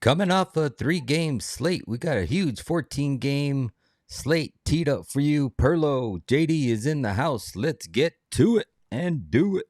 Coming off a 3-game slate, we got a huge 14-game slate teed up for you. Pearlo, JD is in the house. Let's get to it and do it.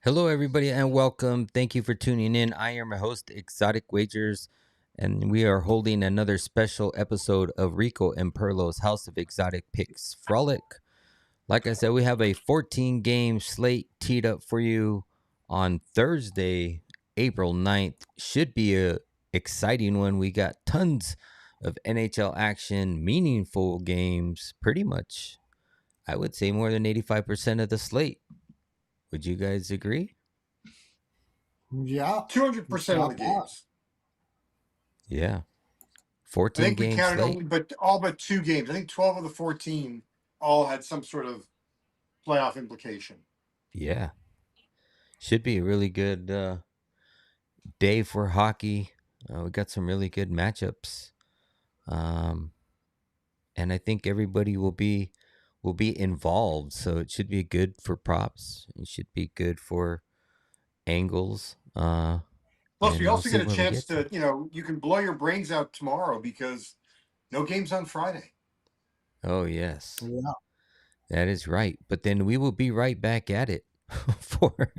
Hello, everybody, and welcome. Thank you for tuning in. I am your host, Exotic Wagers, and we are holding another special episode of Rico and Pearlo's House of Exotic Picks Frolic. Like I said, we have a 14-game slate teed up for you on Thursday, April 9th. Should be a exciting one. We got tons of NHL action, meaningful games, pretty much, I would say more than 85% of the slate. Would you guys agree? Yeah. 200% of the games. Yeah. I 14 think we games counted slate. all but 2 games. I think 12 of the 14 all had some sort of playoff implication. Yeah. Should be a really good day for hockey. We got some really good matchups. And I think everybody will be involved, so it should be good for props. It should be good for angles. Plus, we also get a chance to, you can blow your brains out tomorrow because no games on Friday. Oh, yes. Yeah. That is right. But then we will be right back at it for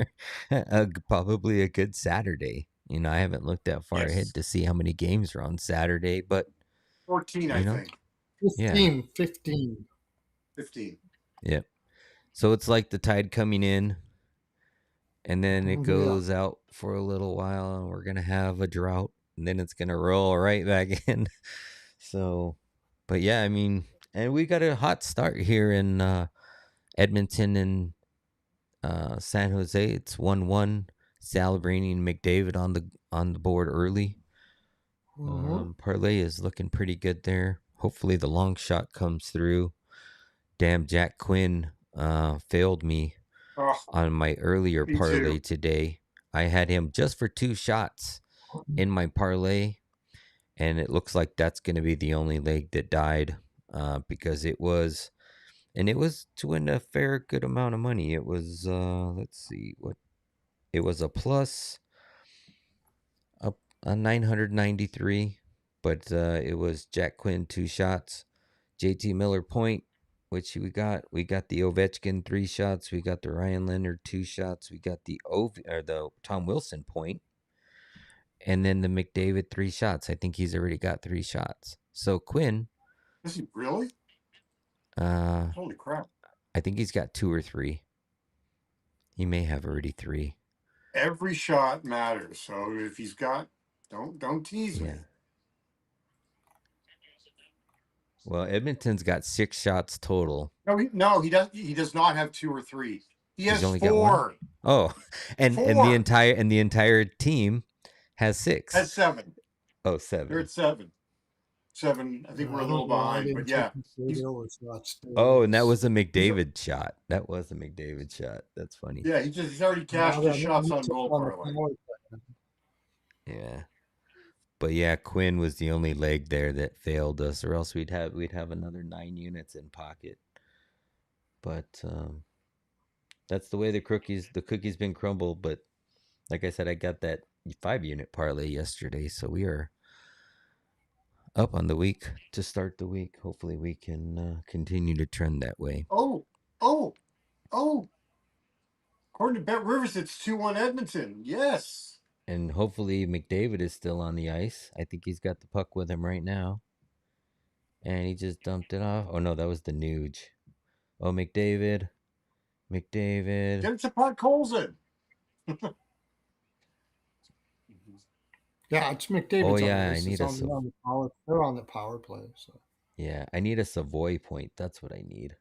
probably a good Saturday. I haven't looked that far ahead to see how many games are on Saturday, but 14, I think. 15. Yeah. 15. Yep. So it's like the tide coming in, and then it goes out for a little while, and we're going to have a drought, and then it's going to roll right back in. So, but yeah, I mean, and we got a hot start here in Edmonton and San Jose. It's 1-1. Salabrini and McDavid on the board early. Parlay is looking pretty good there. Hopefully the long shot comes through. Damn, Jack Quinn failed me on my earlier parlay today. I had him just for 2 shots in my parlay, and it looks like that's going to be the only leg that died because it was to win a fair good amount of money. It was let's see what it was, a plus a 993, but it was Jack Quinn 2 shots, JT Miller point, which we got the Ovechkin 3 shots, we got the Ryan Leonard 2 shots, we got the Tom Wilson point, and then the McDavid 3 shots. I think he's already got 3 shots. So Quinn, is he really? Holy crap! I think he's got 2 or 3. He may have already 3. Every shot matters. So if he's got, don't tease me. Well, Edmonton's got 6 shots total. No, he does not have 2 or 3. He has only 4. Got 1? Oh, and 4. and the entire team has 6. Has 7. Oh, 7. They're at 7. 7. I think we're a little behind, but yeah. Oh, and that was a McDavid shot. That was a McDavid shot. That's funny. Yeah, he's already cashed his shots on goal parlay. Yeah. But yeah, Quinn was the only leg there that failed us, or else we'd have another 9 units in pocket. But that's the way the cookie's been crumbled. But like I said, I got that 5-unit parlay yesterday, so we are up on the week to start the week. Hopefully we can continue to trend that way. Oh. According to Bet Rivers, it's 2-1 Edmonton. Yes. And hopefully McDavid is still on the ice. I think he's got the puck with him right now. And he just dumped it off. Oh, no, that was the Nuge. Oh, McDavid. Get it to Pat Colson. Yeah, it's McDavid. Oh, yeah, I need they're on the power play. So. Yeah, I need a Savoy point. That's what I need.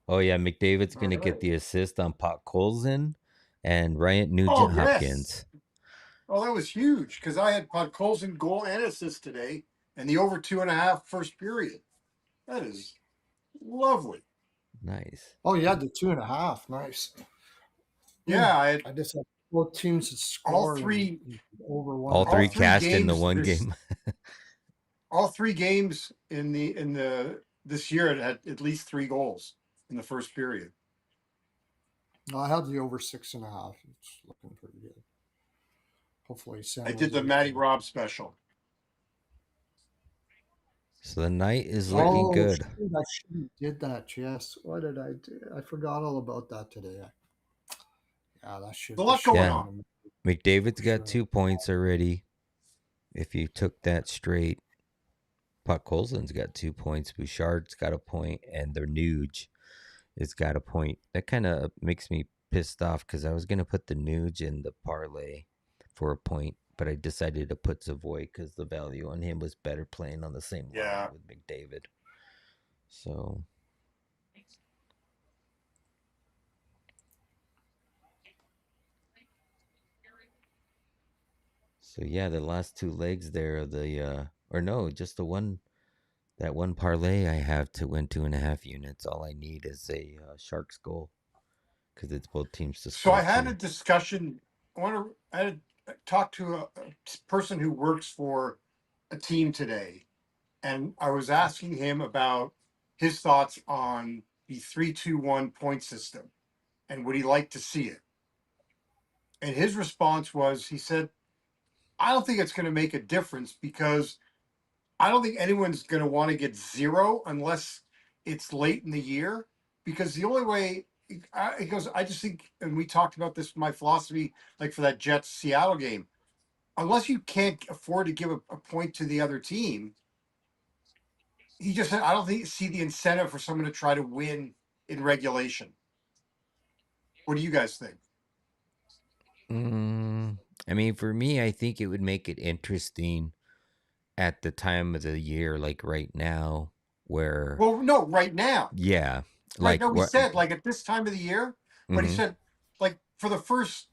Oh yeah, McDavid's All gonna get right. the assist on Pot Colson and Ryan Oh Nugent yes. Hopkins. Oh, that was huge because I had Podkolzin goal and assist today, and the over 2.5 first period. That is lovely. Nice. Oh, you had the 2.5. Nice. Yeah, I had I just had both teams to all score and three over one All and a all three half. three cashed in the games one this game. all three games in the this year it had at least 3 goals in the first period. No, I had the over 6.5. It's looking pretty good. Hopefully, I San did the Jose's Matty good. Rob special. So the night is looking Oh, good. shoot, I should have did that. Yes. What did I do? I forgot all about that today. Yeah, There's a I lot should going have Yeah. on. done it McDavid's for got sure. 2 points already. If you took that straight, Pot Colson's got 2 points. Bouchard's got a point, and the Nuge has got a point. That kind of makes me pissed off because I was gonna put the Nuge in the parlay for a point, but I decided to put Savoy because the value on him was better playing on the same line Yeah. with McDavid. So yeah, the last 2 legs there of the or no, just the one that one parlay I have to win 2.5 units. All I need is a Sharks goal because it's both teams to So score I had a two. discussion. I had talked to a person who works for a team today, and I was asking him about his thoughts on the 3-2-1 point system and would he like to see it. And his response was, he said, I don't think it's going to make a difference because I don't think anyone's going to want to get zero unless it's late in the year. Because the only way, he goes, I just think, and we talked about this, my philosophy, like for that Jets Seattle game, unless you can't afford to give a point to the other team, he just said, I don't think see the incentive for someone to try to win in regulation. What do you guys think? Mm, I mean, for me, I think it would make it interesting at the time of the year, like right now, where Well, no, right now. yeah, Right. like No, he what? said like at this time of the year, but he Mm-hmm. said like for the first,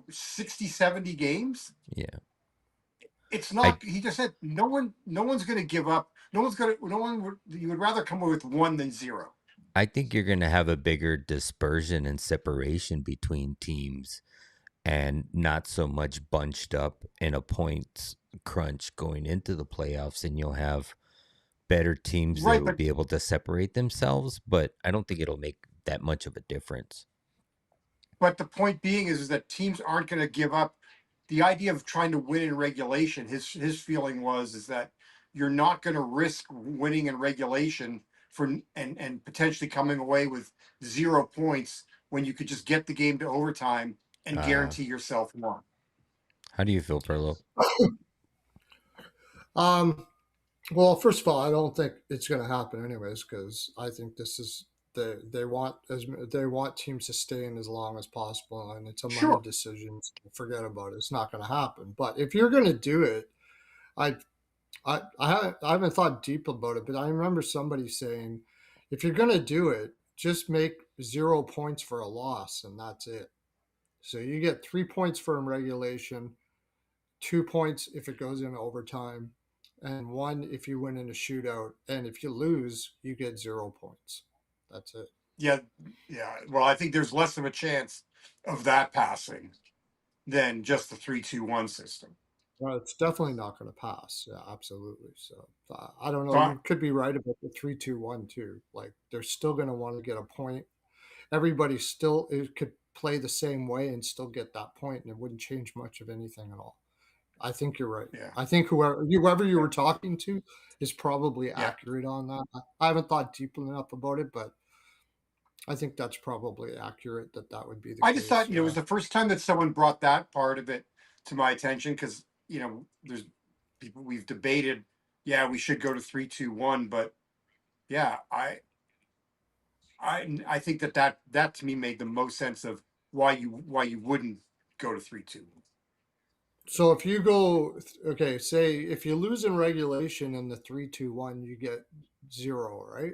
60, 70 games, Yeah, it's I not, he just said no one's gonna give up. You would rather come away with one than zero. I think you're gonna have a bigger dispersion and separation between teams and not so much bunched up in a points crunch going into the playoffs, and you'll have better teams that Right, will be able to separate themselves, but I don't think it'll make that much of a difference. but the point being is that teams aren't gonna give up the idea of trying to win in regulation. His feeling was is that you're not gonna risk winning in regulation for and potentially coming away with 0 points when you could just get the game to overtime and Uh, guarantee yourself one. how do you feel, Perlo? Um, well, first of all, I don't think it's going to happen anyways because I think this is they want teams to stay in as long as possible, and it's a money Sure. decision. So forget about it; it's not going to happen. But if you're going to do it, I I haven't thought deep about it, but I remember somebody saying, if you're going to do it, just make 0 points for a loss, and that's it. So you get 3 points for regulation, 2 points if it goes into overtime, and one if you win in a shootout. And if you lose, you get 0 points. That's it. Yeah, yeah. Well, I think there's less of a chance of that passing than just the 3-2-1 system. Well, it's definitely not going to pass. Yeah, absolutely. So I don't know. So I, You could be right about the 3-2-1 too. Like they're still going to want to get a point. Everybody still it could play the same way and still get that point, and it wouldn't change much of anything at all. I think you're right. yeah, I think whoever you were talking to is probably yeah. accurate on that. I haven't thought deeply enough about it, but I think that's probably accurate that that would be the I just case. thought, it was Yeah. the first time that someone brought that part of it to my attention because, there's people we've debated, yeah, we should go to 3-2-1, but yeah, I think that to me made the most sense of why you wouldn't go to 3-2. So if you go, okay, say if you lose in regulation in the 3-2-1, you get zero, right?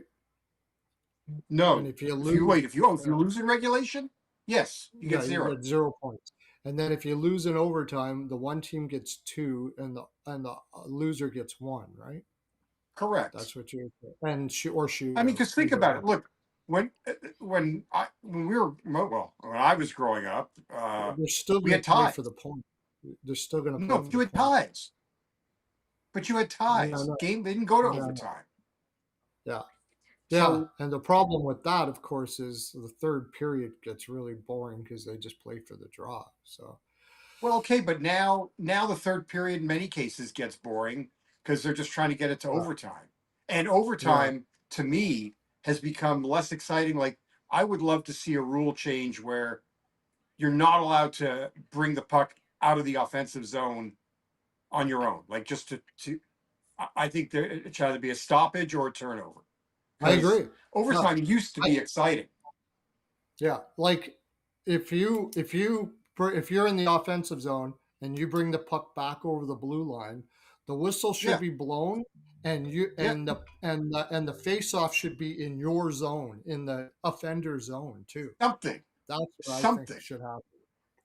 No. And if you lose, If you lose in regulation, yes, you yeah, get you 0. get 0 points. And then if you lose in overtime, the one team gets 2, and the loser gets 1. Right? Correct. That's what you and or I mean, shootout, because think either about or. it. Look, when we were when I was growing up, They're still we going had to play ties. for the point. They're still going to No, play but for you the had point. ties. But you had Yeah, ties. no, Game didn't go to yeah, overtime. yeah, yeah. So, And the problem with that, of course, is the third period gets really boring because they just play for the draw. So well, okay, but now the third period in many cases gets boring because they're just trying to get it to yeah, overtime. And yeah, overtime to me has become less exciting. Like I would love to see a rule change where you're not allowed to bring the puck out of the offensive zone on your own. Like just to I think there it should either be a stoppage or a turnover. I Because agree. Yeah, overtime used to I, be exciting. yeah. Like if you're in the offensive zone and you bring the puck back over the blue line, the whistle should Yeah, be blown, and you yeah, and the face off should be in your zone, in the offender zone too. something, That's what I think something, should happen.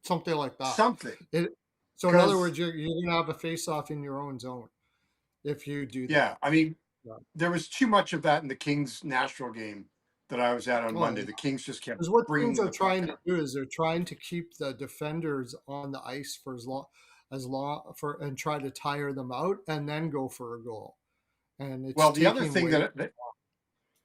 Something like that. something. It, so in other Because words, you're gonna have a face off in your own zone if you do that. yeah, I mean, Yeah. there was too much of that in the Kings Nashville game that I was at on Oh, Monday. The Kings just kept because what teams bringing are the puck trying to out. do is they're trying to keep the defenders on the ice for as long for and try to tire them out and then go for a goal. And it's Well, taking way.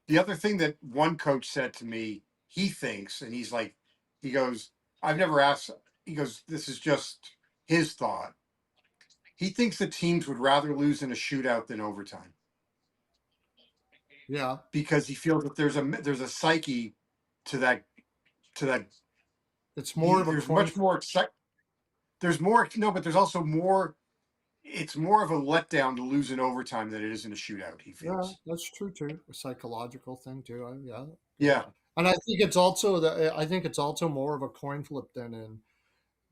the other thing that one coach said to me, he thinks, and he's like, he goes, I've never asked. He goes, this is just his thought. He thinks the teams would rather lose in a shootout than overtime Yeah, because he feels that there's a psyche to that. it's more of a There's coin much flip. more there's more no, but there's also more. It's more of a letdown to lose in overtime than it is in a shootout. He Yeah, feels. that's true too. A psychological thing too. Yeah, yeah. Yeah, And I think it's also more of a coin flip than in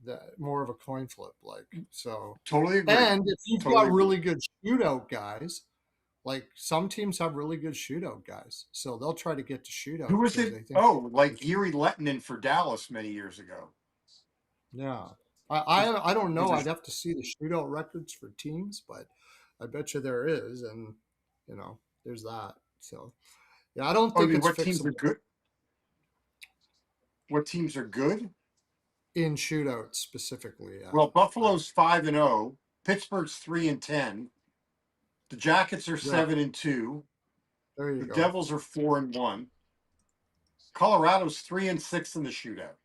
the more of a coin flip. Like so. totally agree. And if you've Totally got agree. really good shootout guys, like some teams have really good shootout guys, so they'll try to get to Who shootout was because it? they think. Oh, like Yuri Lettinen for Dallas many years ago. Yeah, I, Was I I don't was know. there? I'd have to see the shootout records for teams, but I bet you there is, and there's that. So yeah, I don't Oh, I think mean, it's what teams are fixable good? What teams are good? in shootouts specifically. Yeah, Well, I, Buffalo's 5-0. Pittsburgh's 3-10. The Jackets are yeah. 7-2. There you The go. Devils are 4-1. Colorado's 3-6 in the shootout.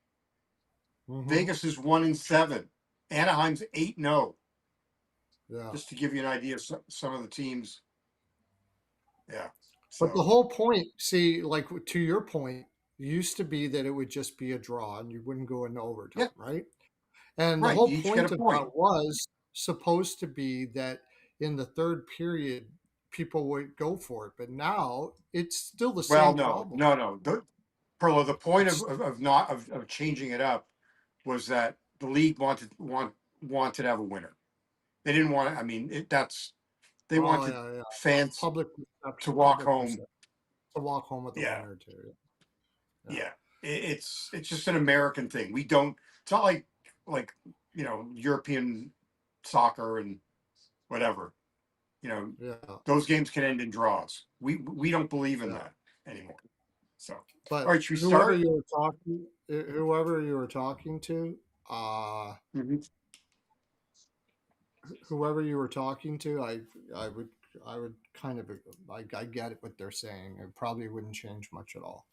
Hmm. Vegas is 1-7. Anaheim's 8-0. Yeah. Just to give you an idea of some of the teams. Yeah. But the So whole point, see, like to your point, used to be that it would just be a draw and you wouldn't go into overtime, yeah, right? And the right. whole You each get a point of point. that was supposed to be that in the third period, people would go for it. But now it's still the Well, same no, problem. no, no. Perlo, the point It's of changing it up was that the league wanted to have a winner. They didn't want. I mean, they oh wanted yeah, yeah. fans Public to perception, walk public home. perception to walk home with the Yeah, winner too. Yeah. yeah. It's just an American thing. We don't. It's not like European soccer and whatever. You know, Yeah. Yeah. those games can end in draws. We don't believe in Yeah. that anymore. So, all But right, should we start? whoever you were talking to, uh Mm-hmm. whoever you were talking to, I would I would kind of I get it what they're saying. It probably wouldn't change much at all.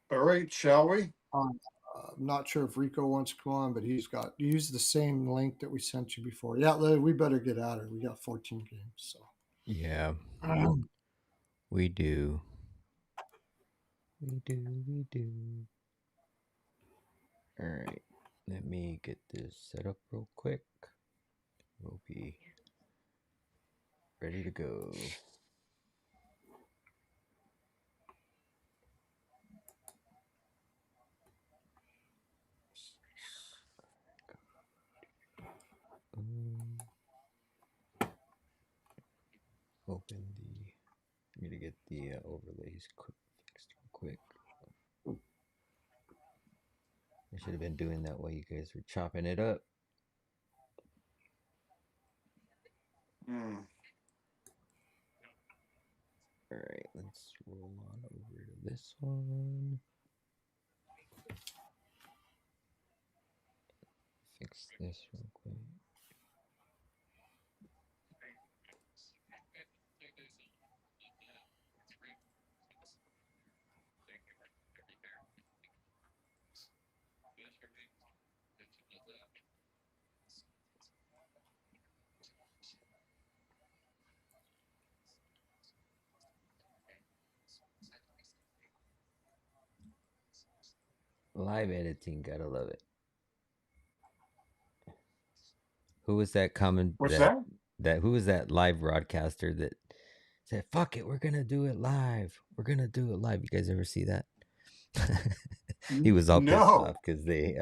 All right, shall we? I'm not sure if Rico wants to come on, but he used the same link that we sent you before. Yeah, we better get at it. We got 14 games, so Yeah, we do. We do. We do. All right. Let me get this set up real quick. We'll be ready to go. Um, open the. I'm gonna get the overlays fixed real quick. I should have been doing that while you guys were chopping it up. All right, let's roll on over to this one. Fix this real quick. Live editing, gotta love it. Who was that comment? What's that? Who was that live broadcaster that said, "Fuck it, we're gonna do it live. We're gonna do it live." You guys ever see that? He was all pissed off because they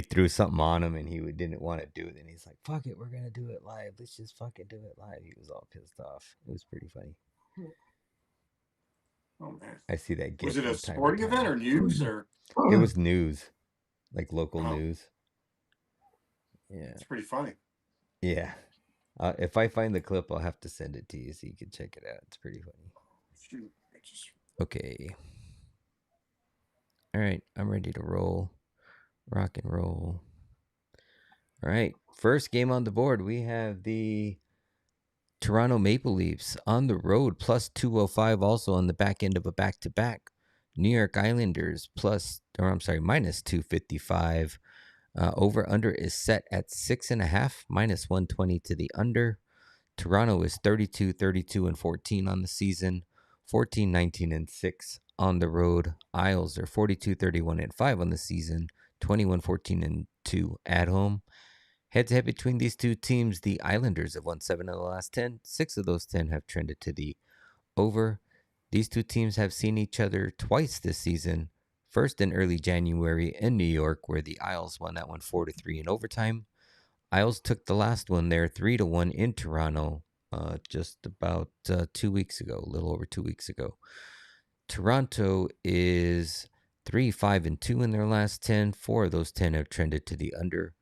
threw something on him and he didn't want to do it. And he's like, "Fuck it, we're gonna do it live. Let's just fucking do it live." He was all pissed off. It was pretty funny. Oh man! I see that. Was it a sporting event or news or? It was news, like local news. Yeah, it's pretty funny. Yeah, if I find the clip, I'll have to send it to you so you can check it out. It's pretty funny. Shoot. Okay. All right, I'm ready to roll. Rock and roll. All right, first game on the board. We have the Toronto Maple Leafs on the road, plus 205, also on the back end of a back-to-back. New York Islanders minus 255. Over-under is set at 6.5, minus 120 to the under. Toronto is 32, 32, and 14 on the season, 14, 19, and 6 on the road. Isles are 42, 31, and 5 on the season, 21, 14, and 2 at home. Head-to-head between these two teams, the Islanders have won 7 of the last 10. 6 of those 10 have trended to the over. These two teams have seen each other twice this season. First in early January in New York, where the Isles won that one 4-3 in overtime. Isles took the last one there 3-1 in Toronto just about 2 weeks ago, a little over 2 weeks ago. Toronto is 3-5-2 in their last 10. 4 of those 10 have trended to the under.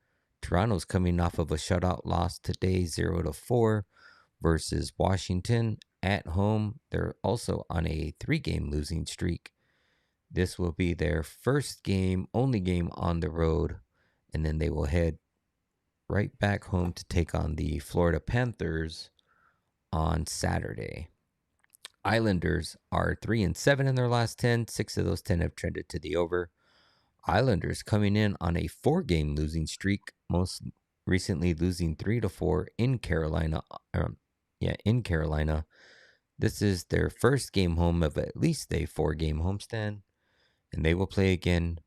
Toronto's coming off of a shutout loss today, 0-4 versus Washington at home. They're also on a 3-game losing streak. This will be their first game, only game on the road, and then they will head right back home to take on the Florida Panthers on Saturday. Islanders are 3-7 in their last 10. 6 of those 10 have trended to the over. Islanders coming in on a 4-game losing streak, most recently losing 3-4 in Carolina. In Carolina. This is their first game home of at least a 4-game homestand, and they will play again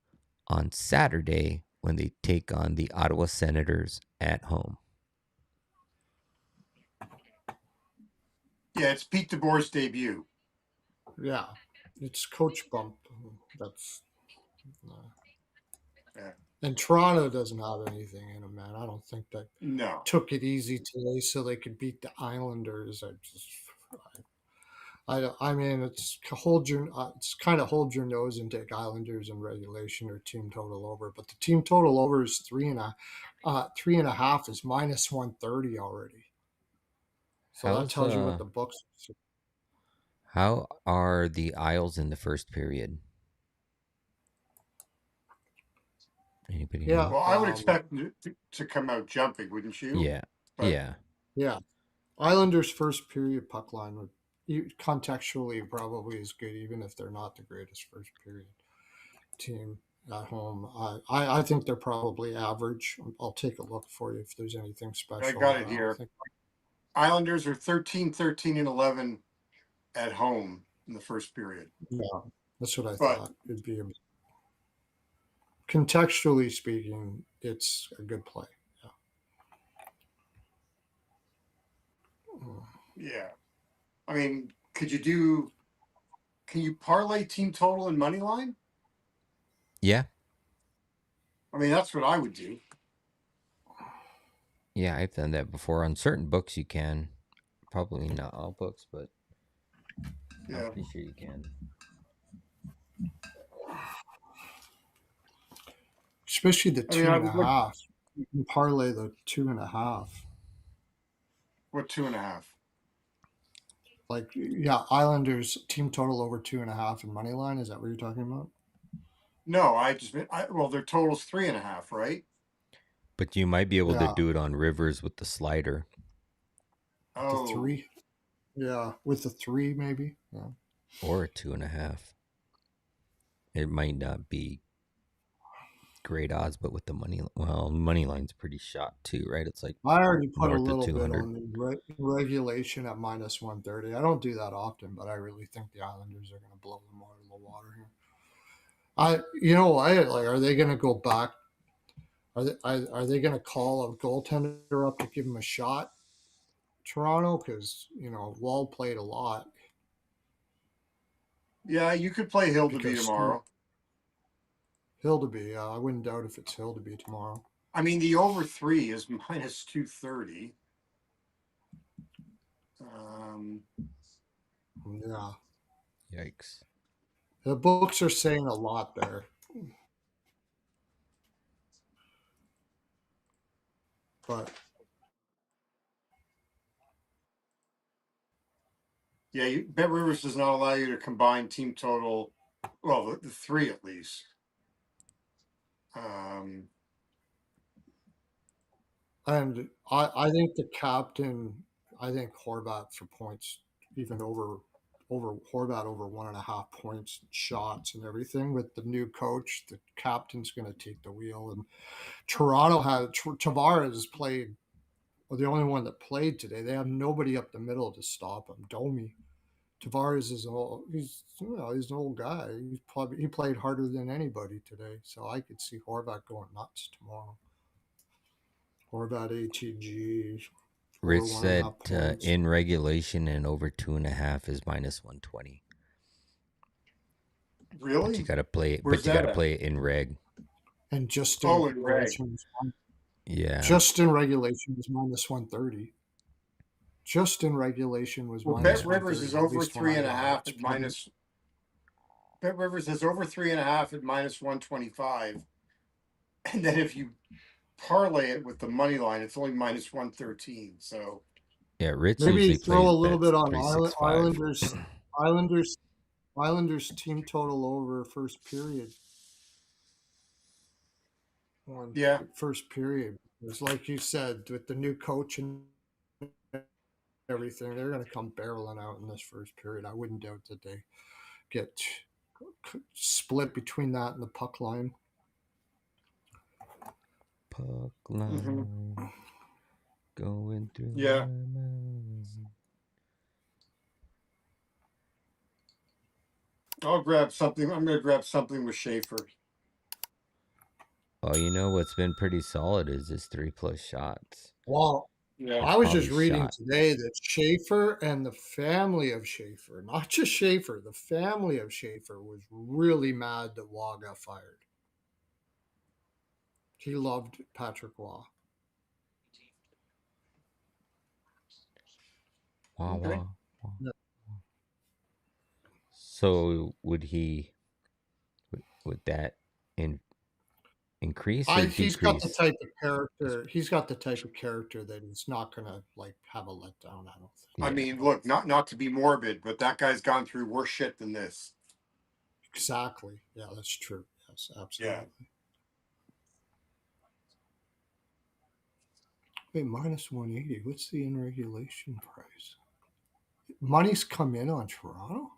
on Saturday when they take on the Ottawa Senators at home. Yeah, it's Pete DeBoer's debut. Yeah, it's coach bump. That's and Toronto doesn't have anything in them, man. I don't think they took it easy today so they could beat the Islanders. I mean, it's kind of hold your nose and take Islanders in regulation or team total over, but the team total over is 3.5 is minus 130 already. So that tells you what the books. How are the Isles in the first period? Anybody? Yeah. Well, I would expect to come out jumping, wouldn't you? Yeah. But, yeah. Islanders' first period puck line would contextually probably is good, even if they're not the greatest first period team at home. I think they're probably average. I'll take a look for you if there's anything special. I got it here. Islanders are 13, 13, and 11 at home in the first period. Yeah, that's what I thought. It'd be contextually speaking, it's a good play. Yeah. I mean, can you parlay team total and money line? Yeah. I mean, that's what I would do. Yeah, I've done that before. On certain books, you can Probably not all books, but Yeah. I'm pretty sure you can. Especially the I mean, two I and a would look. half. You can parlay the 2.5. What 2.5? Like, yeah, Islanders team total over 2.5 in money line. Is that what you're talking about? No, well, their total's 3.5, right? But you might be able to Yeah, do it on Rivers with the slider the Oh, 3. Yeah, with the 3 maybe. Yeah. or a 2.5. It might not be great odds, but with the money line's pretty shot too, right? It's like I already put a north of little bit 200. on the regulation at minus 130. I don't do that often, but I really think the Islanders are going to blow them out of the water here. Like, are they going to go back? Are they going to call a goaltender up to give him a shot, Toronto? Because Wall played a lot yeah, you could play Hill to be because tomorrow. Hildeby. I wouldn't doubt if it's Hildeby tomorrow. I mean, the over 3 is minus 230. Yeah, Yikes. the books are saying a lot there, but Yeah, Bet Rivers does not allow you to combine team total. Well, the 3 at least. and I think the captain. I think Horvat for points, even over Horvat over 1.5 points, shots and everything. With the new coach, the captain's going to take the wheel. And Toronto had Tavares played. Well, the only one that played today. They have nobody up the middle to stop him. Domi. Tavares is old. He's an old guy. He played harder than anybody today. So I could see Horvat going nuts tomorrow. Horvat ATG over Rich one and a said half points. in regulation and over 2.5 is minus 120. Really? But you got to play it. Where's But you got to that at? play it in reg. And just Oh, in in reg. regulation, Yeah. just in regulation was minus 130. Just in regulation was Well, minus Bet 130. Rivers is At over least when I got it. 3.5 at minus. Bet Rivers is over 3.5 at minus 125, and then if you parlay it with the money line, it's only minus 113. So Yeah, Rich Maybe usually throw plays a little bets bit on 365. Islanders team total over first period. yeah, First period. It's like you said, with the new coach and everything, they're going to come barreling out in this first period. I wouldn't doubt that they get split between that and the puck line. Puck line going through yeah. my mind. I'll grab something. I'm going to grab something with Schaefer. Oh, you know what's been pretty solid is this 3+ shots. Well, Yeah, I was just Probably reading shot. today that Schaefer and the family of Schaefer, not just Schaefer, the family of Schaefer was really mad that Waugh got fired. He loved Patrick Waugh. Wah, okay. wah, wah. Yeah. So would that increase or He's got the decrease? type of character. He's got the type of character that he's not gonna like have a letdown. I don't think. I Yeah. mean, look, not to be morbid, but that guy's gone through worse shit than this. Exactly. Yeah, that's true. Yes, absolutely. Yeah. Wait, minus 180. What's the in regulation price? Money's come in on Toronto?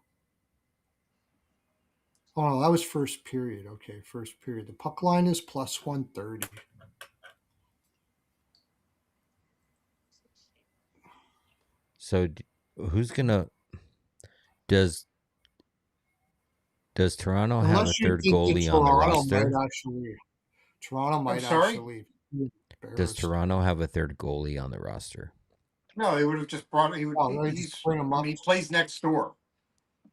Oh, no, that was first period. Okay, first period. The puck line is plus 130. So who's gonna does Toronto have a Unless you third think that goalie on the roster? Toronto I'm might sorry? actually Does embarrassed. Toronto have a third goalie on the roster? No, they would have just brought. Oh, they just bring him I up. mean, he plays next door,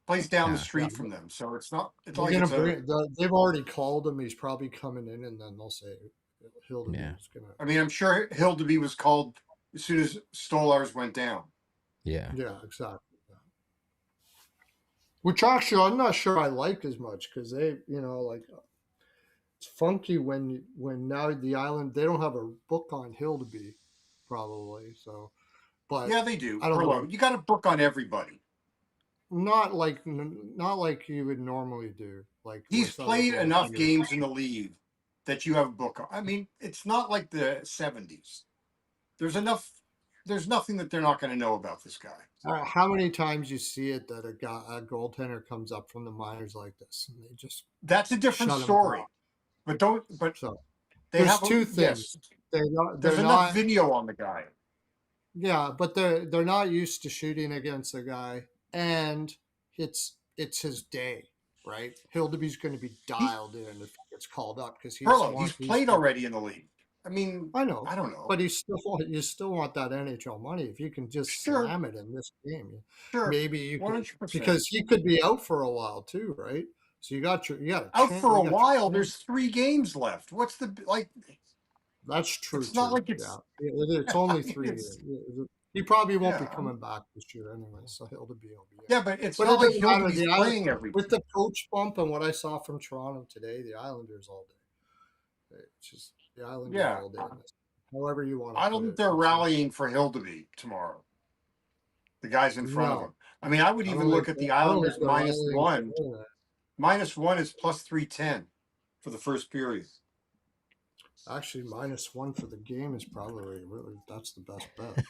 plays down the Yeah. street from them. So it's not. It's They're like gonna it's a. they've already called him. He's probably coming in, and then they'll say Hildebrand's Yeah. gonna. I mean, I'm sure Hildeby was called as soon as Stolars went down. Yeah. Yeah, exactly. Which actually I'm not sure I like as much because they, like it's funky when now the island they don't have a book on Hildeby, probably. So, but Yeah, they do. I don't know. Pearlo, you got a book on everybody. Not like you would normally do, like He's with other played enough goaltenders. games in the league that you have a book on. I mean, it's not like the 70s. There's enough. There's nothing that they're not going to know about this guy. How many times you see it that a goaltender comes up from the minors like this and they just That's a different shut him down? story. But don't. But So they there's have a two yes. things. They're There's enough not. video on the guy. Yeah, but they're not used to shooting against a guy, and it's his day, right? Hildeby's going to be He, dialed in if he gets called up because Pearlo, he's played already in the league. I mean, I know, I don't know. but you still want that NHL money. If you can just Sure, slam it in this game, sure, maybe you could 100%. because he could be out for a while too, right? So you got a Out chance. for a You got while. your chance. There's 3 games left. What's the like? That's true It's not too. like Yeah, it's. it's I only mean, 3 years. it's He probably won't be yeah, coming back this year anyway, so he'll be out. yeah, but it's But not it like doesn't matter. Hildeby's playing every With game. the coach bump and what I saw from Toronto today, the Islanders all day. It's just the Islanders Yeah, all day. However you want to I don't put think it. they're rallying for Hildeby tomorrow. The guys in front of No, him. I mean, I would even look at the I don't think Islanders they're rallying for -1. any of that. -1 is +310 for the first period. Actually, -1 for the game is probably really that's the best bet.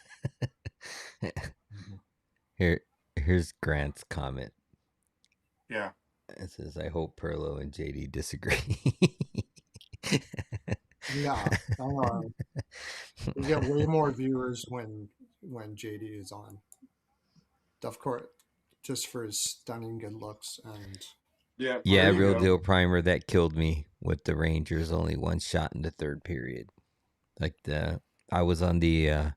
Here's Grant's comment. Yeah. It says, "I hope Pearlo and JD disagree." Yeah, I know. We get way more viewers when JD is on. Of course, just for his stunning good looks and Yeah. Yeah, There you real go. deal primer that killed me with the Rangers. Only one shot in the third period. Like I was on the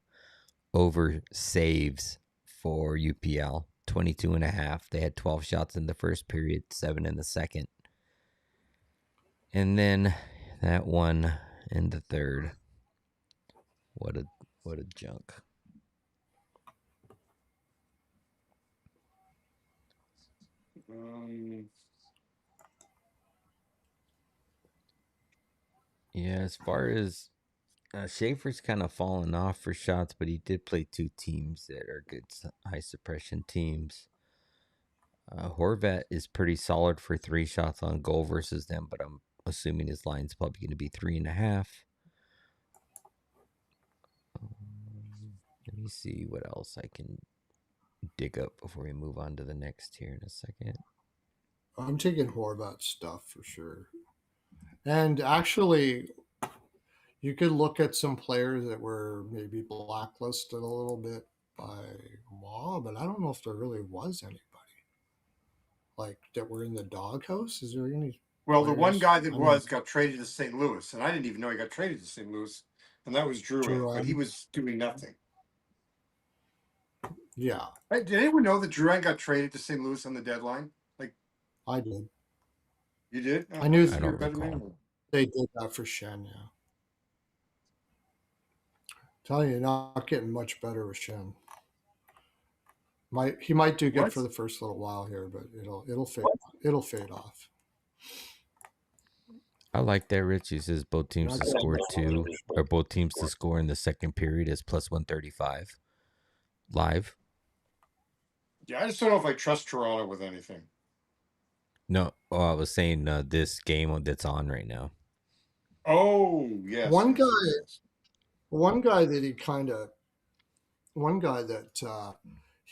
over saves for UPL 22.5. They had 12 shots in the first period, 7 in the second, and then that one in the third. What a junk. Yeah, as far as Schaefer's kind of fallen off for shots, but he did play 2 teams that are good high suppression teams. Horvat is pretty solid for 3 shots on goal versus them, but I'm assuming his line's probably going to be 3.5. Let me see what else I can dig up before we move on to the next here in a second. I'm taking Horvat stuff for sure. And actually, you could look at some players that were maybe blacklisted a little bit by law, but I don't know if there really was anybody like that were in the doghouse. Is there any Well, the one players? guy that I mean, got traded to St. Louis, and I didn't even know he got traded to St. Louis, and that was Drouin, but he Drouin. was doing nothing. Yeah, Hey, did anyone know that Drouin got traded to St. Louis on the deadline? Like I did. you did? I knew I don't recall. they did that for Shen. Yeah, telling you, not getting much better with Shen. He might do good What? for the first little while here, but it'll fade off. I like that Richie says both teams to score 2 or both teams to score in the second period is plus 135 live. Yeah, I just don't know if I trust Toronto with anything. No, I was saying this game that's on right now. Oh, yes. One yes, guy, yes. one guy that he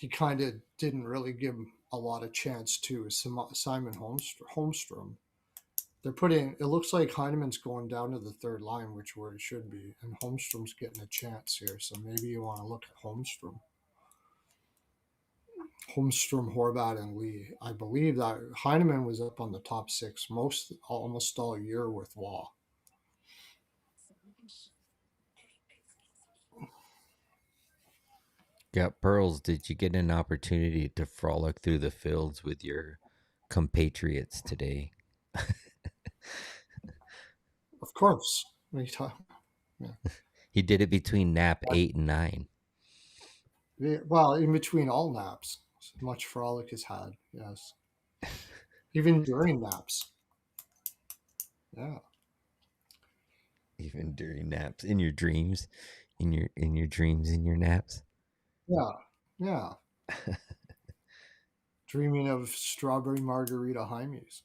kind of didn't really give a lot of chance to is Simon Holmstrom. They're putting. It looks like Heineman's going down to the third line, which where he should be, and Holmstrom's getting a chance here. So maybe you want to look at Holmstrom, Horvat, and Lee. I believe that Heineman was up on the top 6 almost all year with Law. Yeah, Pearls, did you get an opportunity to frolic through the fields with your compatriots today? Of course. Yeah. He did it between nap 8 and 9. Well, in between all naps, much Frolic has had. Yes, even during naps. Yeah. Even during naps, in your dreams, in your dreams, in your naps. Yeah. Yeah. Dreaming of strawberry margarita Hymes.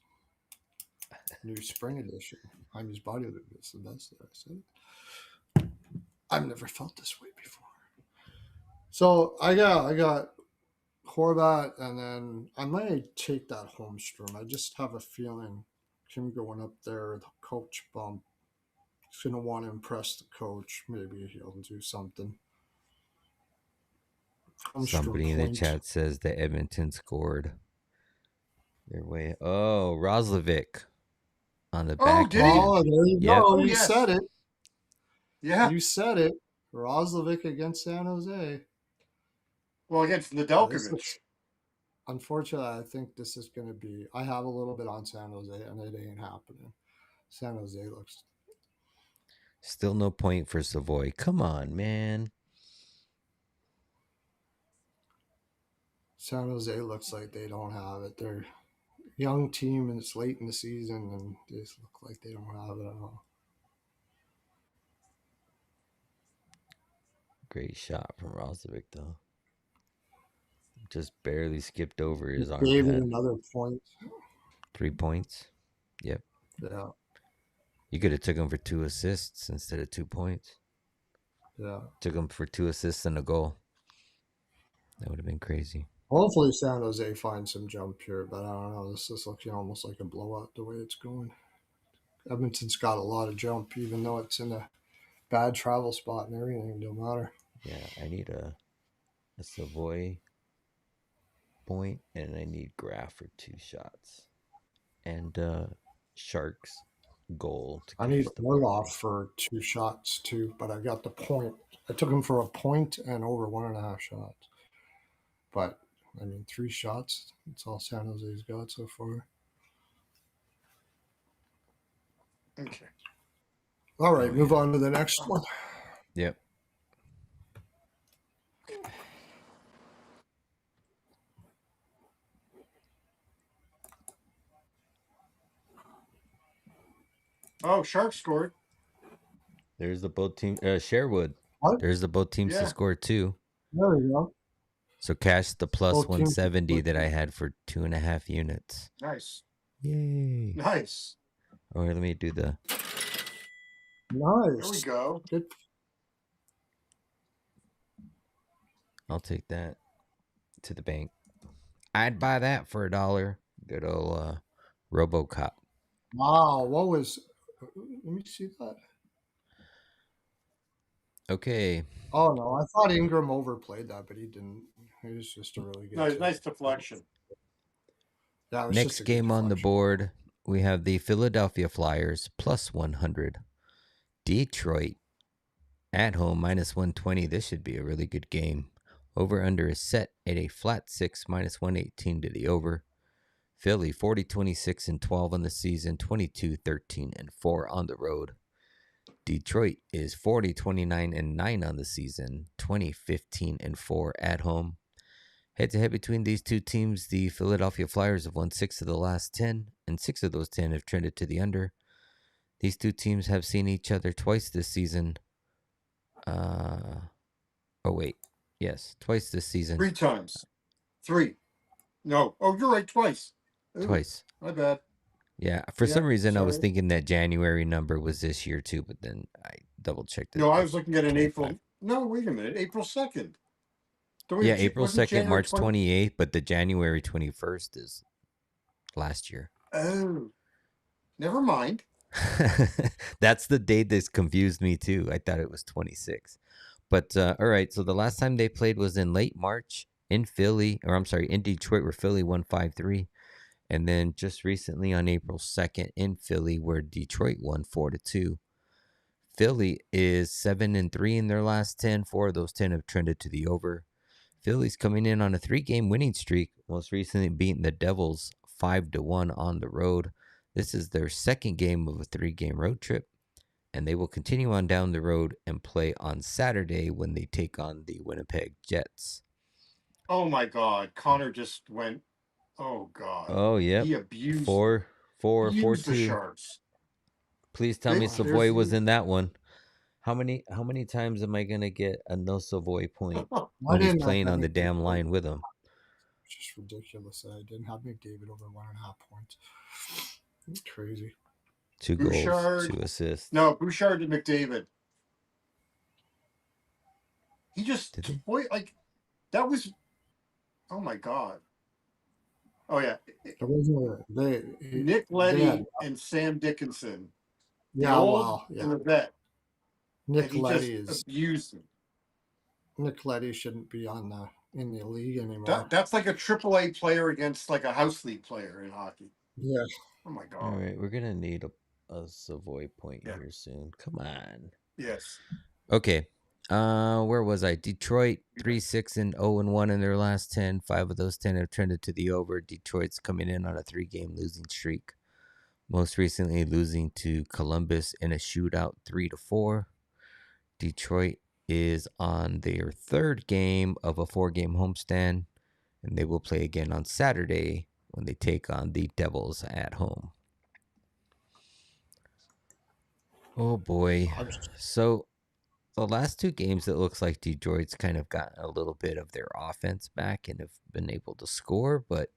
New spring edition. Hymes body lube. It's the best that I said. I've never felt this way before. So I got Horvat, and then I might take that Holmstrom. I just have a feeling him going up there, the coach bump. He's gonna want to impress the coach. Maybe he'll do something. Holmstrom Somebody in the point. chat says that Edmonton scored their way. Oh, Roslovic on the Oh, back did he? end. Oh, there you Yep. go. Oh, You yes. said it. Yeah. You said it. Roslovic against San Jose. Well, against This Nedeljkovic. looks- Unfortunately, I think this is going to be. I have a little bit on San Jose, and it ain't happening. San Jose looks. Still no point for Savoy. Come on, man. San Jose looks like they don't have it. They're a young team, and it's late in the season, and they just look like they don't have it at all. Great shot from Roslovic, though. Just barely skipped over his Gave it armpit. another point. 3 points. Yep. Yeah, You could have took him for 2 assists instead of 2 points. yeah. Took him for 2 assists and a goal. That would have been crazy. Hopefully, San Jose finds some jump here, but I don't know. This is looking almost like a blowout the way it's going. Edmonton's got a lot of jump, even though it's in a bad travel spot and everything. It don't matter. Yeah, I need a Savoy point, and I need Graf for 2 shots. And Sharks goal to I need catch the Orloff for 2 shots too, but I got the point. I took him for a point and over 1.5 shots. But I mean, 3 shots. That's all San Jose's got so far. Okay. All right, Oh, move yeah. on to the next one. Yep. Oh, Sharks scored. There's the both team. Sherwood. What? There's the both teams Yeah. to score 2. There we go. So cash the plus Both teams to 170 score that I 2. had for 2.5 units. Nice. Yay. Nice. Or let me do the. There we Nice. go. Good. I'll take that to the bank. I'd buy that for $1. Good old RoboCop. Wow. What was? Let me see that. Okay. Oh no, I thought Ingram overplayed that, but he didn't. It was just a really good. No, it's save. nice deflection. Yeah, it was Next just a good game on the deflection. board, we have the Philadelphia Flyers plus 100. Detroit at home minus 120. This should be a really good game. Over under is set at a flat 6 minus 118 to the over. Philly 40-26-12 on the season, 22-13-4 on the road. Detroit is 40-29-9 on the season, 20-15-4 at home. Head to head between these two teams, the Philadelphia Flyers have won 6 of the last 10, and 6 of those 10 have trended to the under. These two teams have seen each other twice this season. Twice this season. 3 times. 3. No. Oh, you're right. Twice. Ooh, Twice. My bad. Yeah, for some reason I was sorry. thinking that January number was this year too, but then I double checked it. No, I was looking at an 25. April. No, wait a minute. April 2nd. Yeah, April 2nd, March 28th, but the January 21st is last year. Oh, never mind. That's the date that's confused me too. I thought it was 26. But all right, so the last time they played was in late March in Detroit, where Philly won 5-3. And then just recently on April 2nd in Philly, where Detroit won 4-2. Philly is 7-3 in their last 10. 4 of those 10 have trended to the over. Philly's coming in on a 3-game winning streak, most recently beating the Devils 5-1 on the road. This is their second game of a 3-game road trip, and they will continue on down the road and play on Saturday when they take on the Winnipeg Jets. Oh my God, Connor just went. Oh God, Oh, yep. he abused 4-4-4-2. the Sharks. Please tell me There's Savoy was in that one. How many times am I gonna get a no Savoy point I when he's didn't have playing on the McDavid damn over. line with him? It's just ridiculous that I didn't have McDavid over 1.5 points. It's crazy. 2 goals, Bouchard. 2 assists. No, Bouchard and McDavid. He just Did they? like that was. Oh my God. Oh yeah, It wasn't Nick they had, Leddy and Sam Dickinson, the yeah, old well, yeah. and the vet, and Nick he just Leddy abused them. shouldn't be in the league anymore. That's like a AAA player against like a house league player in hockey. Yeah. Oh my All God. right, we're gonna need a Savoy point Yeah. here soon. Come on. Yes. Okay. Where was I? Detroit 3-6-0-1 in their last 10. 5 of those 10 have trended to the over. Detroit's coming in on a 3-game losing streak. Most recently losing to Columbus in a shootout 3-4. Detroit is on their 3rd game of a 4-game homestand, and they will play again on Saturday when they take on the Devils at home. Oh boy. So the last 2 games, it looks like Detroit's kind of gotten a little bit of their offense back and have been able to score, but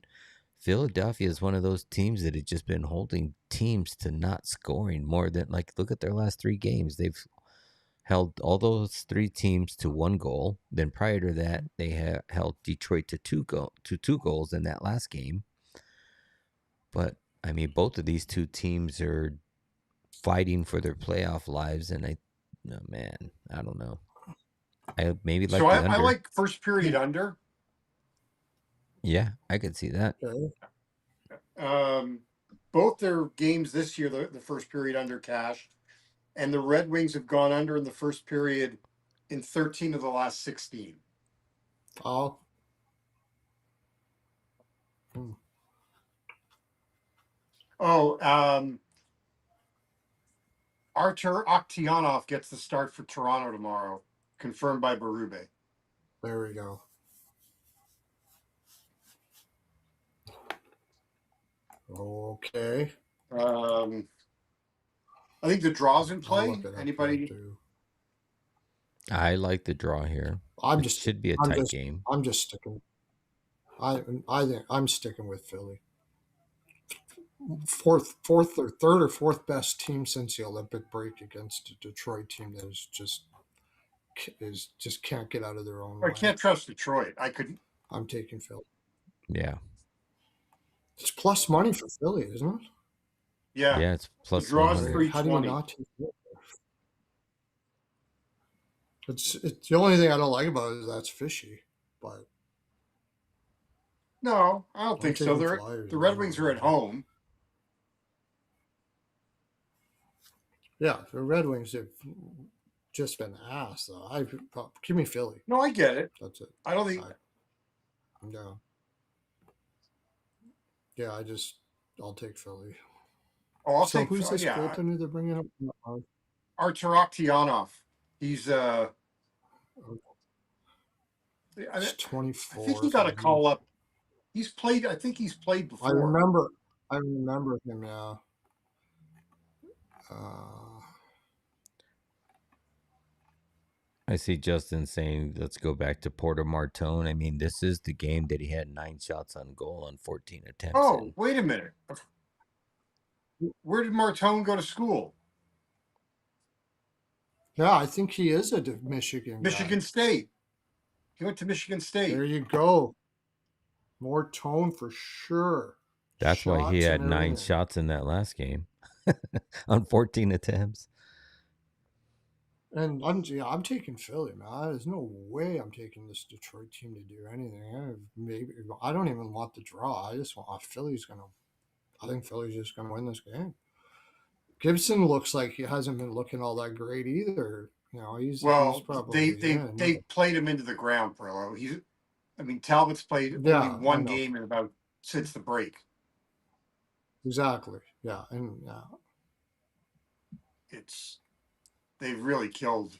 Philadelphia is one of those teams that had just been holding teams to not scoring more than, like, look at their last 3 games. They've held all those 3 teams to 1 goal. Then prior to that, they held Detroit to 2 goals in that last game. But I mean, both of these 2 teams are fighting for their playoff lives, and I don't know. I maybe like So the I under. like first period under. Yeah, I could see that. Okay. Both their games this year, the first period under cashed, and the Red Wings have gone under in the first period in 13 of the last 16. Oh. Oh, Artur Oktyanov gets the start for Toronto tomorrow, confirmed by Berube. There we go. Okay. I think the draw's in I'll play. look it up Anybody? too. I like the draw here. It should be a tight game. I'm just sticking. I think I'm sticking with Philly. Fourth or third or fourth best team since the Olympic break against a Detroit team that is just can't get out of their own way. I can't trust Detroit. I'm taking Philly. Yeah. It's plus money for Philly, isn't it? Yeah. Yeah, it's plus the draw's 100. How do you not take it? It's the only thing I don't like about it is that's fishy, but no, I don't think so. The Red Wings are at home. Yeah, the Red Wings have just been ass though. Give me Philly. No, I get it. That's it. I don't think. No. Yeah, I'll take Philly. Oh, I'll so take. Who's this goaltender they're bringing up? Artur Oktyanov. He's 24. I think he got a call up. I think he's played before. I remember him. Yeah. I see Justin saying, let's go back to Porter Martone. I mean, this is the game that he had 9 shots on goal on 14 attempts. Oh, wait a minute. Where did Martone go to school? Yeah, I think he is a Michigan guy. State. He went to Michigan State. There you go. Martone for sure. That's why he had 9 shots in that last game on 14 attempts. And I'm taking Philly, man. There's no way I'm taking this Detroit team to do anything. Maybe I don't even want the draw. I just want I think Philly's just gonna win this game. Gibson looks like he hasn't been looking all that great either. He's probably they played him into the ground, Pearlo. Talbot's played only one game since the break. Exactly. Yeah, and they've really killed.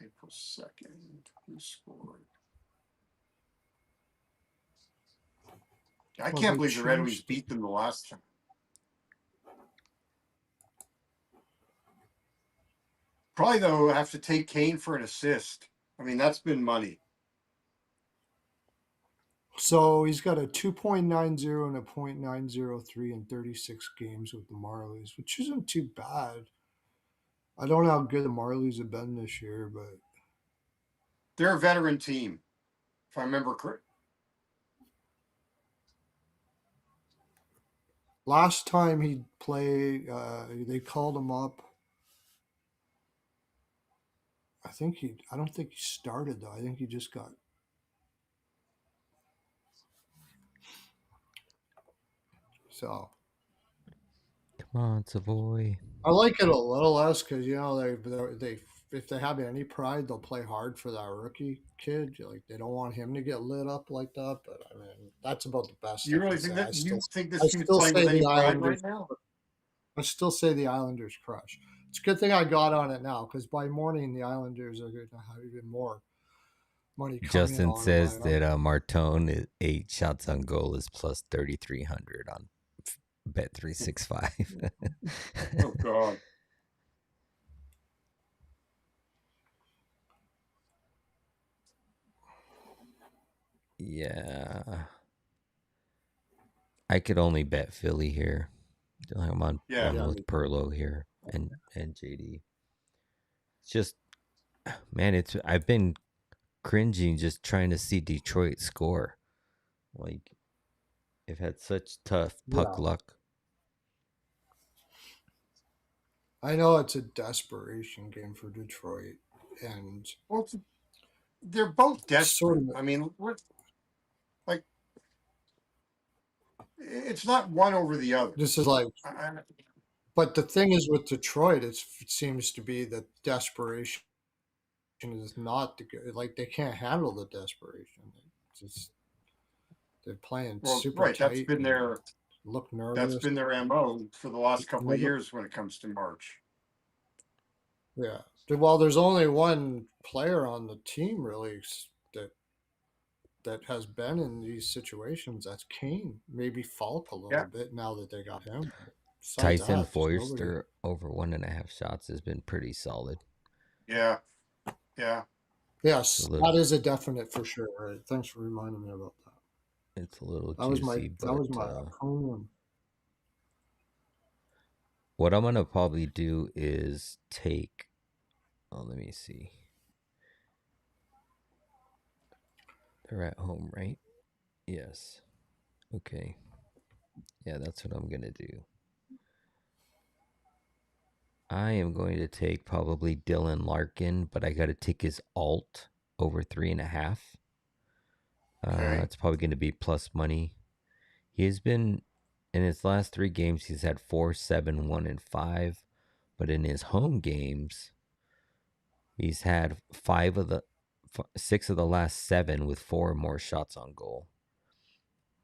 April 2nd, who scored? I Well, can't they believe the Red Wings changed it. beat them the last time. Probably, though, have to take Kane for an assist. I mean, that's been money. So he's got a 2.90 and a .903 in 36 games with the Marlies, which isn't too bad. I don't know how good the Marlies have been this year, but They're a veteran team, if I remember correct. last time he played, they called him up. I don't think he started though. I think he just got. So Come on, Savoy. I like it a little less because they if they have any pride, they'll play hard for that rookie kid. Like they don't want him to get lit up like that. But I mean, that's about the best You I really can think say. that? You think I this team is still playing say with any the pride right Islanders. now? I still say the Islanders crush. It's a good thing I got on it now because by morning the Islanders are going to have even more money coming in Justin on them. says that Martone is 8 shots on goal is plus 3,300 on Bet365. Oh God. Yeah. I could only bet Philly here. I'm on Yeah. with Pearlo here and JD. It's just, man, I've been cringing just trying to see Detroit score. Like, they've had such tough puck Yeah. luck. I know it's a desperation game for Detroit, and Well, they're both sort desperate. of I mean, like, it's not one over the other. this is like. But the thing is with Detroit, it seems to be that desperation is not the good. Like they can't handle the desperation. Just they're playing Well, super right. tight and look That's nervous. been their MO for the last couple of Never, years when it comes to March. yeah. Well, there's only one player on the team really that that has been in these situations. That's Kane. Maybe Falk a little Yeah. bit now that they got him. Besides Tyson that, there's nobody. Foerster over 1.5 shots has been pretty solid. Yeah. Yeah. Yes, Little, that is a definite for sure. All right. Thanks for reminding me about that. it's a little That was my juicy, that but was my opinion. what I'm gonna probably do is take. Oh, let me see. They're at home, right? Yes. Okay. Yeah, that's what I'm gonna do. I am going to take probably Dylan Larkin, but I got to take his alt over 3.5. Okay. It's probably going to be plus money. He has been in his last 3 games. He's had 4, 7, 1, and 5, but in his home games, he's had 6 of the last 7 with 4 or more shots on goal,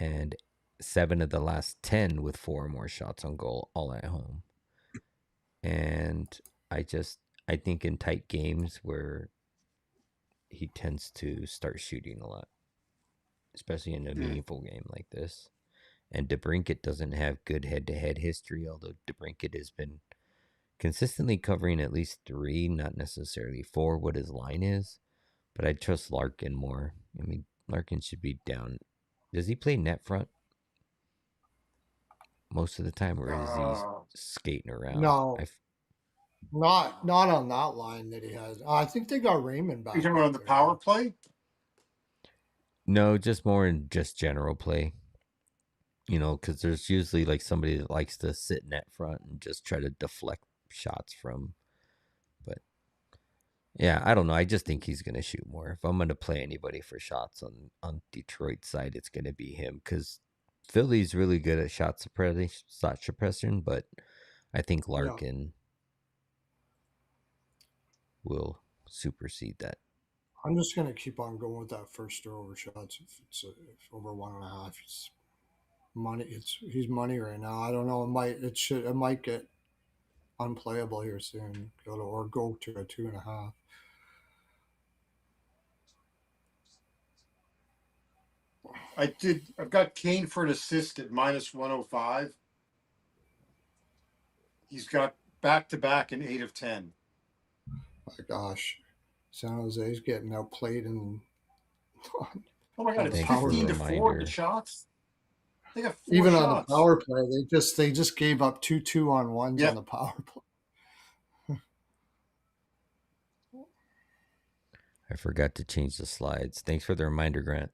and 7 of the last 10 with 4 or more shots on goal, all at home. And I think in tight games where he tends to start shooting a lot, especially in a meaningful game like this. And DeBrincat doesn't have good head-to-head history, although DeBrincat has been consistently covering at least 3, not necessarily 4, what his line is. But I trust Larkin more. I mean, Larkin should be down. Does he play net front most of the time, or is he skating around? No, not on that line that he has. I think they got Raymond back. You talking about the power play? No, just more in just general play. You know, because there's usually like somebody that likes to sit net front and just try to deflect shots from. But yeah, I don't know. I just think he's going to shoot more. If I'm going to play anybody for shots on Detroit's side, it's going to be him because Philly's really good at shot suppression, but I think Larkin will supersede that. I'm just gonna keep on going with that first over shots. If it's over 1.5, it's money. He's money right now. I don't know. It might get unplayable here soon. Go to a 2.5. I've got Kane for an assist at -105. He's got back-to-back in 8 of 10. My gosh, San Jose's getting outplayed and Oh my God, it's Thanks for the 15-4 in the reminder. shots. They got 4 even on the shots. power play, they just gave up 2-2-on-1s Yep. on the power play. I forgot to change the slides. Thanks for the reminder, Grant.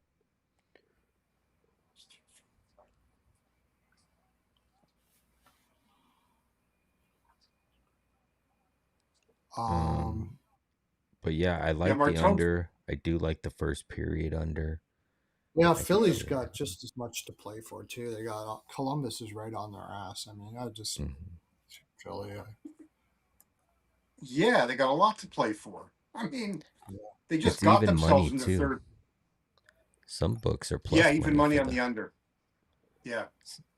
But yeah, I like the under. I do like the first period under. Yeah, I Philly's got just as much to play for too. They got Columbus is right on their ass. I mean, I just Philly. Yeah, they got a lot to play for. I mean, they just It's got even themselves money in the too. third. Some books are plus Yeah, even money for on the under. Yeah.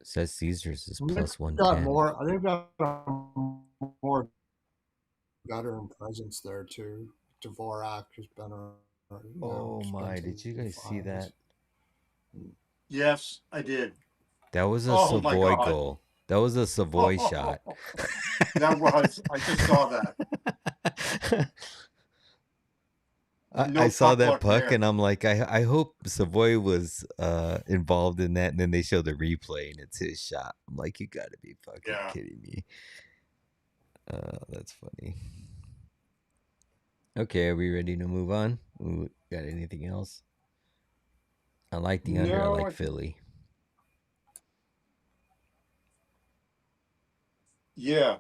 Says Caesars is I think plus they've got 110. more. I think they've got more veteran presence there too. Dvorak has been Oh my! Did you guys see that? Yes, I did. That was a Oh my Savoy God. goal. That was a Savoy shot. That was. I just saw that. No I saw that luck puck there. and I'm like, I hope Savoy was involved in that. And then they show the replay and it's his shot. I'm like, you gotta be fucking kidding me. That's funny. Okay, are we ready to move on? Ooh, got anything else? I like the under. I like Philly. Yeah.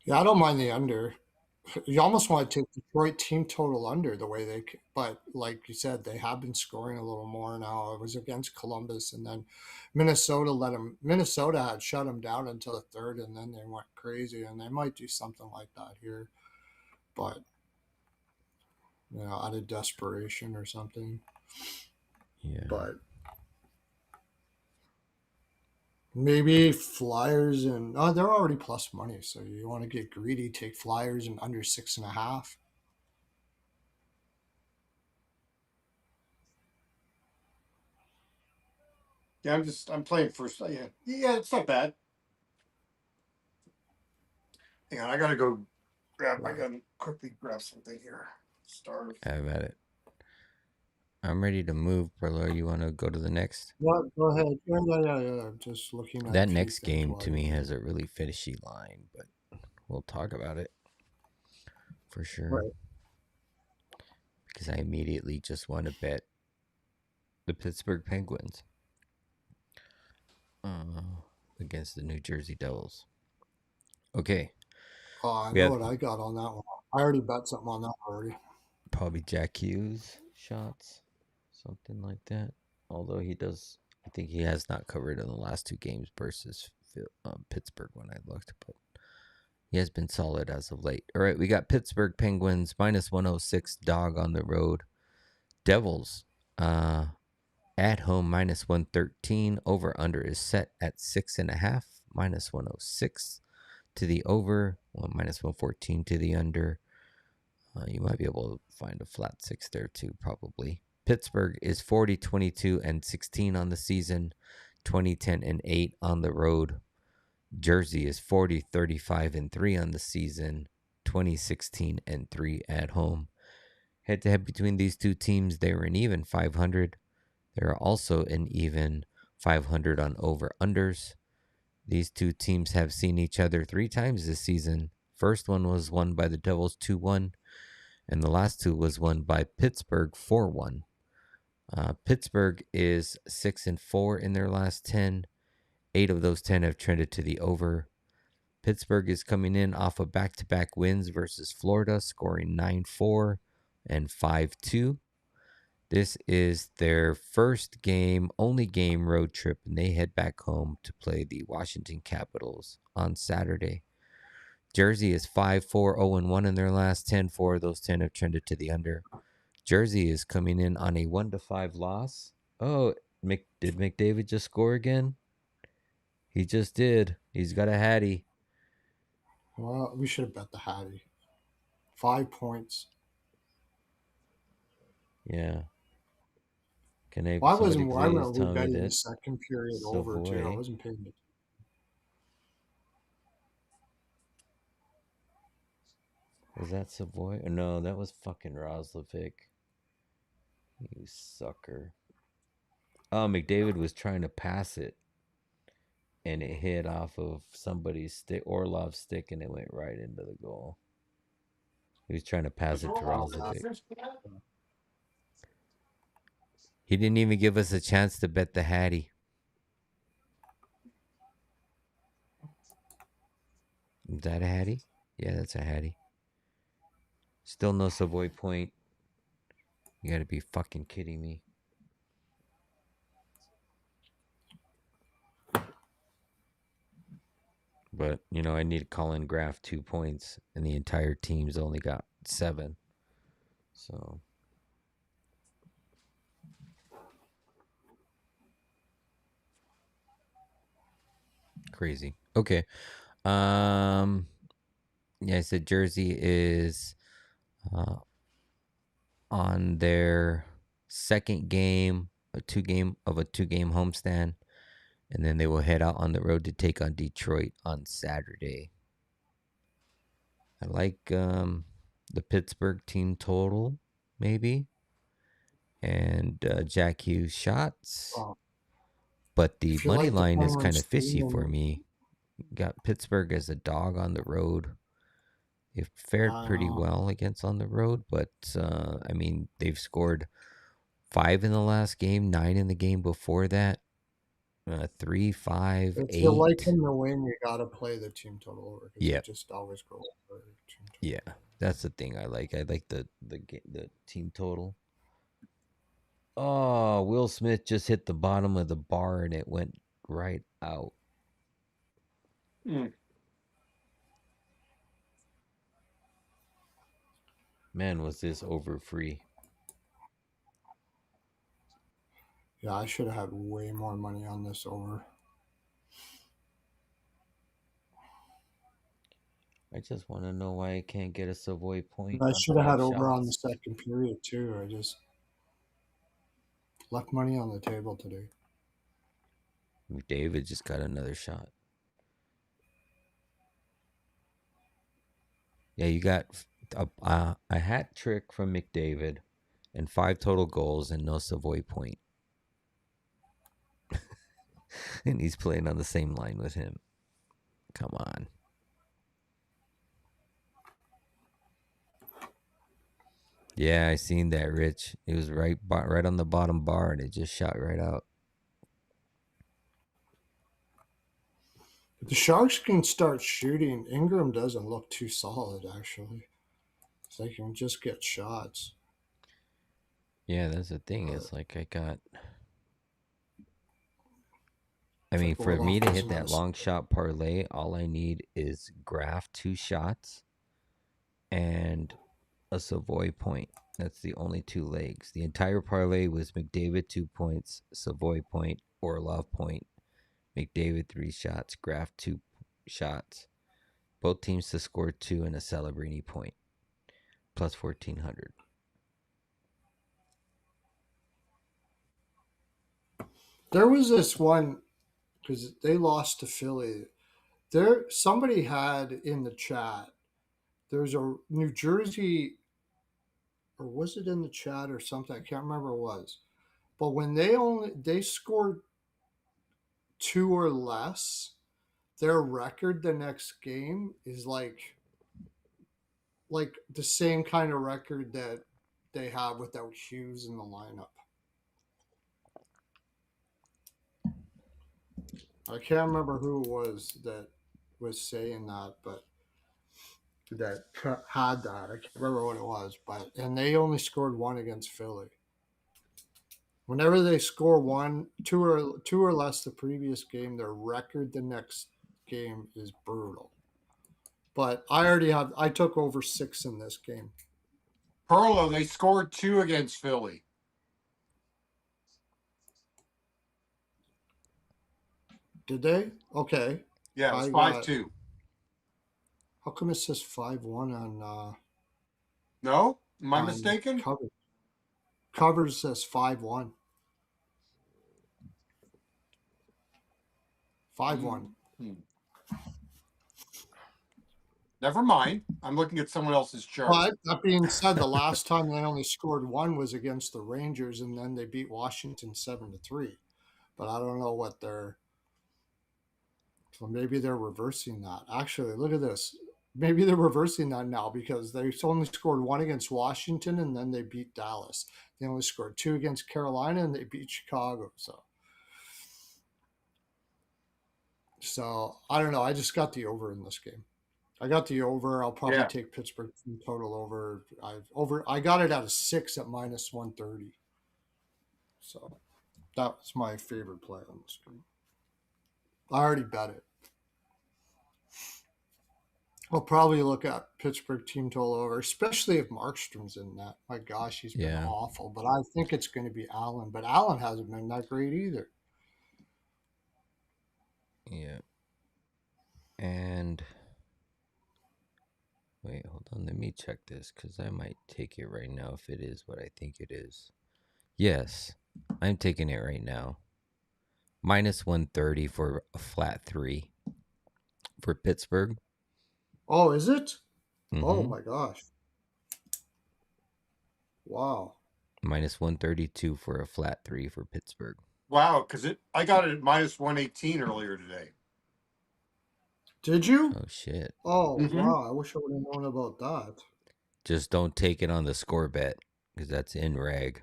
Yeah, I don't mind the under. You almost want to take Detroit team total under the way but like you said, they have been scoring a little more now. It was against Columbus, and then Minnesota had shut them down until the third, and then they went crazy, and they might do something like that here, but out of desperation or something. Yeah, but maybe Flyers and they're already plus money, so you want to get greedy, take Flyers and under 6.5. Yeah, I'm playing first. Yeah, it's not bad. Hang on, I gotta go I gotta quickly grab something here. Start. have at it. I'm ready to move, Pearlo. You want to go to the next? Yeah, go ahead. Yeah. I'm just looking at that next game to me has a really fishy line, but we'll talk about it for sure. Right. Because I immediately just want to bet the Pittsburgh Penguins against the New Jersey Devils. Okay. I know what I got on that one. I already bet something on that already. Probably Jack Hughes shots, something like that. Although I think he has not covered in the last 2 games versus Pittsburgh when I looked, but he has been solid as of late. All right, we got Pittsburgh Penguins -106 dog on the road. Devils at home -113. Over under is set at 6.5. -106 to the over. -114 to the under. You might be able to find a flat 6 there too, probably. Pittsburgh is 40-22-16 on the season, 20-10-8 on the road. Jersey is 40-35-3 on the season, 2016-3 at home. Head to head between these two teams, they were an even 500. They are also an even 500 on over-unders. These two teams have seen each other 3 times this season. First one was won by the Devils 2-1, and the last 2 was won by Pittsburgh 4-1. Pittsburgh is 6-4 in their last 10. 8 of those 10 have trended to the over. Pittsburgh is coming in off of back-to-back wins versus Florida, scoring 9-4 and 5-2. This is their first game, only game road trip, and they head back home to play the Washington Capitals on Saturday. Jersey is 5-4-0-1 in their last 10. 4 of those 10 have trended to the under. Jersey is coming in on a 1-5 loss. Oh, did McDavid just score again? He just did. He's got a hattie. Well, we should have bet the Hattie. 5 points. Yeah. Why Somebody wasn't why please weren't we tell me betting the that second period over too? I Savoy. wasn't paying it. Was that Savoy? No, that was fucking Roslovic. You sucker. Oh, McDavid was trying to pass it, and it hit off of somebody's stick, Orlov's stick, and it went right into the goal. He was trying to pass it to Roslovic. He didn't even give us a chance to bet the Hattie. Is that a Hattie? Yeah, that's a Hattie. Still no Savoy point. You gotta be fucking kidding me. But, I need to call in Graf 2 points, and the entire team's only got 7. So. Crazy. Okay. Yeah, I said Jersey is on their second game, a two game homestand, and then they will head out on the road to take on Detroit on Saturday. I like the Pittsburgh team total, maybe, and Jack Hughes shots, but the money line is kind of fishy for me. Got Pittsburgh as a dog on the road. They've fared pretty well against on the road, but I mean, they've scored 5 in the last game, 9 in the game before that, 3, 5, If 8. you like them to win, you got to play the team total over because they just always go over team total. Yeah, that's the thing I like. I like the team total. Oh, Will Smith just hit the bottom of the bar and it went right out. Man, was this over free? Yeah, I should have had way more money on this over. I just want to know why I can't get a Savoy point. I should have had over shots. on the second period too. I just left money on the table today. McDavid just got another shot. Yeah, you got a hat trick from McDavid and 5 total goals and no Savoy point. And he's playing on the same line with him. Come on. Yeah, I seen that, Rich. It was right on the bottom bar, and it just shot right out. If the Sharks can start shooting, Ingram doesn't look too solid, actually. So they can just get shots. Yeah, that's the thing. It's like I mean, for me to hit that long shot parlay, all I need is Graf 2 shots and a Savoy point. That's the only 2 legs. The entire parlay was McDavid 2 points, Savoy point, Orlov point, McDavid 3 shots, Graf 2 shots. Both teams to score 2 and a Celebrini point. Plus 1,400. There was this one, because they lost to Philly. Somebody had in the chat, there's a New Jersey, or was it in the chat or something? I can't remember what it was. But when they scored 2 or less, their record the next game is like the same kind of record that they have without Hughes in the lineup. I can't remember who it was that was saying that, but that had that. I can't remember what it was, and they only scored 1 against Philly. Whenever they score 2 or less the previous game, their record the next game is brutal. But I took over 6 in this game. Pearlo, they scored 2 against Philly. Did they? Okay. Yeah, it was 5-2. How come it says 5-1 on? No, am I mistaken? Covers says 5-1. 5-1. Never mind. I'm looking at someone else's chart. But that being said, the last time they only scored one was against the Rangers, and then they beat Washington 7-3. But I don't know what they're. So maybe they're reversing that. Actually, look at this. Maybe they're reversing that now because they only scored one against Washington, and then they beat Dallas. They only scored two against Carolina, and they beat Chicago. So I don't know. I just got the over in this game. I got the over. I'll probably take Pittsburgh total over. I got it at a 6 at -130. So that was my favorite play on this game. I already bet it. I'll probably look at Pittsburgh team total over, especially if Markstrom's in that. My gosh, he's been awful. But I think it's going to be Allen. But Allen hasn't been that great either. Yeah. And wait, hold on. Let me check this because I might take it right now if it is what I think it is. Yes, I'm taking it right now. -130 for a flat 3 for Pittsburgh. Oh, is it? Mm-hmm. Oh, my gosh. Wow. -132 for a flat 3 for Pittsburgh. Wow, because I got it at -118 earlier today. Did you? Oh, shit. Oh, wow. I wish I would have known about that. Just don't take it on the score bet because that's in reg.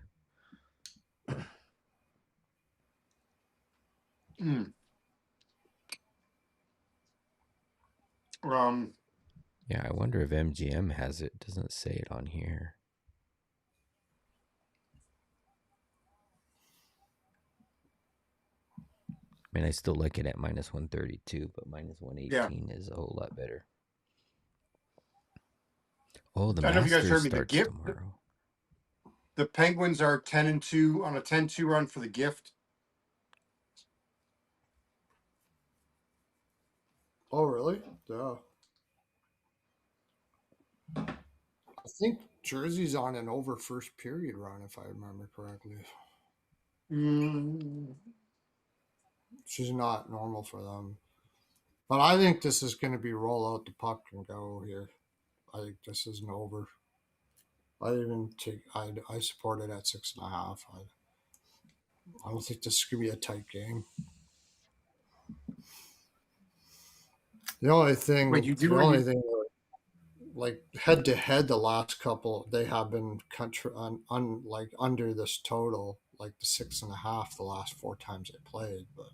Yeah, I wonder if MGM has it. Doesn't say it on here. I mean, I still like it at -132, but -118 is a whole lot better. Oh, the Masters starts tomorrow. The Penguins are 10-2 on a 10-2 run for the gift. Oh, really? Yeah. I think Jersey's on an over first period run, if I remember correctly. Which is not normal for them. But I think this is going to be roll out the puck and go here. I think this is an over. I support it at 6.5. I don't think this is going to be a tight game. The only thing, like head to head, the last couple they have been like under this total, like the 6.5 the last 4 times they played, but.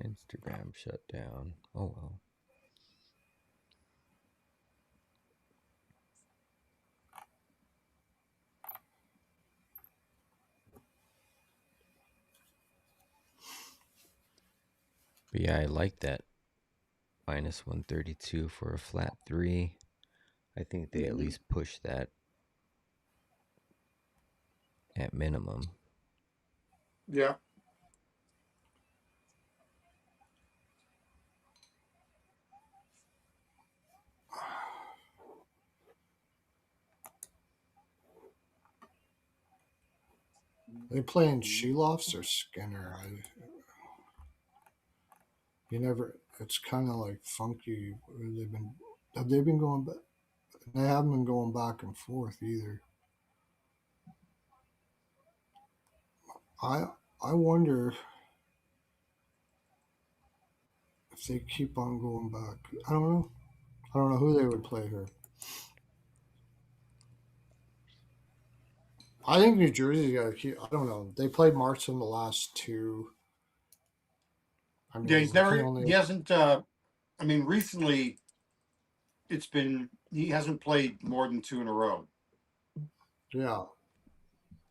Instagram shut down. Oh, well. But yeah, I like that. -132 for a flat 3. I think they at least push that at minimum. Yeah. They playing Sheloffs or Skinner? It's kind of like funky. Have they been going back? They haven't been going back and forth either. I wonder if they keep on going back. I don't know. I don't know who they would play here. I think New Jersey's got to keep. I don't know. They played March in the last 2. I mean, he hasn't. I mean, recently, he hasn't played more than 2 in a row. Yeah.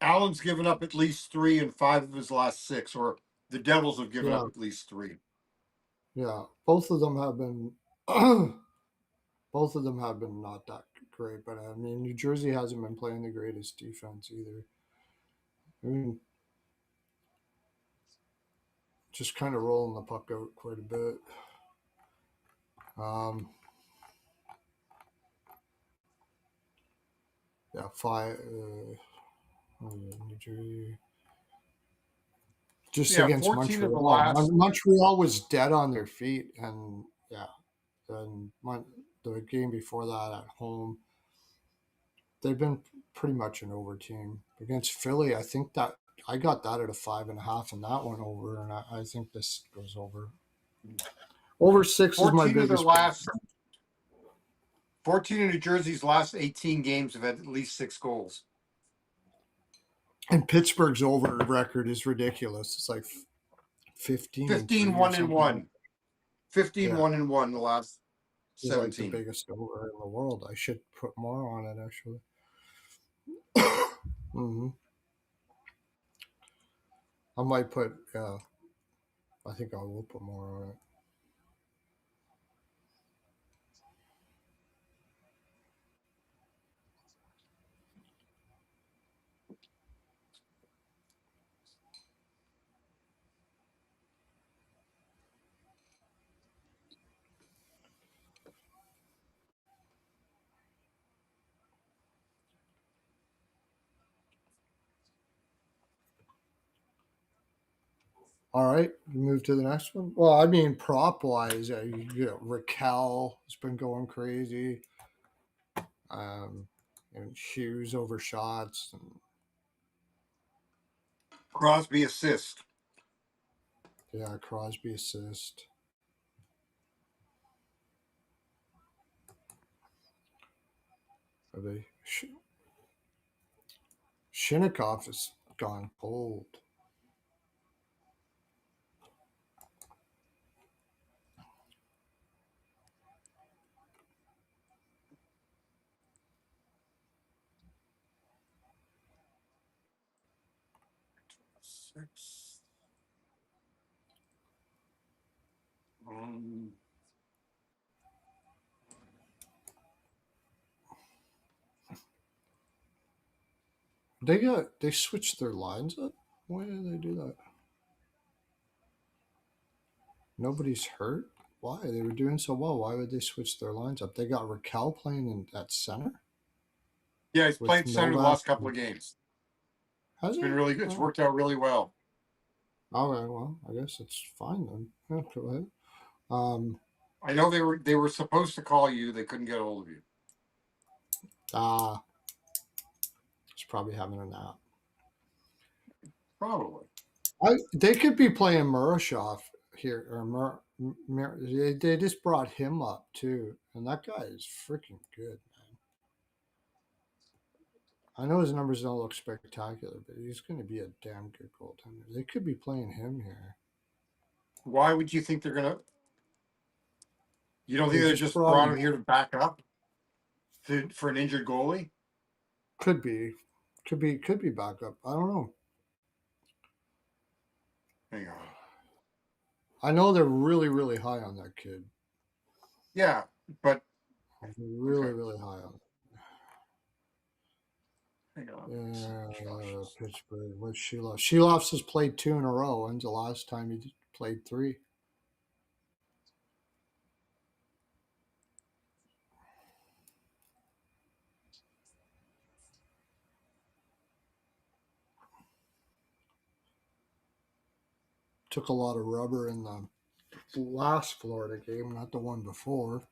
Allen's given up at least 3 in 5 of his last 6, or The Devils have given Yeah. up at least 3. Yeah, both of them have been both of them have been not that great, but I mean New Jersey hasn't been playing the greatest defense either. I mean, just kind of rolling the puck out quite a bit. Yeah, 5 New Jersey. Just Yeah, against 14 of the Montreal. last. Montreal was dead on their feet, and yeah, and the game before that at home, they've been pretty much an over team. Against Philly, I think that I got that at a 5.5, and that went over, and I think this goes over. Over 6 is my 14 of their biggest. last. 14 of New Jersey's last 18 games have had at least 6 goals. And Pittsburgh's over record is ridiculous. It's like 15 1-1. 15 Yeah. 1-1 the last It's like the 17. biggest over in the world. I should put more on it, actually. I might put, yeah. I think I will put more on it. All right, move to the next one. Well, I mean, prop wise, Raquel has been going crazy. And shoes over shots. And, Crosby assist. yeah, Crosby assist. Are they? Shinnikov has gone cold. Six. They switched their lines up. Why did they do that? Nobody's hurt. Why? They were doing so well. Why would they switch their lines up? They got Raquel playing at center. Yeah, he's with played center the Novak. last couple of games. Has It's it been really good. It's worked out really well. All right. Well, I guess it's fine then. Yeah, go ahead. I know they were supposed to call you. They couldn't get a hold of you. He's probably having a nap. Probably. They could be playing Murashov here, or they just brought him up too, and that guy is freaking good, man. I know his numbers don't look spectacular, but he's going to be a damn good goaltender. They could be playing him here. Why would you think they're gonna? You don't think They they just just brought brought him. him here to back up for an injured goalie? Could be backup. I don't know. Hang on. I know they're really, really high on that kid. Yeah, but Really high on it. Hang on. Yeah, Pittsburgh. What's Sheloff? Sheloff has played 2 in a row. When's the last time he played 3? Took a lot of rubber in the last Florida game, not the one before.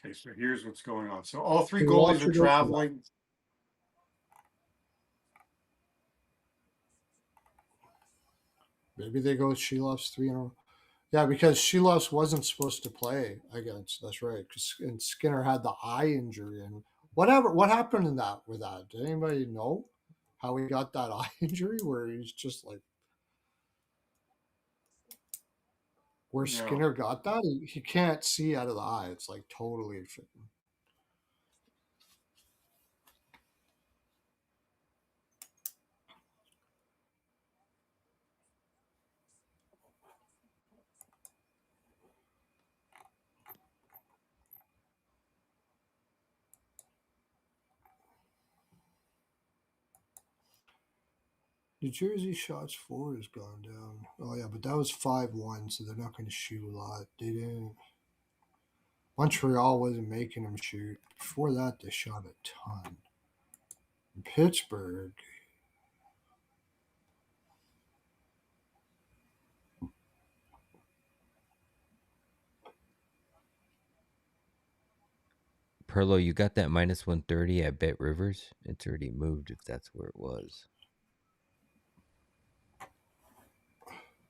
Okay, so here's what's going on. So all 3 Can you goalies watch are it open? traveling. Maybe they go with Sheloff's 3 in a row. Yeah, because Sheloff's wasn't supposed to play against. That's right. And Skinner had the eye injury, and what happened in that with that? Did anybody know how he got that eye injury? Where he's just like, where No. Skinner got that? He can't see out of the eye. It's like totally fitting. New Jersey shots for has gone down. Oh yeah, but that was 5-1, so they're not going to shoot a lot. They didn't. Montreal wasn't making them shoot. Before that, they shot a ton. Pittsburgh. Pearlo, you got that minus 130 at Bet Rivers? It's already moved if that's where it was.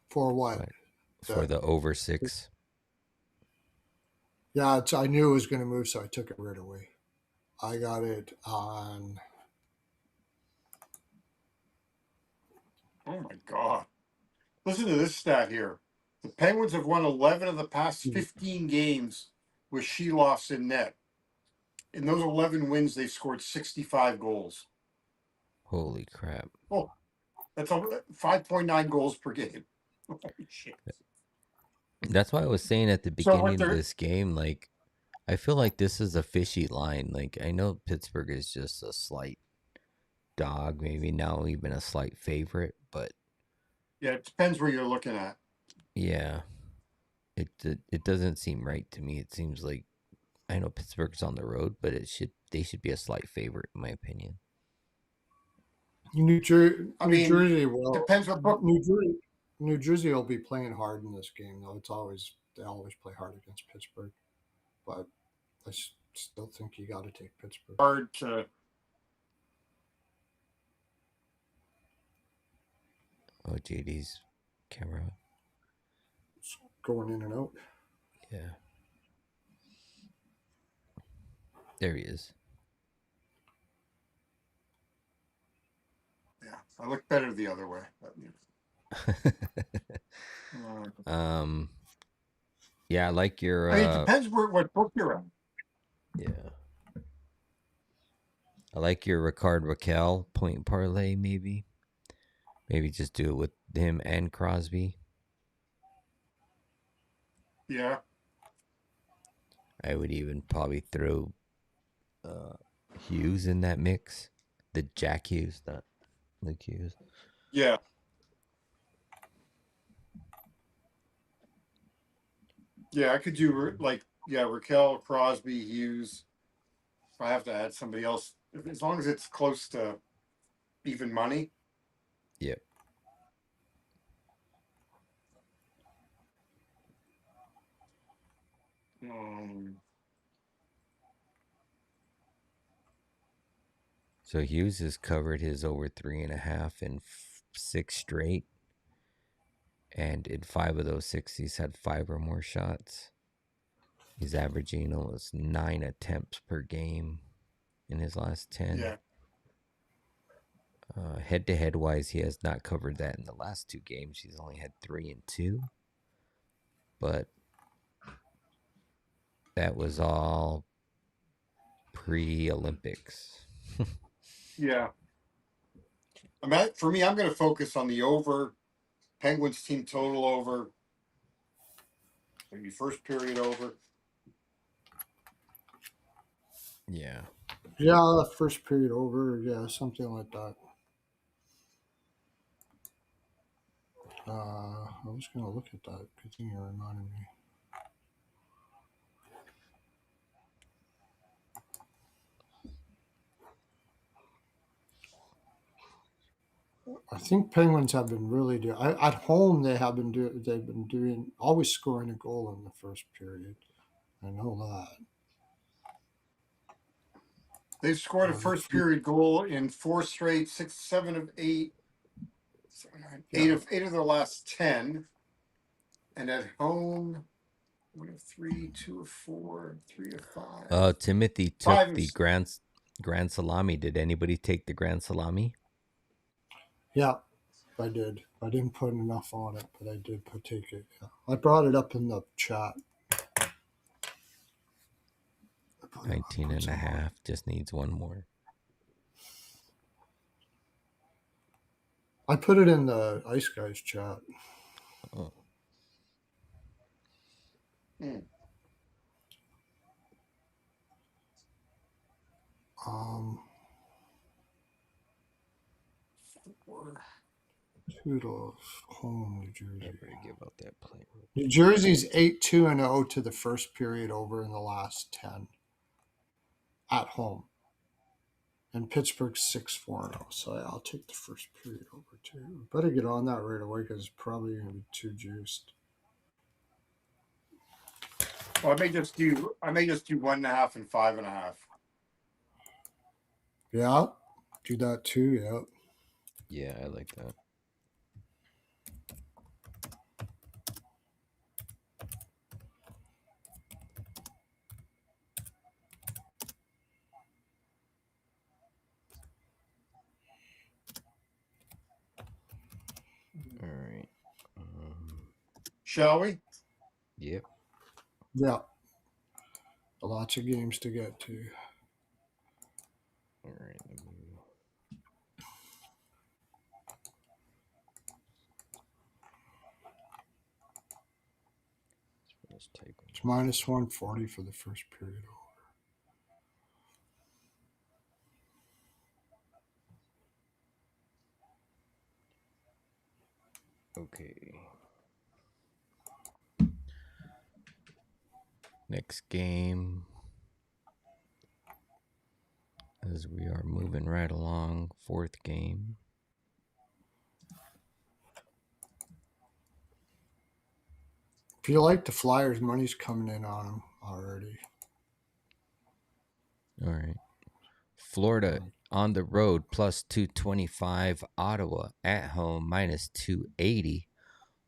For what? But for the over 6. Yeah, I knew it was going to move, so I took it right away. I got it on. Oh my God. Listen to this stat here. The Penguins have won 11 of the past 15 games with Sheloffs in net. In those 11 wins, they've scored 65 goals. Holy crap. Oh, that's 5.9 goals per game. Holy shit. That's why I was saying at the So what beginning of they're this game, like, I feel like this is a fishy line. Like, I know Pittsburgh is just a slight dog, maybe now even a slight favorite, but yeah, it depends where you're looking at. yeah, it doesn't seem right to me. It seems like I know Pittsburgh's on the road, but they should be a slight favorite in my opinion. New Jersey will. Depends what book. New Jersey will be playing hard in this game, though. They always play hard against Pittsburgh, but I still think you got to take Pittsburgh. Hard to. Oh, JD's camera. It's going in and out. Yeah. There he is. Yeah, I look better the other way. Yeah, I like your I mean, it depends what book you're in. yeah. I like your Ricard Raquel point parlay, maybe. Maybe just do it with him and Crosby. Yeah. I would even probably throw Hughes in that mix. The Jack Hughes, not Luke Hughes. Yeah. Yeah, I could do Raquel, Crosby, Hughes. If I have to add somebody else, as long as it's close to even money. Yep. So Hughes has covered his over 3.5 in 6 straight. And in 5 of those 6, he's had 5 or more shots. He's averaging almost 9 attempts per game in his last 10. Yeah. Head-to-head wise, he has not covered that in the last 2 games. He's only had 3 and 2. But that was all pre-Olympics. Yeah. For me, I'm going to focus on the over. Penguins team total over. Maybe first period over. Yeah. Yeah, first period over. Yeah, something like that. I was going to look at that. Good thing you reminded me. I think Penguins have been really doing. At home, they've been doing always scoring a goal in the first period. I know that. They've scored a first period goal in 4 straight, 6, 7 of 8, 7, 9, 8 of 8 of their last 10. And at home, 1 of 3, 2 of 4, 3 of 5. Timothy took the Grand Salami. Did anybody take the Grand Salami? Yeah, I did. I didn't put enough on it, but I did take it. Yeah. I brought it up in the chat. 19 and a half. Just needs one more. I put it in the Ice Guys chat. Oh. Um, Toodles, home, New Jersey. Never to give out that play. New Jersey's 8-2-0 to the first period over in the last 10 at home. And Pittsburgh's 6-4-0. So yeah, I'll take the first period over too. Better get on that right away because it's probably going to be too juiced. Well, I may just do 1.5 and 5.5. Yeah, do that too. Yeah. Yeah, I like that. All right. Shall we? Yep. Yeah. Lots of games to get to. All right. Let's take them. It's minus 140 for the first period over. Okay. Next game, as we are moving right along, fourth game. If you like the Flyers, money's coming in on them already. All right. Florida on the road plus 225. Ottawa at home minus 280.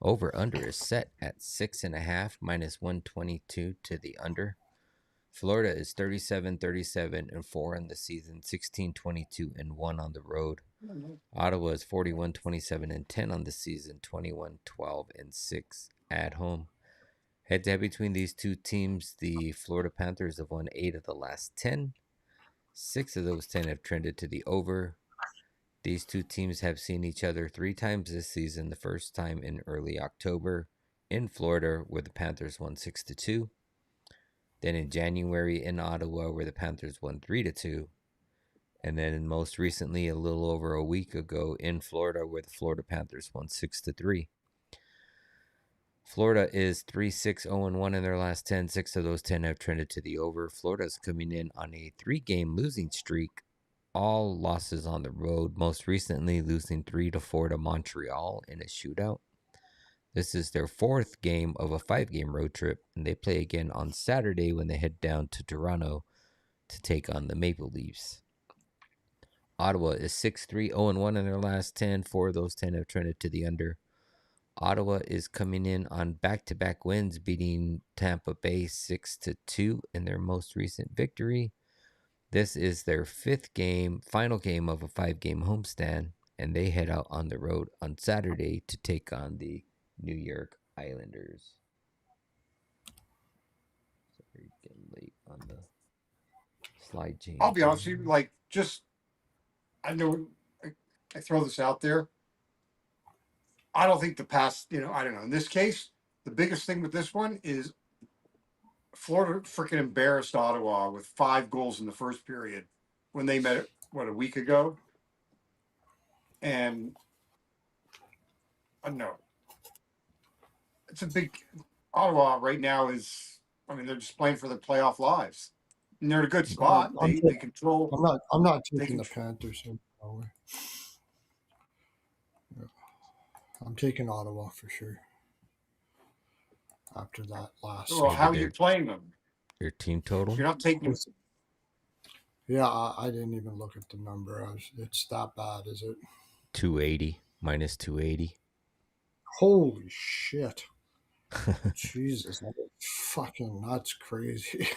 Over under is set at 6.5 minus 122 to the under. Florida is 37-37-4 in the season, 16-22-1 on the road. Ottawa is 41-27-10 on the season, 21-12-6 at home. Head-to-head between these two teams, the Florida Panthers have won 8 of the last 10. 6 of those 10 have trended to the over. These two teams have seen each other 3 times this season, the first time in early October in Florida, where the Panthers won 6-2. Then in January in Ottawa, where the Panthers won 3-2. And then most recently, a little over a week ago, in Florida, where the Florida Panthers won 6-3. Florida is 3-6-0-1 in their last 10. 6 of those 10 have trended to the over. Florida is coming in on a 3-game losing streak. All losses on the road, most recently losing 3-4 to Montreal in a shootout. This is their 4th game of a 5-game road trip, and they play again on Saturday when they head down to Toronto to take on the Maple Leafs. Ottawa is 6-3-0-1 in their last 10. 4 of those 10 have trended to the under. Ottawa is coming in on back-to-back wins, beating Tampa Bay 6-2 in their most recent victory. This is their 5th game, final game of a 5-game homestand, and they head out on the road on Saturday to take on the New York Islanders. Sorry, getting late on the slide change. I'll be honest with you, I know I throw this out there. I don't think the past, I don't know. In this case, the biggest thing with this one is Florida freaking embarrassed Ottawa with 5 goals in the first period when they met, a week ago? And I don't know. It's a big Ottawa right now they're just playing for their playoff lives. And they're in a good spot. They control. I'm not taking the Panthers. No way. Yeah. I'm taking Ottawa for sure. After that last. Well, how are you playing them? Your team total? You're not taking. Yeah, I didn't even look at the number. It's that bad, is it? 280 minus 280. Holy shit! Jesus, that is fucking nuts, crazy.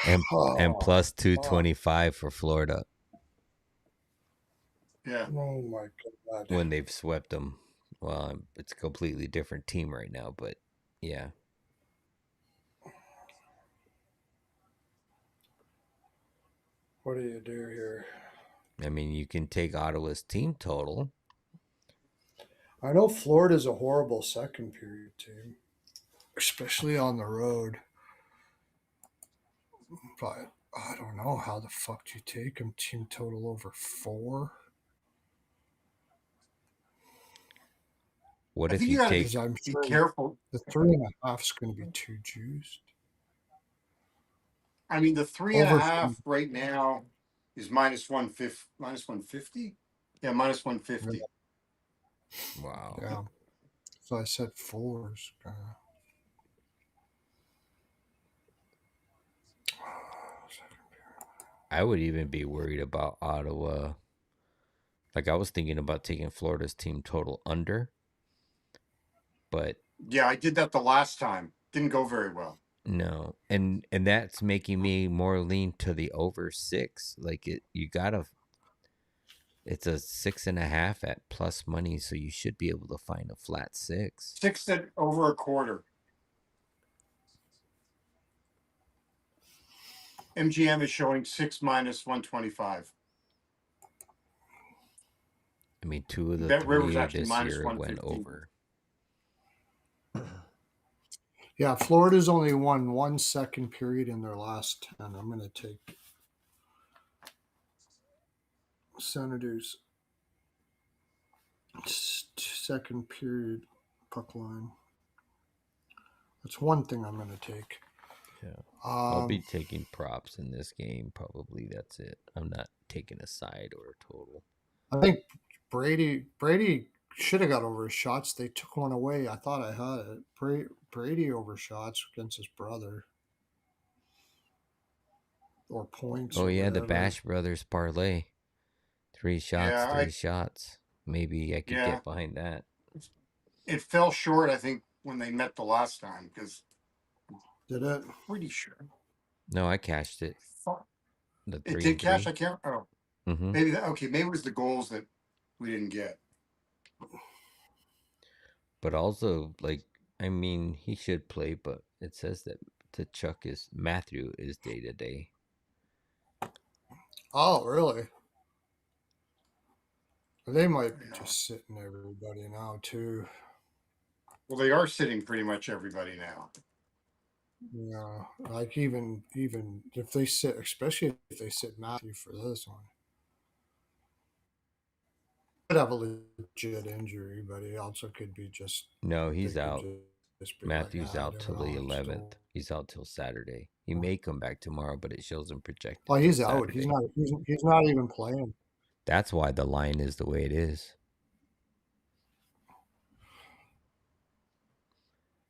and plus 225 for Florida. Yeah. Oh my god. When they've swept them. Well, it's a completely different team right now, but yeah. What do you do here? I mean, you can take Ottawa's team total. I know Florida's a horrible second period team, especially on the road. But I don't know how the fuck do you take them team total over 4? What I if think you you got to take? Because I'm be sure careful. the 3.5 is going to be too juiced. I mean, the three and a Over. half right now is minus 150. Minus 150? Yeah, minus 150. Wow. Yeah. So I said 4s. I would even be worried about Ottawa. Like I was thinking about taking Florida's team total under, but Yeah, I did that the last time. Didn't go very well. no, and that's making me more lean to the over 6. Like you gotta. It's a 6.5 at plus money, so you should be able to find a flat 6. 6 at over a quarter. MGM is showing 6 minus 125. I mean, 2 of the Bet River's 3 actually this minus year went 150. over. Yeah, Florida's only won 1 second period in their last 10. I'm going to take Senators second period puck line. That's one thing I'm going to take. Yeah. I'll be taking props in this game. Probably that's it. I'm not taking a side or a total. I think Brady should have got over his shots. They took one away. I thought I had it. Brady over shots against his brother. Or points. Oh or yeah, the whatever. Bash Brothers parlay. 3 shots, Yeah, 3 shots. Maybe I could Yeah. get behind that. It fell short, I think, when they met the last time, because Did it? pretty sure. No, I cashed it. Fuck. The It 3 did and cash. 3. I can't. Oh, Mm-hmm. maybe that. Okay, maybe it was the goals that we didn't get. But also, like, I mean, he should play, but it says that Matthew is day to day. Oh, really? They might be just sitting everybody now too. Well, they are sitting pretty much everybody now. Yeah, like even if they sit, especially if they sit Matthew for this one, could have a legit injury, but he also could be just. No, he's out. Just be Matthew's like, out till the 11th. He's out till Saturday. He may come back tomorrow, but it shows him projected. Oh, he's till out. Saturday. He's not even playing. That's why the line is the way it is.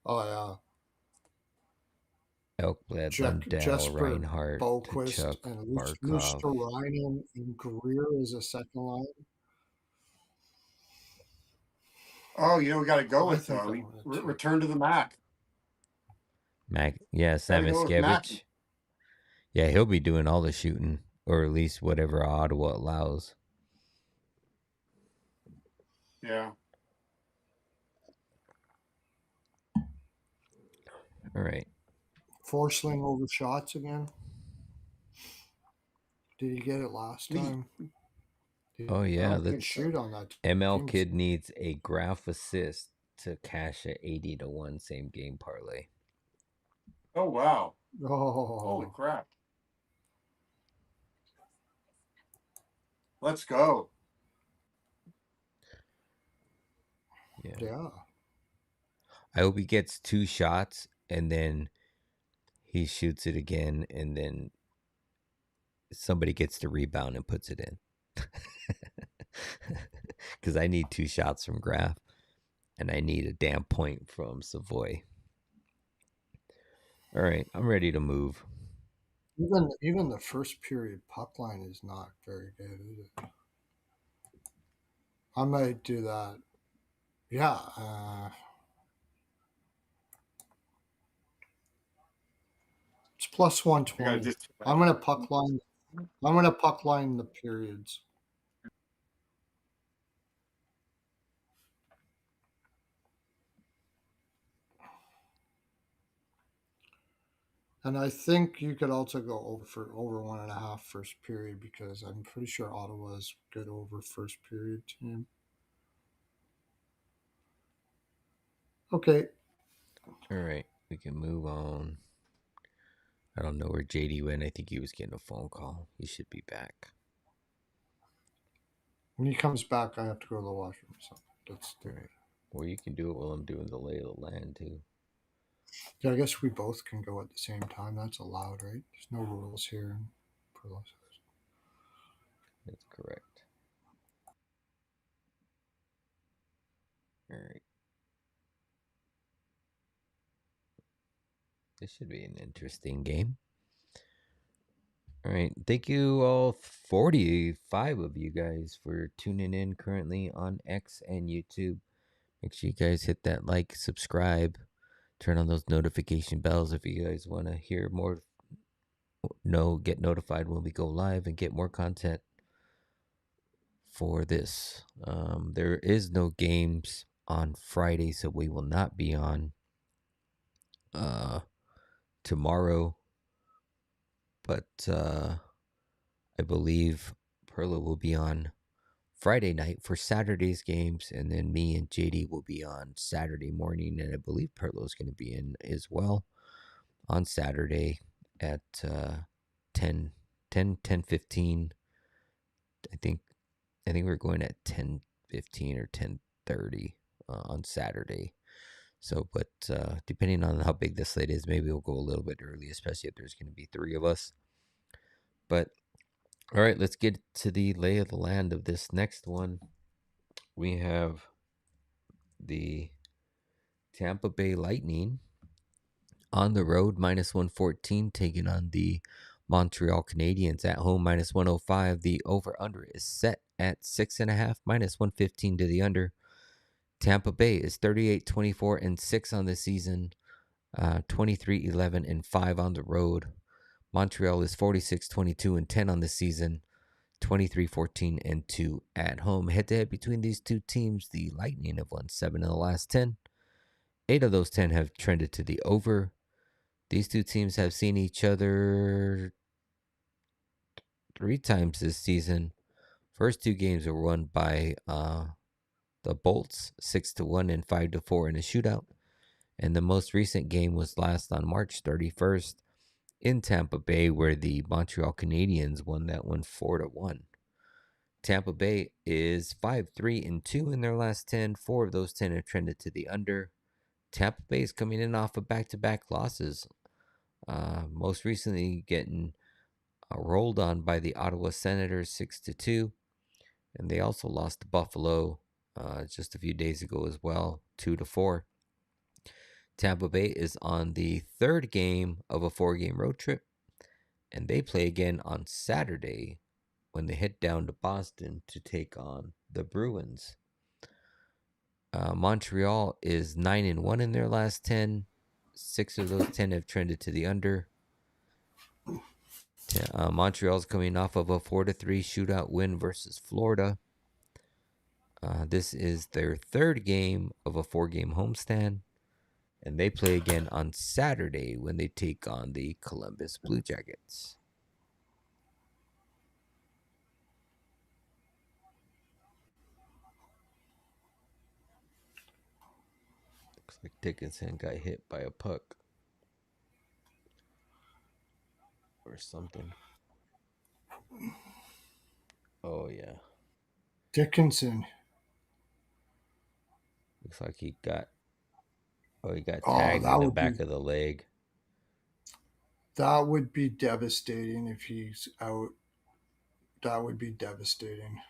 Oh Elkblad, Lundell, Jesper Reinhardt, Boquist Tkachuk, and Barkov. Ryan and Greer is a second line. Oh, we got to go I with think I wanna take- return to the Mac. Yeah, Gotta go with Mac. Samiskevich. Yeah, he'll be doing all the shooting, or at least whatever Ottawa allows. Yeah. All right. Forsling over shots again. Did he get it last time? Oh yeah, the shoot on that. ML Kid needs a graph assist to cash a 80-1 same game parlay. Oh wow! Oh, Holy crap! Let's go. Yeah. I hope he gets 2 shots and then he shoots it again, and then somebody gets the rebound and puts it in. Because I need 2 shots from Graf, and I need a damn point from Savoy. All right, I'm ready to move. Even the first period puck line is not very good, is it? I might do that. Yeah. It's plus 120. I'm gonna puck line. I'm gonna puck line the periods. And I think you could also go over 1.5 first period, because I'm pretty sure Ottawa's good over first period team. Okay. All right, we can move on. I don't know where JD went. I think he was getting a phone call. He should be back. When he comes back, I have to go to the washroom. So that's all right. Or you can do it while I'm doing the lay of the land too. Yeah, I guess we both can go at the same time. That's allowed, right? There's no rules here in Pearlo. That's correct. All right. This should be an interesting game. All right. Thank you all 45 of you guys for tuning in currently on X and YouTube. Make sure you guys hit that like, subscribe, turn on those notification bells if you guys want to hear more. Get notified when we go live and get more content for this. There is no games on Friday, so we will not be on tomorrow. But I believe Pearlo will be on Friday night for Saturday's games, and then me and JD will be on Saturday morning, and I believe Pearlo is going to be in as well on Saturday at 10:15. I think we're going at 10:15 or 10:30 on Saturday. So, but depending on how big the slate is, maybe we'll go a little bit early, especially if there's going to be 3 of us. But all right, let's get to the lay of the land of this next one. We have the Tampa Bay Lightning on the road, -114, taking on the Montreal Canadiens at home, -105. The over-under is set at 6.5, -115 to the under. Tampa Bay is 38-24-6 on the season, 23-11-5 on the road. Montreal is 46-22-10 on the season, 23-14-2 at home. Head-to-head between these two teams, the Lightning have won 7 of the last 10. 8 of those 10 have trended to the over. These two teams have seen each other 3 times this season. First 2 games were won by the Bolts, 6-1 and 5-4 in a shootout. And the most recent game was last on March 31st in Tampa Bay, where the Montreal Canadiens won that one 4-1. Tampa Bay is 5-3-2 in their last 10. 4 of those 10 have trended to the under. Tampa Bay is coming in off of back-to-back losses. Most recently getting rolled on by the Ottawa Senators 6-2. And they also lost to Buffalo just a few days ago as well, 2-4. Tampa Bay is on the 3rd game of a 4-game road trip, and they play again on Saturday when they head down to Boston to take on the Bruins. Montreal is 9-1 in their last 10. 6 of those 10 have trended to the under. Montreal's coming off of a 4-3 shootout win versus Florida. This is their 3rd game of a 4-game homestand, and they play again on Saturday when they take on the Columbus Blue Jackets. Looks like Dickinson got hit by a puck or something. Oh, yeah. Dickinson. Looks like he got tagged in the back of the leg. That would be devastating if he's out. That would be devastating.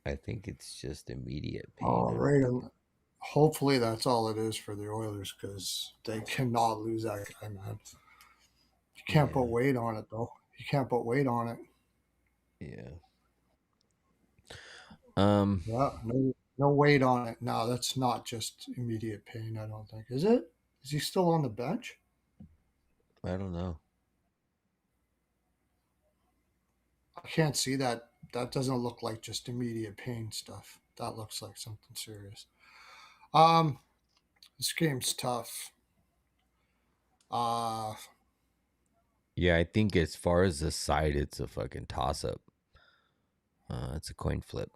I think it's just immediate pain. All right. Hopefully that's all it is for the Oilers, because they cannot lose that guy, man. You can't put weight on it, though. You can't put weight on it. Yeah. Yeah, no weight on it. No, that's not just immediate pain, I don't think. Is it? Is he still on the bench? I don't know. I can't see that. That doesn't look like just immediate pain stuff. That looks like something serious. This game's tough. Yeah, I think as far as the side, it's a fucking toss-up. It's a coin flip,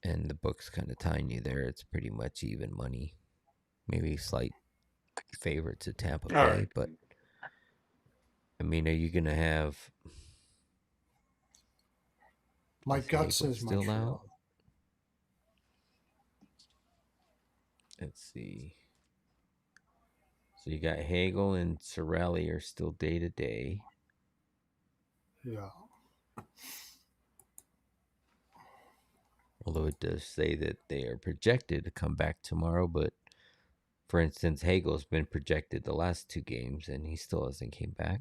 and the book's kind of tying you there. It's pretty much even money. Maybe slight favorite to Tampa Bay, right. But I mean, are you gonna have my gut says still Montreal. out? Let's see. So you got Hagel and Sorelli are still day to day. Yeah. Although it does say that they are projected to come back tomorrow, but for instance, Hagel's been projected the last 2 games and he still hasn't came back.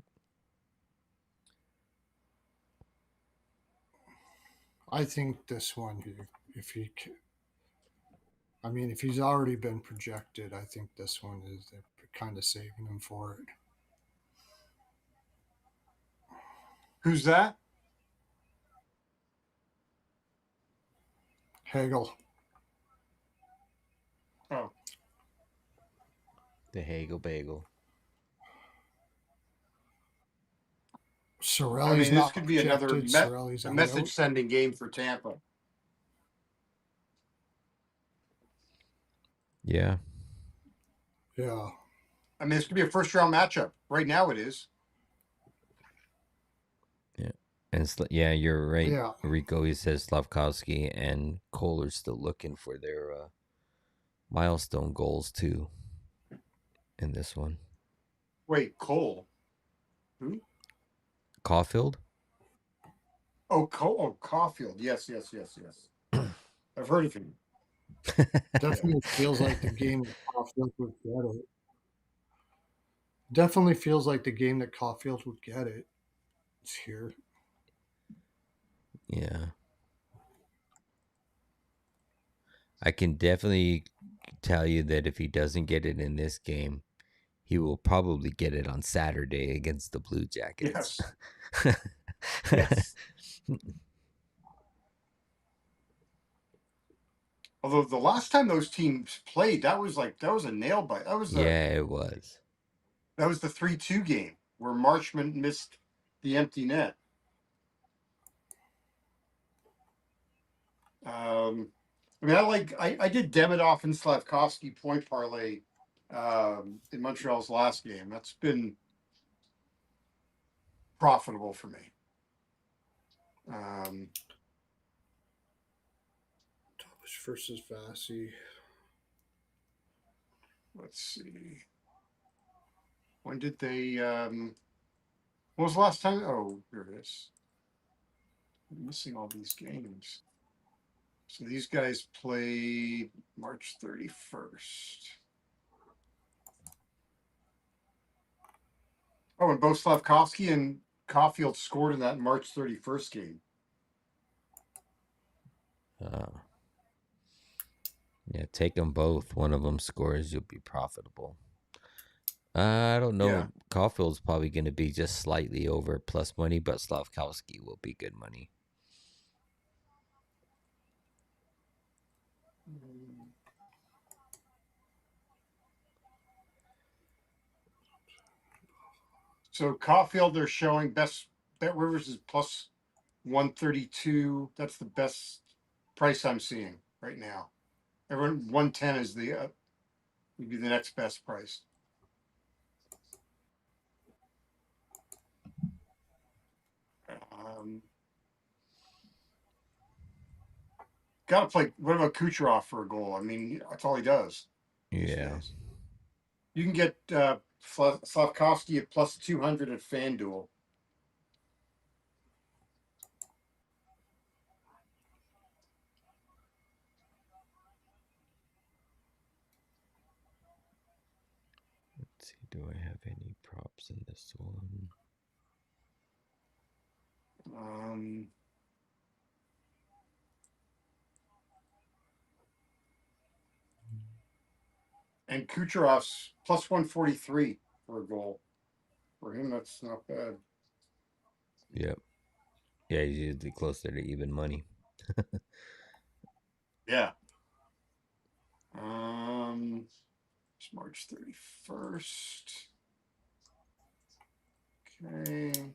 I think this one, if he, I mean, if he's already been projected, I think this one is they're kind of saving him for it. Who's that? Hagel. Oh, The Hagel Bagel. I Sorelli's mean, this not could be another projected. Sorelli's out. message sending game for Tampa. Yeah. Yeah. I mean, this could be a first round matchup. Right now, it is. Yeah. And yeah, you're right. Yeah. Rico, he says Slavkovsky and Cole are still looking for their milestone goals too in this one. Wait, Cole. Who? Caulfield? Oh, Caulfield. Yes. I've heard of him. Definitely feels like the game that Caulfield would get it. Definitely feels like the game that Caulfield would get it. It's here. Yeah. I can definitely tell you that if he doesn't get it in this game, he will probably get it on Saturday against the Blue Jackets. Yes. Yes. Although the last time those teams played, that was a nail bite. Yeah, it was. That was the 3-2 game where Marchment missed the empty net. I mean, I did Demidov and Slavkovsky point parlay in Montreal's last game. That's been profitable for me. Tobish versus Vasi. Let's see. When did they? When was the last time? Oh, here it is. I'm missing all these games. So these guys played March 31st. Oh, and both Slavkovsky and Caulfield scored in that March 31st game. Yeah, take them both. One of them scores, you'll be profitable. I don't know. Yeah. Caulfield's probably going to be just slightly over plus money, but Slavkovsky will be good money. So Caulfield, they're showing best Bet Rivers is plus 132. That's the best price I'm seeing right now. Everyone 110 is the would be the next best price. Got to play. What about Kucherov for a goal? I mean, that's all he does. Yeah. You can get Slavkovsky at plus 200 at FanDuel. Let's see. Do I have any props in this one? And Kucherov's plus 143 for a goal. For him, that's not bad. Yep. Yeah, he's usually closer to even money. Yeah. It's March 31st. Okay.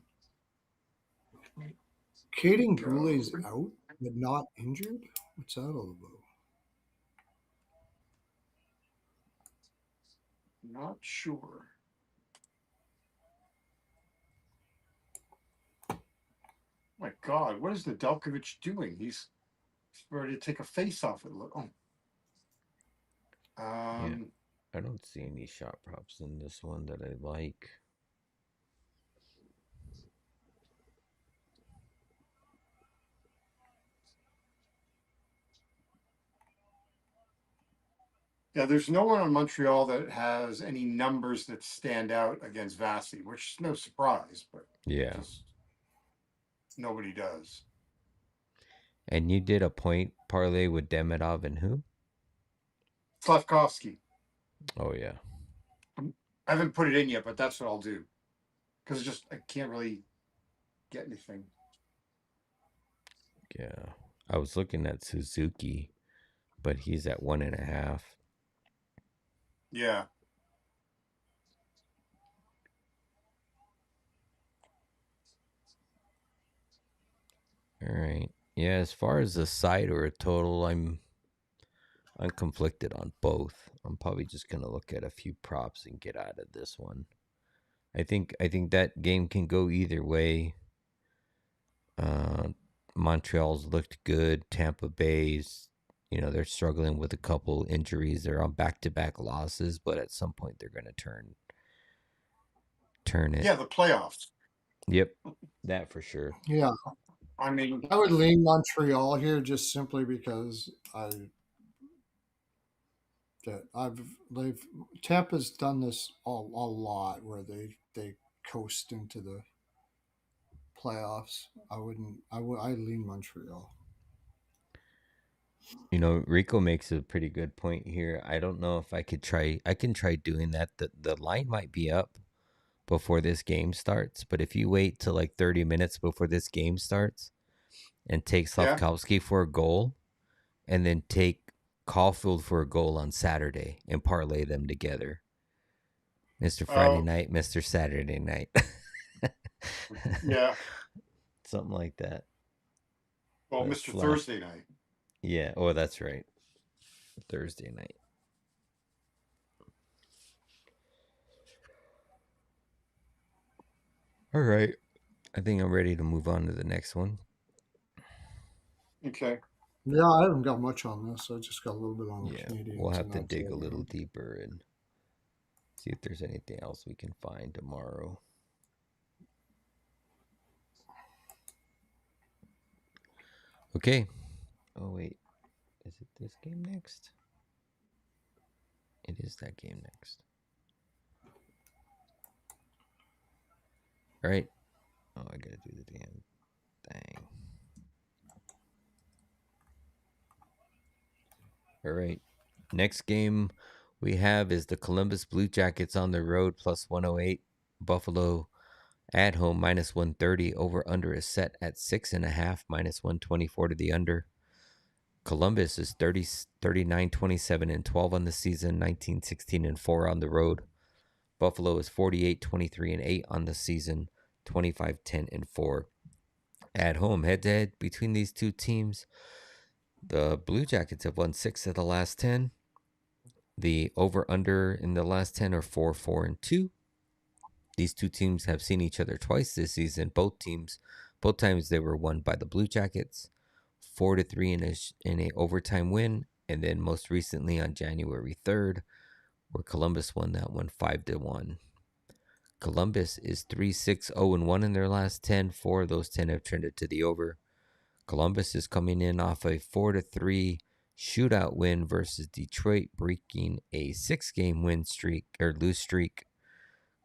Caden Goulet's out, but not injured? What's that all about? Not sure. My God, what is Nedeljkovic doing? He's ready to take a face off it. Oh. I don't see any shot props in this one that I like. Yeah, there's no one on Montreal that has any numbers that stand out against Vasi, which is no surprise, but Yeah. just nobody does. And you did a point parlay with Demidov and who? Slavkovsky. Oh, yeah. I haven't put it in yet, but that's what I'll do. Because just I can't really get anything. Yeah. I was looking at Suzuki, but he's at 1.5. Yeah. All right. Yeah, as far as a side or a total, I'm conflicted on both. I'm probably just gonna look at a few props and get out of this one. I think that game can go either way. Montreal's looked good. Tampa Bay's, they're struggling with a couple injuries. They're on back-to-back losses, but at some point they're gonna turn it. Yeah, the playoffs. Yep, that for sure. Yeah, I mean, I would lean Montreal here just simply because Tampa's done this a lot where they coast into the playoffs. I lean Montreal. Rico makes a pretty good point here. I don't know if I can try doing that. The line might be up before this game starts, but if you wait till like 30 minutes before this game starts and take Slavkovsky for a goal and then take Caulfield for a goal on Saturday and parlay them together. Mr. Friday night, Mr. Saturday night. Yeah. Something like that. Well, Mr. Thursday night. Yeah. Oh, that's right. Thursday night. All right. I think I'm ready to move on to the next one. Okay. Yeah, I haven't got much on this. I just got a little bit on the Canadians. We'll have to dig a little deeper and see if there's anything else we can find tomorrow. Okay. Oh, wait. Is it this game next? It is that game next. All right. Oh, I got to do the damn thing. All right. Next game we have is the Columbus Blue Jackets on the road plus 108. Buffalo at home minus 130. Over under is set at 6.5 minus 124 to the under. Columbus is 39, 27, and 12 on the season, 19, 16, and 4 on the road. Buffalo is 48, 23, and 8 on the season, 25, 10, and 4 at home. Head to head between these two teams, the Blue Jackets have won 6 of the last 10. The over-under in the last 10 are 4, 4, and 2. These two teams have seen each other twice this season. Both times they were won by the Blue Jackets, 4-3 in a overtime win, and then most recently on January 3rd, where Columbus won that one 5-1. Columbus is 3-6-0-1 in their last 10. 4 of those 10 have trended to the over. Columbus is coming in off a 4-3 shootout win versus Detroit, breaking a 6-game win streak or lose streak.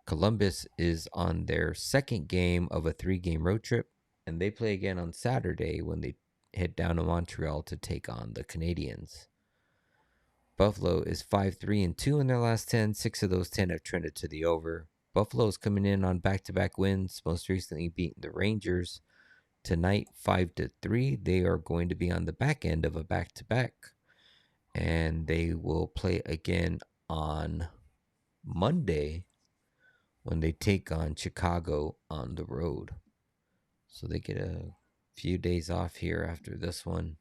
Columbus is on their second game of a 3-game road trip, and they play again on Saturday when they head down to Montreal to take on the Canadiens. Buffalo is 5-3-2 in their last 10. 6 of those 10 have trended to the over. Buffalo is coming in on back-to-back wins, most recently beating the Rangers tonight 5-3. They are going to be on the back end of a back-to-back, and they will play again on Monday when they take on Chicago on the road. So they get a few days off here after this one,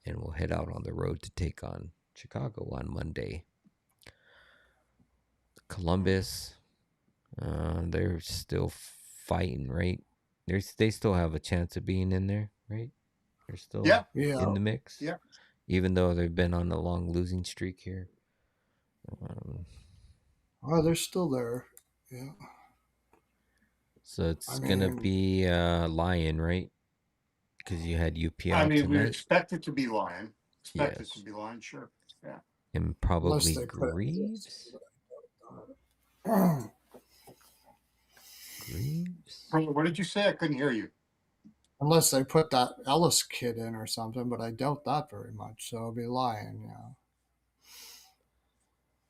and we'll head out on the road to take on Chicago on Monday. Columbus, they're still fighting, right? They still have a chance of being in there, right? They're still in the mix, Yeah. even though they've been on a long losing streak here. Oh, they're still there. Yeah. So it's I gonna mean, be Lion, right? Because you had I UPL mean, we tonight. expect it to be Lion. Expect it to Yes, be Lion, sure. Yeah. and unless probably they put Greaves. it. Greaves. What did you say? I couldn't hear you. Unless they put that Ellis kid in or something, but I doubt that very much. So it'll be Lion, yeah.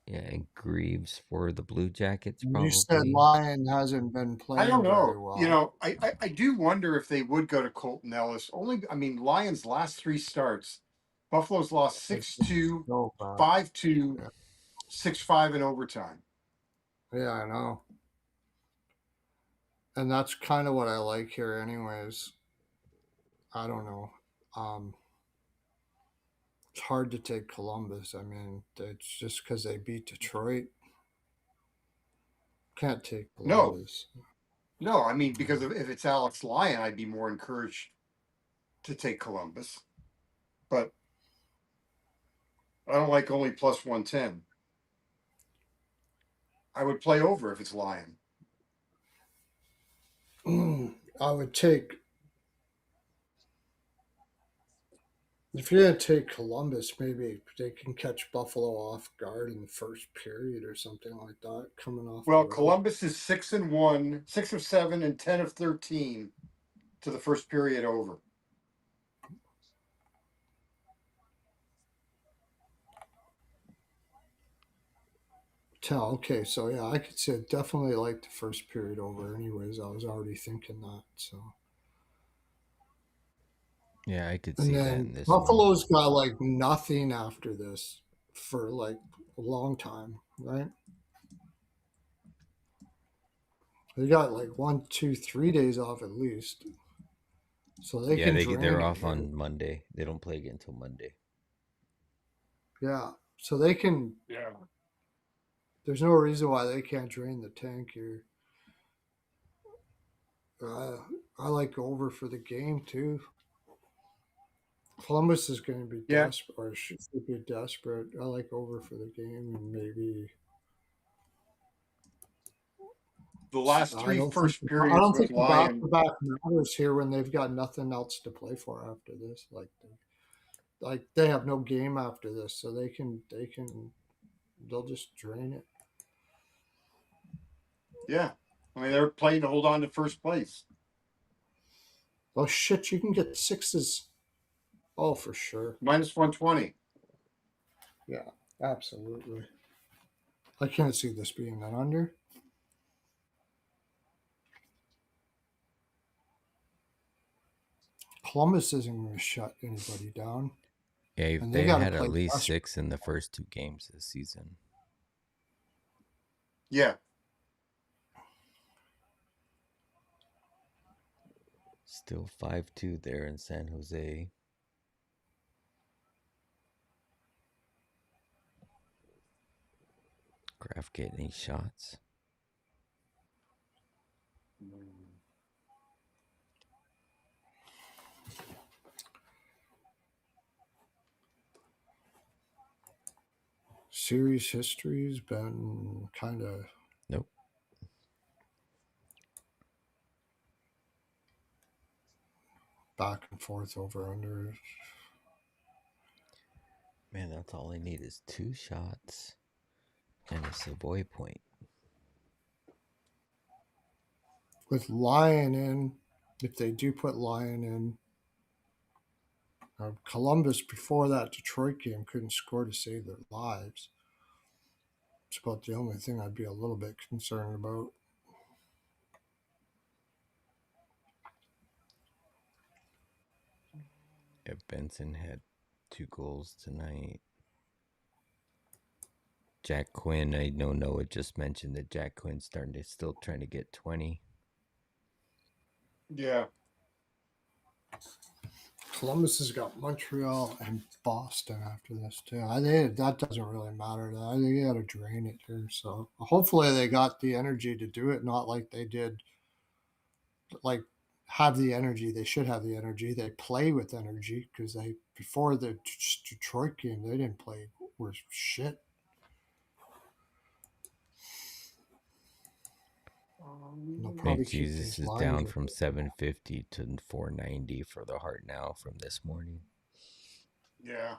Yeah, and Greaves for the Blue Jackets, You said probably. Lion hasn't been I don't playing very know. well. I do wonder if they would go to Colton Ellis. I mean, Lions' last three starts, Buffalo's lost It's 6-2, so bad. 5-2, Yeah. 6-5 in overtime. Yeah, I know. And that's kind of what I like here, anyways. I don't know. Um, it's hard to take Columbus. I mean, it's just because they beat Detroit. Can't take No, Columbus. no. I mean, because if it's Alex Lyon, I'd be more encouraged to take Columbus. But I don't like only plus 110. I would play over if it's Lyon. I would take, if you're going to take Columbus, maybe they can catch Buffalo off guard in the first period or something like that, coming off the Well, road. Columbus is 6-1, 6 of 7, and 10 of 13 to the first period over. Okay, so yeah, I could say definitely like the first period over. Anyways, I was already thinking that. So, Yeah, I could and see that then in this one. Buffalo's got like nothing after this for like a long time, right? They got like 1, 2, 3 days off at least, so they Yeah, can they're drain it off here. on Monday. They don't play again until Monday. Yeah, so they can. Yeah. There's no reason why they can't drain the tank here. I like over for the game too. Columbus is going to be Yeah. desperate, or should be desperate. I like over for the game, and maybe The last I three don't think first periods with the back Lyon. to back matters here when they've got nothing else to play for after this. Like they have no game after this, so they'll just drain it. Yeah. I mean, they're playing to hold on to first place. Oh shit, you can get sixes. Oh, for sure. Minus 120. Yeah, absolutely. I can't see this being an under. Columbus isn't going to shut anybody down, Yeah, and they they got to had at play least desperate. 6 in the first 2 games this season. Yeah. Still 5-2 there in San Jose. Kraft getting 8 shots. Series history's been kind of Nope. back and forth over under. Man, that's all I need is 2 shots and a Savoy point. With Lyon in, if they do put Lyon in, Columbus before that Detroit game couldn't score to save their lives. It's about the only thing I'd be a little bit concerned about. If Benson had 2 goals tonight. Jack Quinn, I know Noah just mentioned that Jack Quinn's still trying to get 20. Yeah. Columbus has got Montreal and Boston after this too. I think that doesn't really matter. I think they got to drain it here. So hopefully they got the energy to do it, not like they did. Like have the energy. They should have the energy. They play with energy because they before the Detroit game they didn't play worth shit. They'll probably keep Jesus these is lines down with from it. 750 to 490 for the Heart now from this morning. Yeah.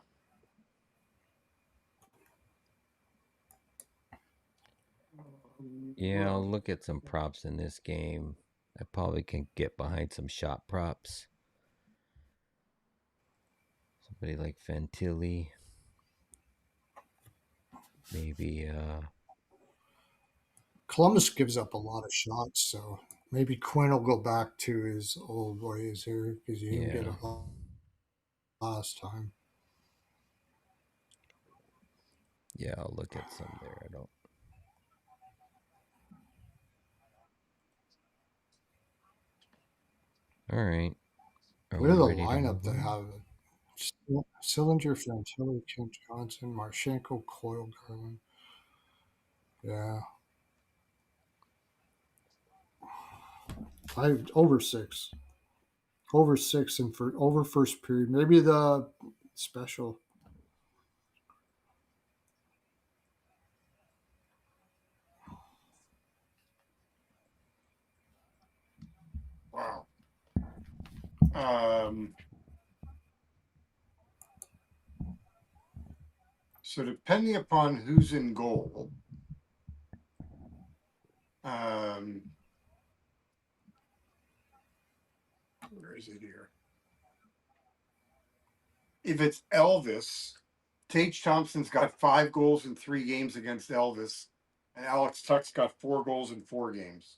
Yeah, I'll look at some props in this game. I probably can get behind some shot props. Somebody like Fantilli. Maybe Columbus gives up a lot of shots, so maybe Quinn will go back to his old ways here because he didn't get it last time. yeah, I'll look at some there. I don't. All right. Are Look we at the ready to lineup move they on? have. Sillinger, Fantilli, Kent Johnson, Marchenko, Coyle, Garland. Yeah. Over 6. Over 6 and for over first period. Maybe the special. Wow. So depending upon who's in goal, where is it here? If it's Elvis, Tage Thompson's got 5 goals in 3 games against Elvis, and Alex Tuck's got 4 goals in 4 games.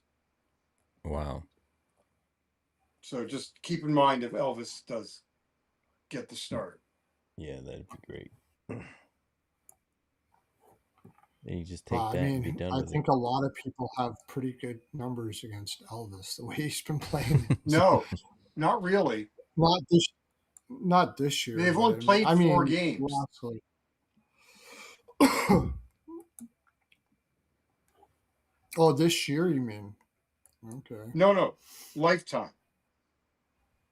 Wow. So just keep in mind if Elvis does get the start. Yeah, that'd be great. Then you just take I that and be mean, done I with think it. a lot of people have pretty good numbers against Elvis the way he's been playing. No, not really. not this, not this year, They've but only played 4 games. lastly. Oh, this year you mean? Okay. No, lifetime.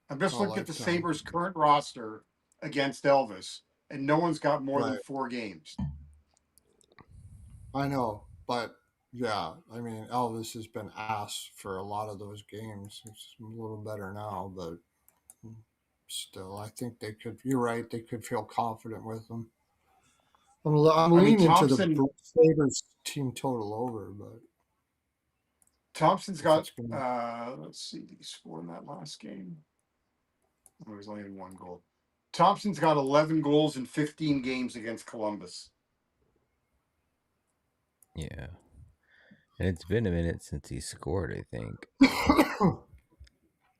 I'm just Oh, looking at the lifetime. Sabres' current roster against Elvis, and no one's got more than Right. 4 games. I know, but yeah, I mean, Elvis has been asked for a lot of those games. It's a little better now, but still, I think they could. You're right. They could feel confident with him. I'm I mean, leaning to the Sabres team total over, but Thompson's if got, it's going to. let's see, did he score in that last game? Oh, he's only in 1 goal. Thompson's got 11 goals in 15 games against Columbus. Yeah. And it's been a minute since he scored, I think.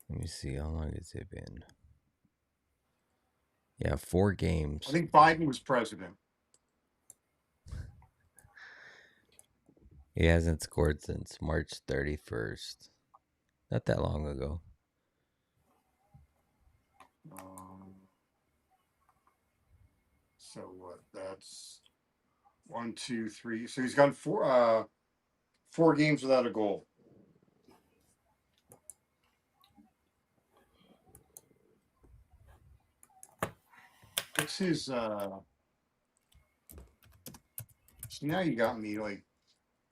Let me see. How long has it been? Yeah, 4 games. I think Biden was president. He hasn't scored since March 31st. Not that long ago. So what? That's 1, 2, 3. So he's gone 4 games without a goal. What's his so now you got me like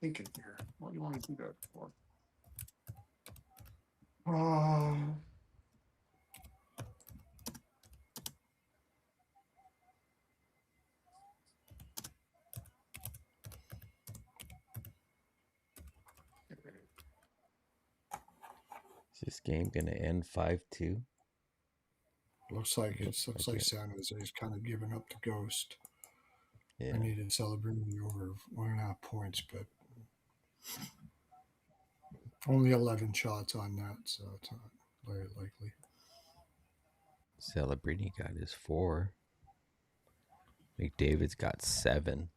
thinking here. What do you want to do that for? Is this game going to end 5-2? Looks like San Jose's kind of given up the ghost. Yeah. I needed celebrating over 1.5 points, but only 11 shots on net, so it's not very likely. Celebrini got his 4. McDavid's got 7.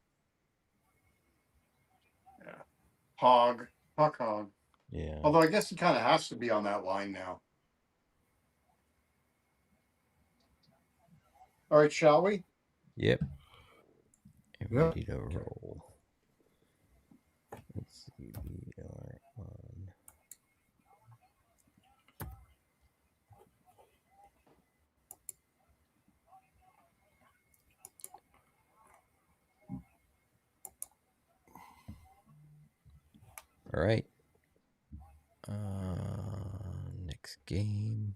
Yeah. Puck Hog. Yeah. Although I guess he kind of has to be on that line now. All right, shall we? Yep. I'm Yeah. ready to roll. Let's see. We are on. All right. Next game.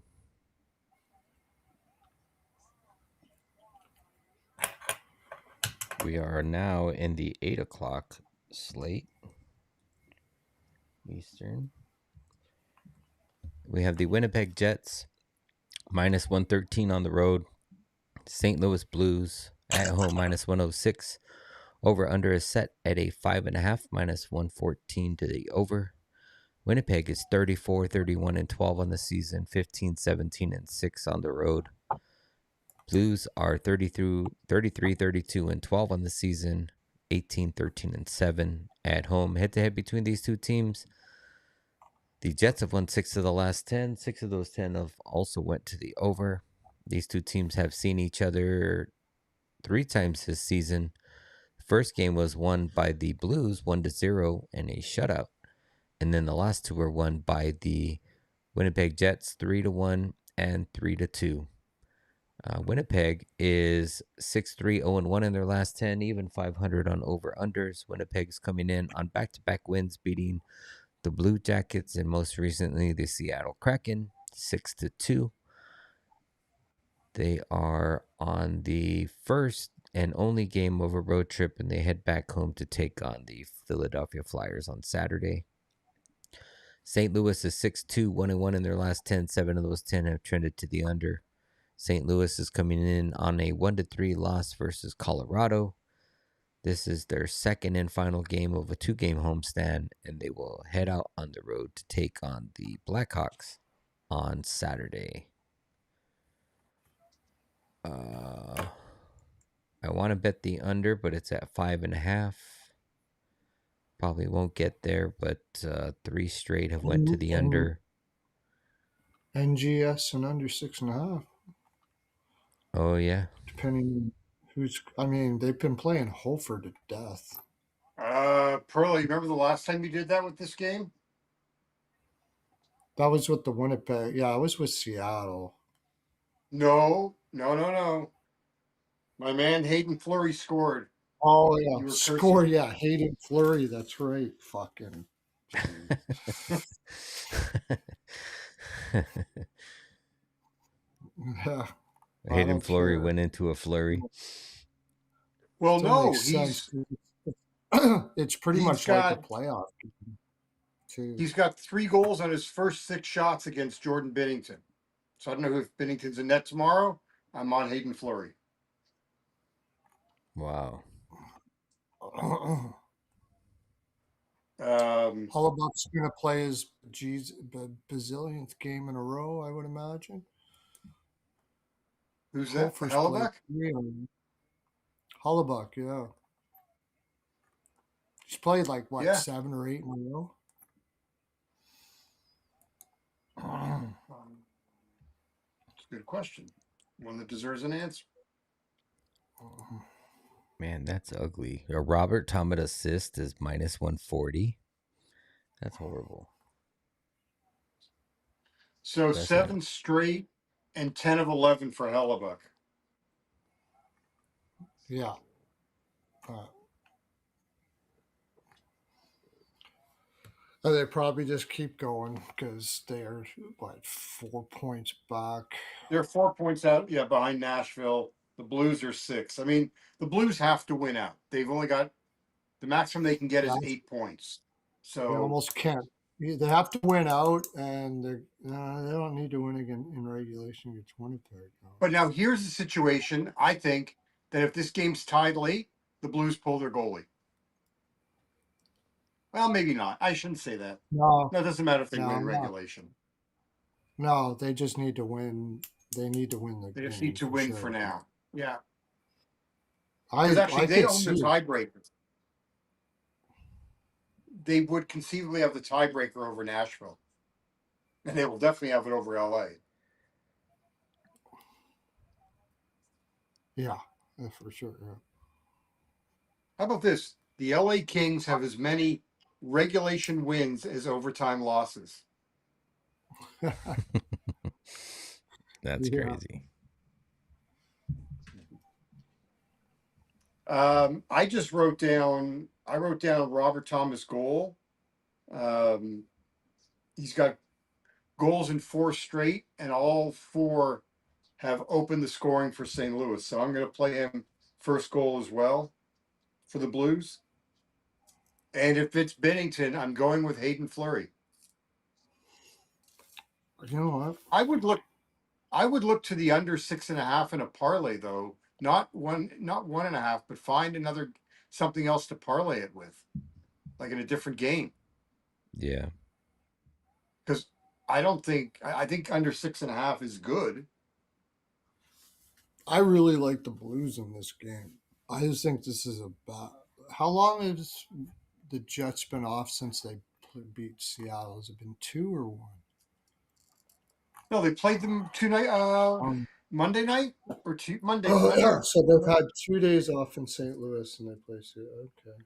We are now in the 8 o'clock slate Eastern. We have the Winnipeg Jets minus 113 on the road. St. Louis Blues at home minus 106. Over under is set at a 5.5 minus 114 to the over. Winnipeg is 34, 31, and 12 on the season, 15, 17, and 6 on the road. Blues are 33, 32, and 12 on the season, 18, 13, and 7 at home. Head to head between these two teams. The Jets have won 6 of the last 10. 6 of those 10 have also went to the over. These two teams have seen each other 3 times this season. The first game was won by the Blues 1-0 in a shutout. And then the last two were won by the Winnipeg Jets 3-1 and 3-2. Winnipeg is 6-3, 0-1 in their last 10, even 500 on over-unders. Winnipeg's coming in on back-to-back wins, beating the Blue Jackets and most recently the Seattle Kraken 6-2. They are on the first and only game of a road trip, and they head back home to take on the Philadelphia Flyers on Saturday. St. Louis is 6-2, 1-1 in their last 10. 7 of those 10 have trended to the under. St. Louis is coming in on a 1-3 loss versus Colorado. This is their second and final game of a 2-game homestand, and they will head out on the road to take on the Blackhawks on Saturday. I want to bet the under, but it's at 5.5. Probably won't get there, but 3 straight have went to the under. NGS and under 6.5. Oh, yeah. Depending on who's, I mean, they've been playing Hofer to death. Pearlo, you remember the last time you did that with this game? That was with the Winnipeg. Yeah, I was with Seattle. No. My man Hayden Fleury scored. Oh, You yeah. were Score, cursing. yeah. Hayden Fleury. That's right. Fucking. Yeah. Hayden Fleury went into a flurry. Well, Still no, makes sense. It's pretty he's much got- like a playoff game, too. he's got 3 goals on his first 6 shots against Jordan Binnington. So I don't know if Binnington's in net tomorrow. I'm on Hayden Fleury. Wow. Hollaback's going to play his bazillionth game in a row, I would imagine. Who's that? Hofer's Hellebuck? Hollaback, yeah. He's played like, what, Yeah. 7 or 8 in a row? It's a good question. One that deserves an answer. Man, that's ugly. A Robert Thomas assist is minus 140. That's horrible. So That's 7 straight and 10 of 11 for Hellebuck. Yeah. They probably just keep going because they're, what, 4 points back. They're 4 points out, behind Nashville. The Blues are 6. I mean, the Blues have to win out. They've only got the maximum they can get is 8 points. So they almost can't. They have to win out, and they don't need to win again in regulation against Winnipeg. No. But now here's the situation. I think that if this game's tied late, the Blues pull their goalie. Well, maybe not. I shouldn't say that. No, it doesn't matter if they No, win no. regulation. no, they just need to win. They need to win the They just game need to win sure. for now. Yeah. I Because actually, they could own the see. tiebreaker. They would conceivably have the tiebreaker over Nashville. And they will definitely have it over LA. Yeah, for sure. Yeah. How about this? The LA Kings have as many regulation wins as overtime losses. That's Yeah. crazy. I just wrote down Robert Thomas goal. he's got goals in 4 straight, and all 4 have opened the scoring for St. Louis. So I'm going to play him first goal as well for the Blues. And if it's Bennington, I'm going with Hayden Fleury. You know what? I would look to the under 6.5 in a parlay though. Not 1.5, but find another something else to parlay it with, like in a different game. Yeah. Because I think under 6.5 is good. I really like the Blues in this game. I just think this is how long has the Jets been off since they beat Seattle? Has it been 2 or 1? No, they played them Monday night or Monday. Oh, Monday. yeah. So they've had 2 days off in St. Louis, and they play Seattle. Okay.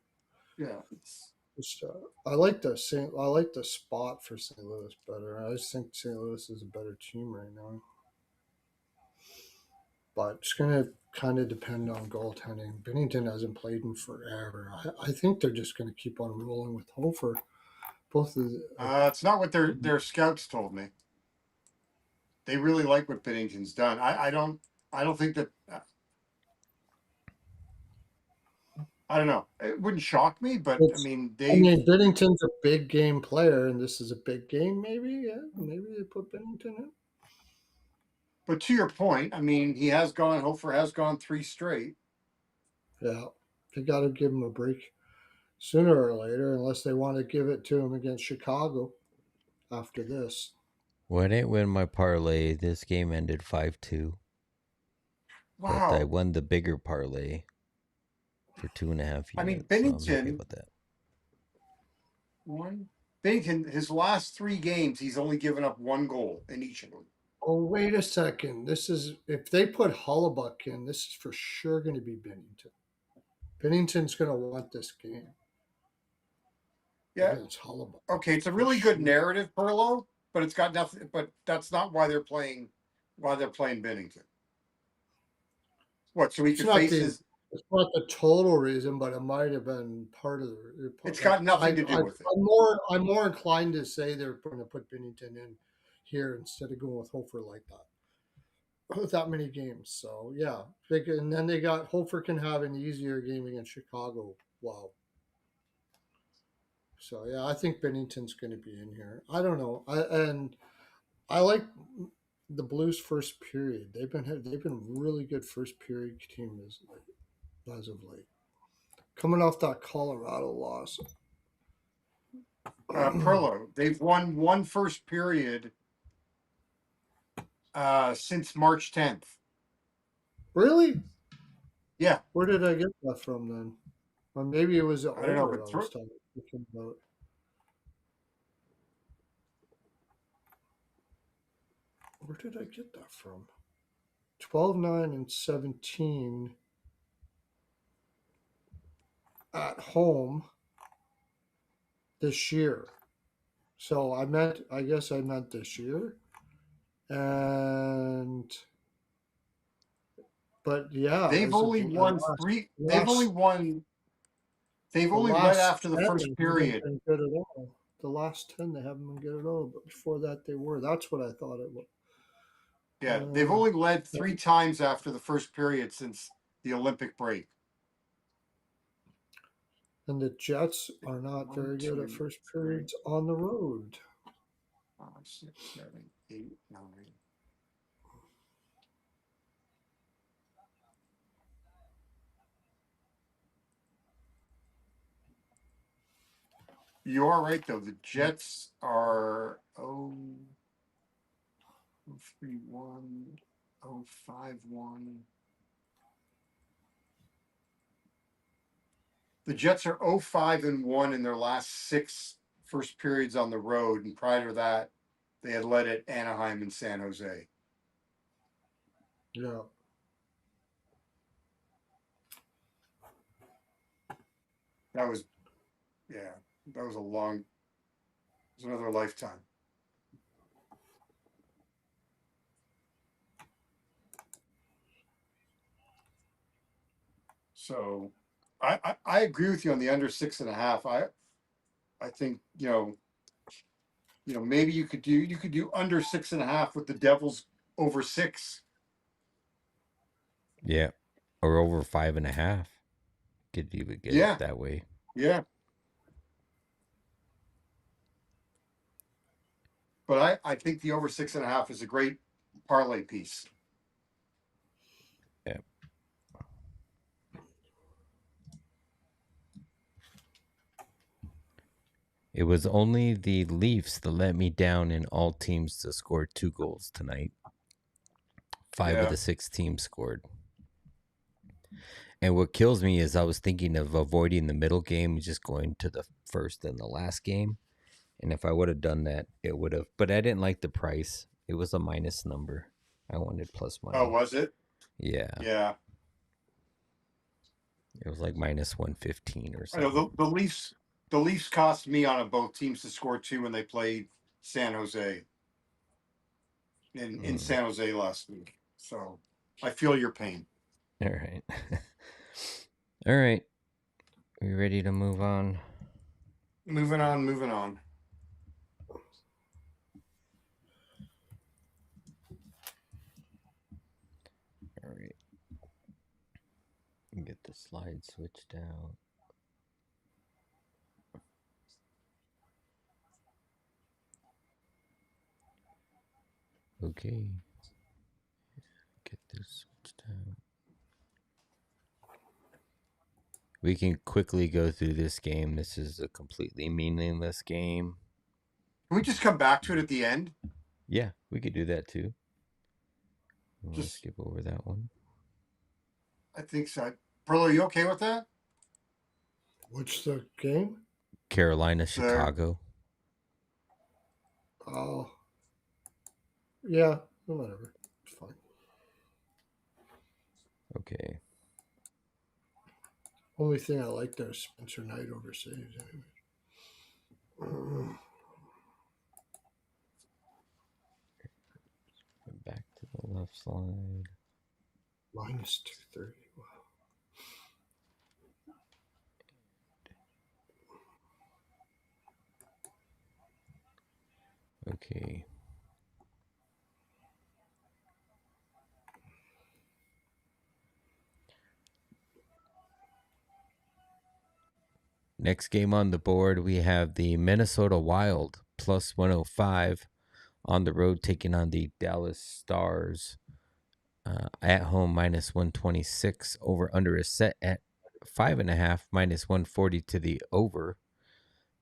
Yeah. Just, I like the spot for St. Louis better. I just think St. Louis is a better team right now. But it's gonna kind of depend on goaltending. Bennington hasn't played in forever. I think they're just gonna keep on rolling with Hofer. Both of the, It's not what their scouts told me. They really like what Pennington's done. I don't think that. I don't know. It wouldn't shock me, but I mean Bennington's a big game player, and this is a big game. Maybe, yeah, maybe they put Bennington in. But to your point, I mean, Hofer has gone 3 straight. Yeah, they got to give him a break sooner or later, unless they want to give it to him against Chicago after this. When I didn't win my parlay, this game ended 5-2. Wow. But I won the bigger parlay for 2.5 units. I mean, so I'm happy about that. Bennington, his last 3 games, he's only given up 1 goal in each of them. Oh, wait a second. This is if they put Hollebuck in, this is for sure going to be Bennington. Bennington's going to want this game. Yeah. It's Hollebuck. Okay, it's a really good narrative, Pearlo, but it's got nothing. But that's not why they're playing. Why they're playing Bennington? What? So he could face his. It's not the total reason, but it might have been part of the. It's got nothing to do with it. I'm more inclined to say they're going to put Bennington in here instead of going with Hofer like that. With that many games, so yeah, and then they got Hofer can have an easier game against Chicago. Wow. So yeah, I think Bennington's going to be in here. I don't know. I like the Blues first period. They've been really good first period team as of late. Coming off that Colorado loss. Pearlo, they've won 1 first period since March 10th. Really? Yeah. Where did I get that from then? Or maybe it was I don't know, but talking about. Where did I get that from? 12-9-17 at home this year. So I guess I meant this year. But yeah, they've only won 3. They've only led after the first period. Good at all. The last 10 they haven't been good at all, but before that they were. That's what I thought it was. Yeah, they've only led 3 times after the first period since the Olympic break. And the Jets are not very good at first periods on the road. 5, 6, 7, 8, 9. You are right though. The Jets are 0-3-1, 0-5-1. The Jets are 0-5-1 in their last 6 first periods on the road, and prior to that, they had led at Anaheim and San Jose. Yeah. That was it was another lifetime. So I agree with you on the under 6.5. I think, maybe you could do under 6.5 with the Devils over 6. Yeah. Or over 5.5. Could even get it Yeah, that way. yeah. But I think the over 6.5 is a great parlay piece. Yeah. It was only the Leafs that let me down in all teams to score 2 goals tonight. 5 of the 6 teams scored. And what kills me is I was thinking of avoiding the middle game, just going to the first and the last game. And if I would have done that, it would have. But I didn't like the price. It was a minus number. I wanted plus money. Oh, was it? Yeah. Yeah. It was like minus 115 or I know something. the Leafs cost me on both teams to score 2 when they played San Jose in San Jose last week. So I feel your pain. All right. All right. Are you ready to move on? Moving on. All right. Get the slide switched out. Okay. Get this switched out. We can quickly go through this game. This is a completely meaningless game. Can we just come back to it at the end? Yeah, we could do that too. We'll Just skip over that one. I think so. Pearlo, are you okay with that? What's the game? Carolina, Chicago. Oh. Yeah, whatever. It's fine. Okay. Only thing I like there is Spencer Knight over saves. Back to the left side. Minus 230. Wow. Okay. Next game on the board, we have the Minnesota Wild plus 105 on the road taking on the Dallas Stars. At home, minus 126. Over under is set at 5.5, minus 140 to the over.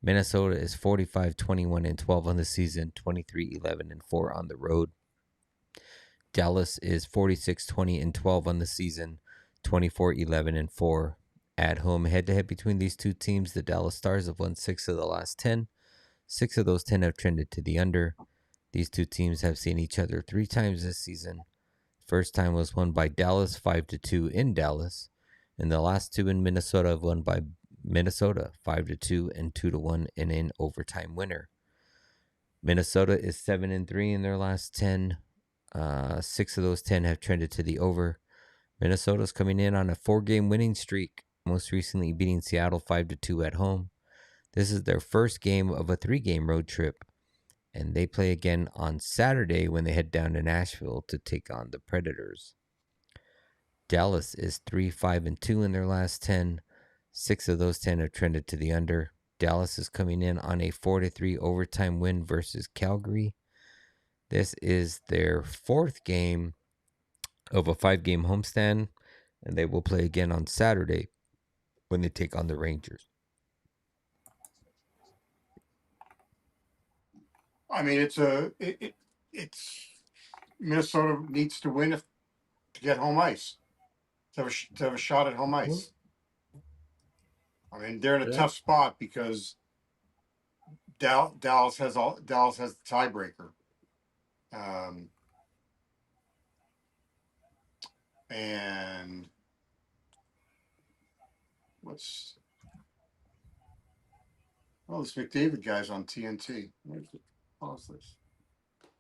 Minnesota is 45, 21, and 12 on the season, 23, 11, and 4 on the road. Dallas is 46, 20, and 12 on the season, 24, 11, and 4 at home. Head to head between these two teams, the Dallas Stars have won 6 of the last 10. 6 of those 10 have trended to the under. These two teams have seen each other 3 times this season. First time was won by Dallas 5-2 in Dallas, and the last 2 in Minnesota have won by Minnesota 5-2 and 2-1 in an overtime winner. Minnesota is 7-3 in their last 10. 6 of those 10 have trended to the over. Minnesota's coming in on a 4-game winning streak, most recently beating Seattle 5-2 at home. This is their first game of a 3-game road trip, and they play again on Saturday when they head down to Nashville to take on the Predators. Dallas is 3-5-2 in their last 10. 6 of those 10 have trended to the under. Dallas is coming in on a 4-3 overtime win versus Calgary. This is their 4th game of a 5-game homestand, and they will play again on Saturday when they take on the Rangers. I mean, it's Minnesota needs to win to get home ice, to have a shot at home ice. I mean, they're in a tough spot because Dallas has the tiebreaker, and this McDavid guy's on TNT. Pause this.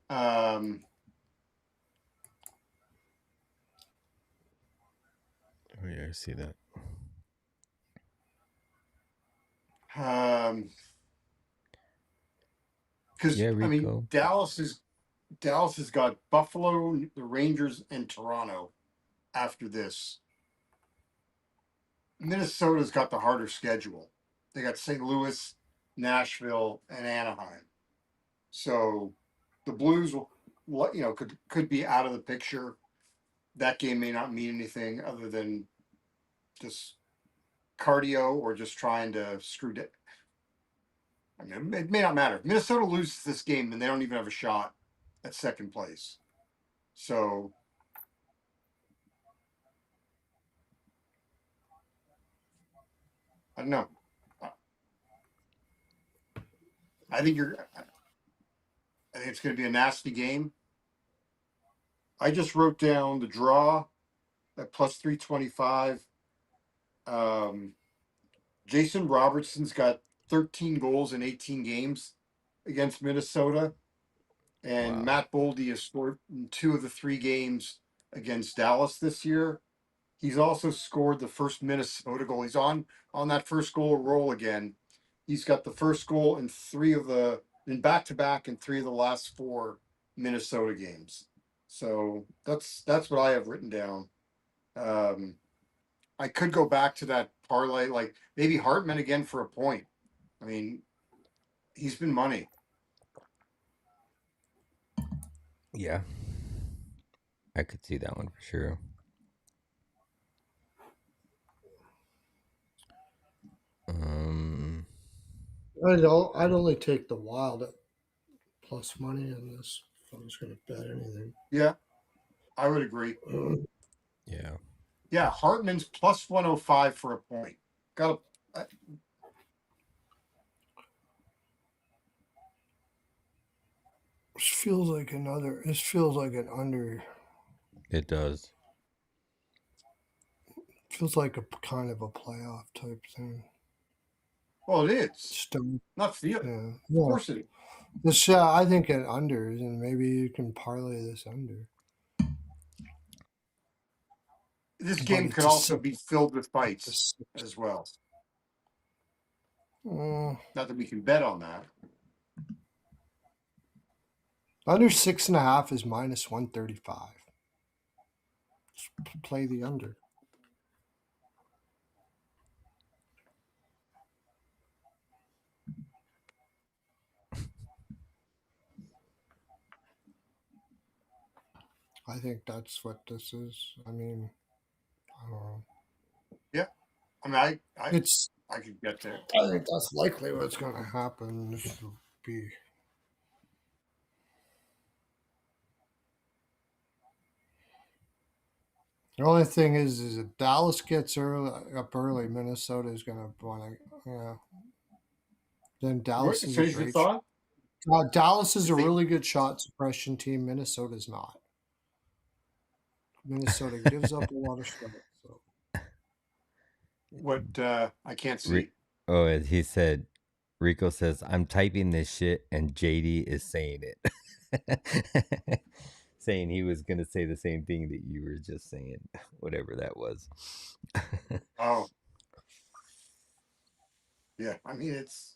Oh yeah, I see that. Because Yeah, I mean, Rico. Dallas has got Buffalo, the Rangers, and Toronto after this. Minnesota's got the harder schedule. They got St. Louis, Nashville, and Anaheim. So the Blues will, could be out of the picture. That game may not mean anything other than just cardio or just trying to screw it. I mean, it may not matter. If Minnesota loses this game, then they don't even have a shot at second place. So I don't know. I think it's going to be a nasty game. I just wrote down the draw at plus 325. Jason Robertson's got 13 goals in 18 games against Minnesota. And Wow. Matt Boldy has scored in 2 of the 3 games against Dallas this year. He's also scored the first Minnesota goal. He's on that first goal roll again. He's got the first goal in back-to-back in 3 of the last 4 Minnesota games. So that's what I have written down. I could go back to that parlay, like maybe Hartman again for a point. I mean, he's been money. Yeah. I could see that one for sure. I'd only take the Wild at plus money in this if I was going to bet anything. Yeah, I would agree. Yeah. Yeah, Hartman's plus 105 for a point. Got This feels like an under. It does. Feels like a kind of a playoff type thing. well, it is. Still, Not feel. yeah. Of course it is. This, I think it unders, and maybe you can parlay this under. This But game could it's a also six. be filled with fights It's a as well. six. Not that we can bet on that. Under 6.5 is minus 135. Just play the under. I think that's what this is. I mean, I don't know. Yeah, I mean, I I could get there. I think that's likely what's going to happen. This will be. The only thing is if Dallas gets up early, Minnesota is going to want to. Yeah. Then Dallas is a Finish your great. thought. Dallas is a Think- really good shot suppression team. Minnesota's not. Minnesota gives up a lot of shots. So. What I can't see. And he said, Rico says, I'm typing this shit and JD is saying it. Saying he was going to say the same thing that you were just saying, whatever that was. Oh. Yeah, I mean, it's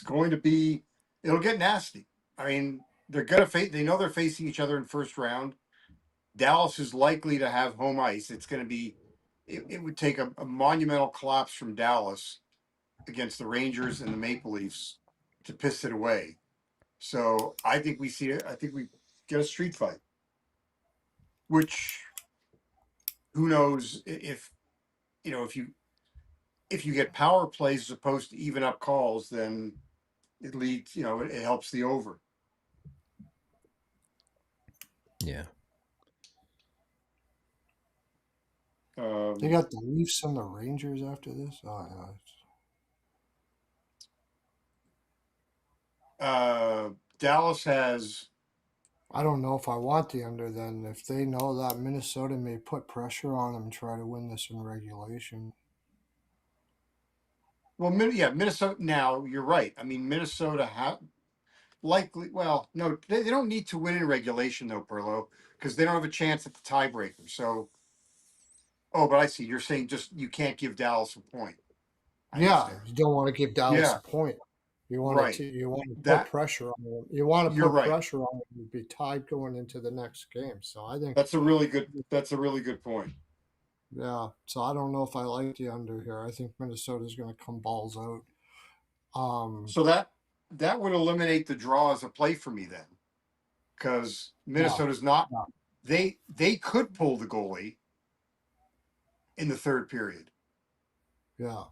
going to be, it'll get nasty. I mean, they know they're facing each other in first round. Dallas is likely to have home ice. It's going to be, it would take a monumental collapse from Dallas against the Rangers and the Maple Leafs to piss it away. So I think we get a street fight, which who knows if you get power plays as opposed to even up calls, then it leads, it helps the over. Yeah. They got the Leafs and the Rangers after this. Oh, yeah. Dallas has. I don't know if I want the under then. If they know that Minnesota may put pressure on them and try to win this in regulation. Well, Minnesota. Now you're right. I mean, Minnesota likely. Well, no, they don't need to win in regulation though, Pearlo, because they don't have a chance at the tiebreaker. So. Oh, but I see. You're saying just you can't give Dallas a point. You don't want to give Dallas a point. You want Right. to you want to put That pressure on them. You want to you're put right. pressure on them and be tied going into the next game. So I think, That's a really good point. yeah. So I don't know if I like the under here. I think Minnesota's going to come balls out. So that would eliminate the draw as a play for me then, because Yeah, Minnesota's not. yeah, They could pull the goalie in the third period. yeah.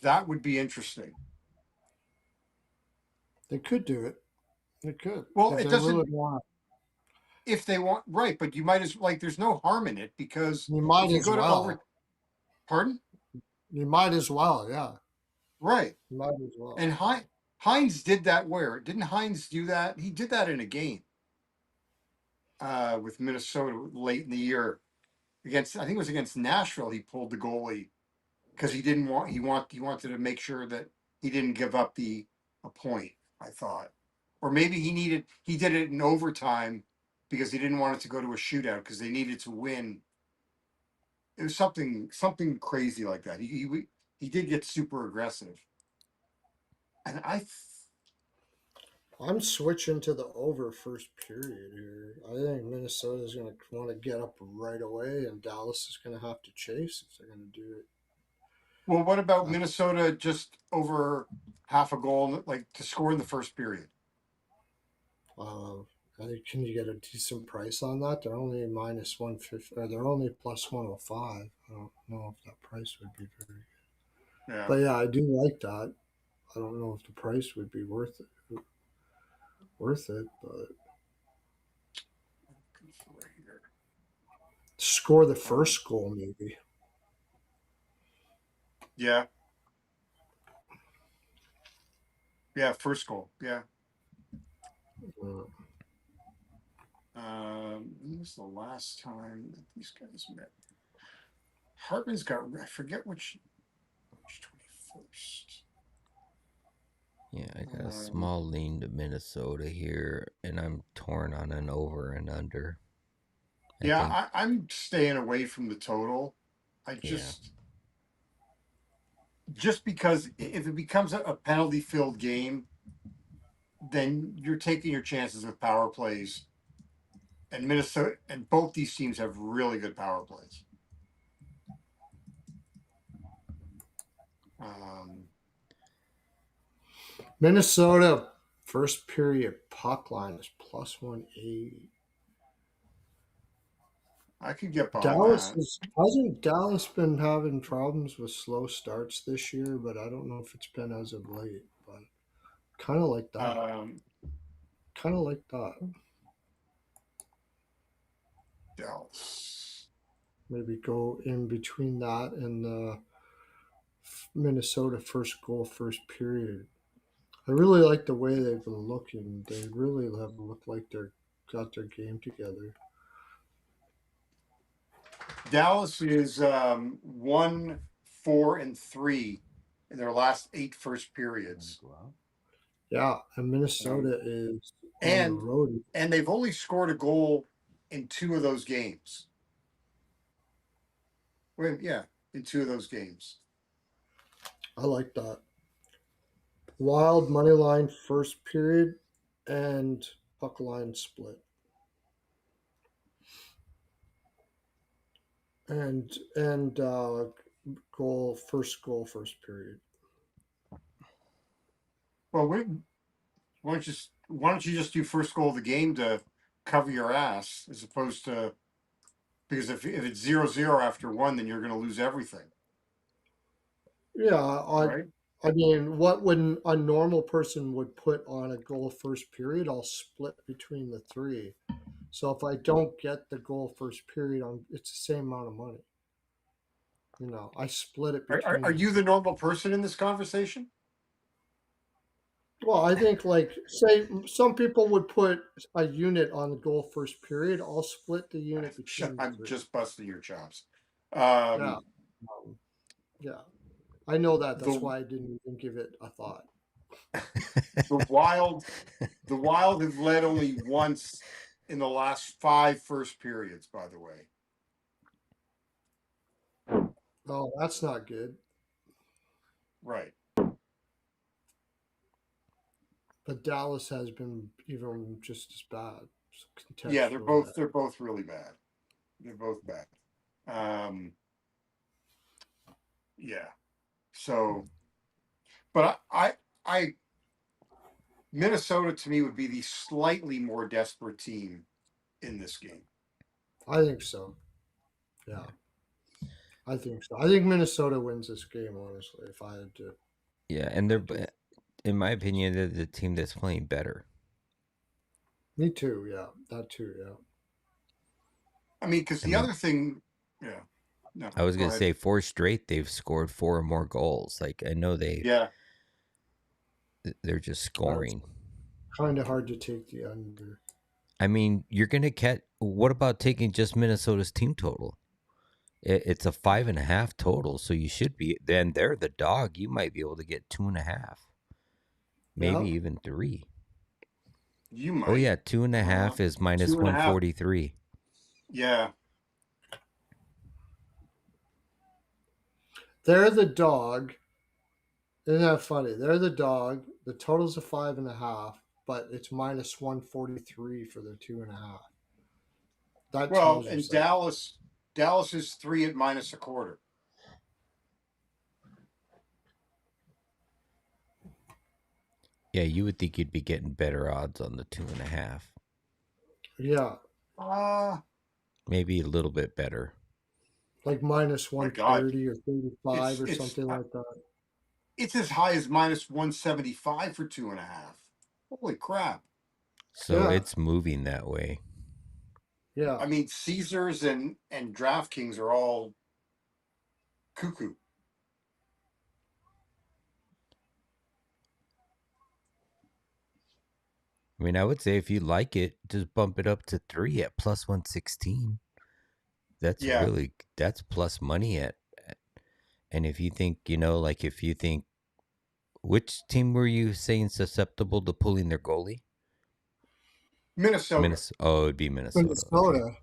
That would be interesting. They could do it. They could Well, if it they really doesn't want. if they want, right, but you might as like there's no harm in it because You might if you as go to well. pardon? You might as well. Yeah, Right. you might as well. And Hynes did that where? Didn't Hynes do that? He did that in a game with Minnesota late in the year against, I think it was against Nashville. He pulled the goalie because he wanted to make sure that he didn't give up a point, I thought. Or maybe he did it in overtime because he didn't want it to go to a shootout because they needed to win. It was something crazy like that. He did get super aggressive. And I'm switching to the over first period here. I think Minnesota's going to want to get up right away, and Dallas is going to have to chase if they're going to do it. well, what about Minnesota just over half a goal, like to score in the first period? I think can you get a decent price on that? They're only minus 150, or they're only plus 105. I don't know if that price would be very good. Yeah. But yeah, I do like that. I don't know if the price would be worth it. But score the first goal maybe. Yeah. Yeah, first goal. Yeah. Uh, When was the last time that these guys met? Hartman's got, I forget which 21st. Yeah, I got a small lean to Minnesota here, and I'm torn on an over and under. I'm staying away from the total. I just because if it becomes a penalty filled game, then you're taking your chances with power plays. And Minnesota and both these teams have really good power plays. Minnesota first period puck line is plus 180. I could get behind Dallas that. hasn't Dallas been having problems with slow starts this year, but I don't know if it's been as of late. But kind of like that. Kind of like that. Dallas. Maybe go in between that and the Minnesota first goal, first period. I really like the way they've been looking. They really have looked like they're got their game together. Dallas is 1-4-3 in their last 8 first periods. Yeah, and Minnesota is on the And road. and they've only scored a goal in 2 of those games. Well, yeah, in 2 of those games. I like that. Wild money line first period and puck line split. And goal first period. Well, why don't you just do first goal of the game to cover your ass as opposed to because if it's 0-0 after 1, then you're going to lose everything. Yeah, Right? I mean, what would a normal person would put on a goal first period, I'll split between the three. So if I don't get the goal first period, it's the same amount of money. I split it between. Are you the normal person in this conversation? Well, I think say some people would put a unit on the goal first period. I'll split the unit between the I'm three. just busting your chops. Yeah, yeah. I know that. That's The why I didn't even give it a thought. the Wild have led only once in the last 5 first periods. By the way, Oh, that's not good. Right. But Dallas has been even just as bad. Yeah, Contextually. they're both really bad. They're both bad. Yeah. So, but I Minnesota to me would be the slightly more desperate team in this game. I think so. Yeah. I think so. I think Minnesota wins this game, honestly, if I had to. Yeah, and in my opinion, they're the team that's playing better. Me too, yeah. That too, yeah. I mean, because the other thing, yeah. No, I was go gonna ahead. say 4 straight. They've scored 4 or more goals. Like I know Yeah. they're just That's scoring. kind of hard to take the under. I mean, you're gonna catch. What about taking just Minnesota's team total? It's a 5.5 total, so you should be. Then they're the dog. You might be able to get 2.5, maybe Yeah. even 3. You Oh might. yeah, 2.5 is minus 2.5. 143. Yeah. They're the dog. Isn't that funny? They're the dog. The total's a 5.5, but it's minus 143 for the 2.5. That Well, tells you and something. Dallas is 3 at minus a quarter. Yeah, you would think you'd be getting better odds on the 2.5. Yeah. Maybe a little bit better. Like minus My God, 130 or 35 or it's something like that. it's as high as minus 175 for 2.5. Holy crap! So Yeah. it's moving that way. Yeah. I mean, Caesars and DraftKings are all cuckoo. I mean, I would say if you like it, just bump it up to 3 at plus 116. Yeah, That's plus money and if you think, like if you think, which team were you saying susceptible to pulling their goalie? Minnesota. Minnesota. Oh, it'd be Minnesota. Okay. Minnesota.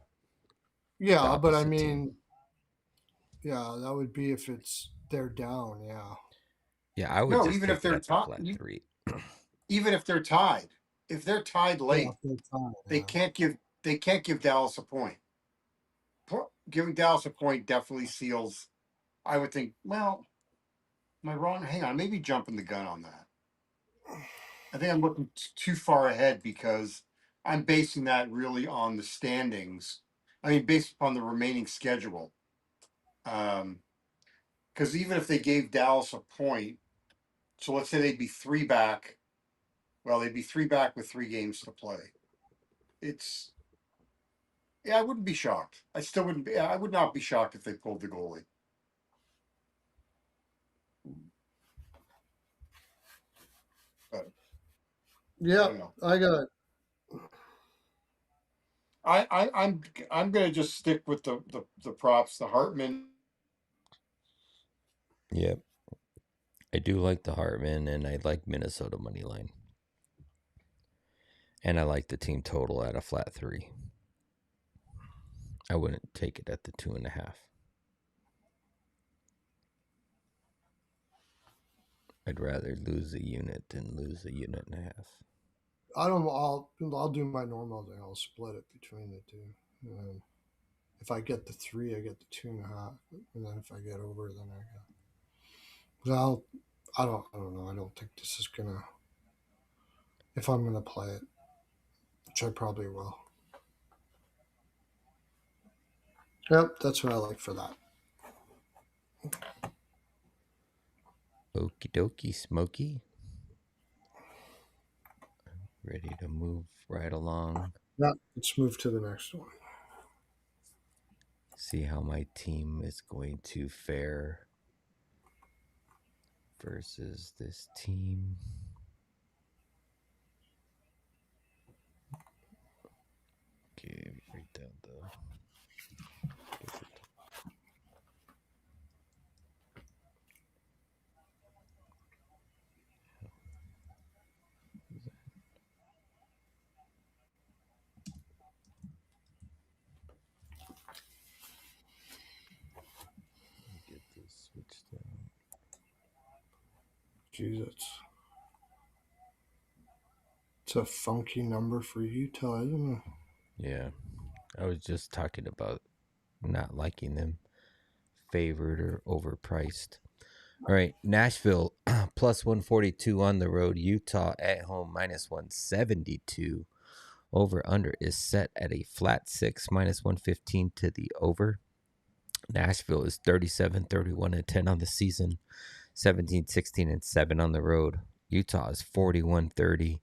The Yeah, but I opposite team. mean, yeah, that would be if they're down. Yeah. Yeah, I would No, just even if take it they're at the flat 3. even if they're tied Yeah, late, if they're tied, they yeah. can't give Dallas a point. Giving Dallas a point definitely seals. I would think. Well, am I wrong? Hang on, maybe jumping the gun on that. I think I'm looking too far ahead because I'm basing that really on the standings. I mean, based upon the remaining schedule. Because even if they gave Dallas a point, so let's say they'd be 3 back. Well, they'd be 3 back with 3 games to play. It's Yeah, I wouldn't be shocked. I still wouldn't be. I would not be shocked if they pulled the goalie. But I Yeah, don't know. I got I'm gonna just stick with the props. The Hartman. Yep. I do like the Hartman and I like Minnesota money line. And I like the team total at a flat 3. I wouldn't take it at the 2.5. I'd rather lose a unit than lose a unit and a half. I don't. I'll do my normal thing. I'll split it between the two. And if I get the 3, I get the 2.5, and then if I get over, then I get. Well, I don't know. I don't think this is gonna. If I'm gonna play it, which I probably will. Yep, that's what I like for that. Okie dokie, Smoky. Ready to move right along. Yeah, let's move to the next one. See how my team is going to fare versus this team. Okay, break down the. Get this switched out. Jeez, it's a funky number for Utah, isn't it? Yeah. I was just talking about not liking them favored or overpriced. All right, Nashville plus 142 on the road. Utah at home minus 172. Over under is set at a flat 6 minus 115 to the over. Nashville is 37, 31, and 10 on the season, 17, 16, and 7 on the road. Utah is 41, 30,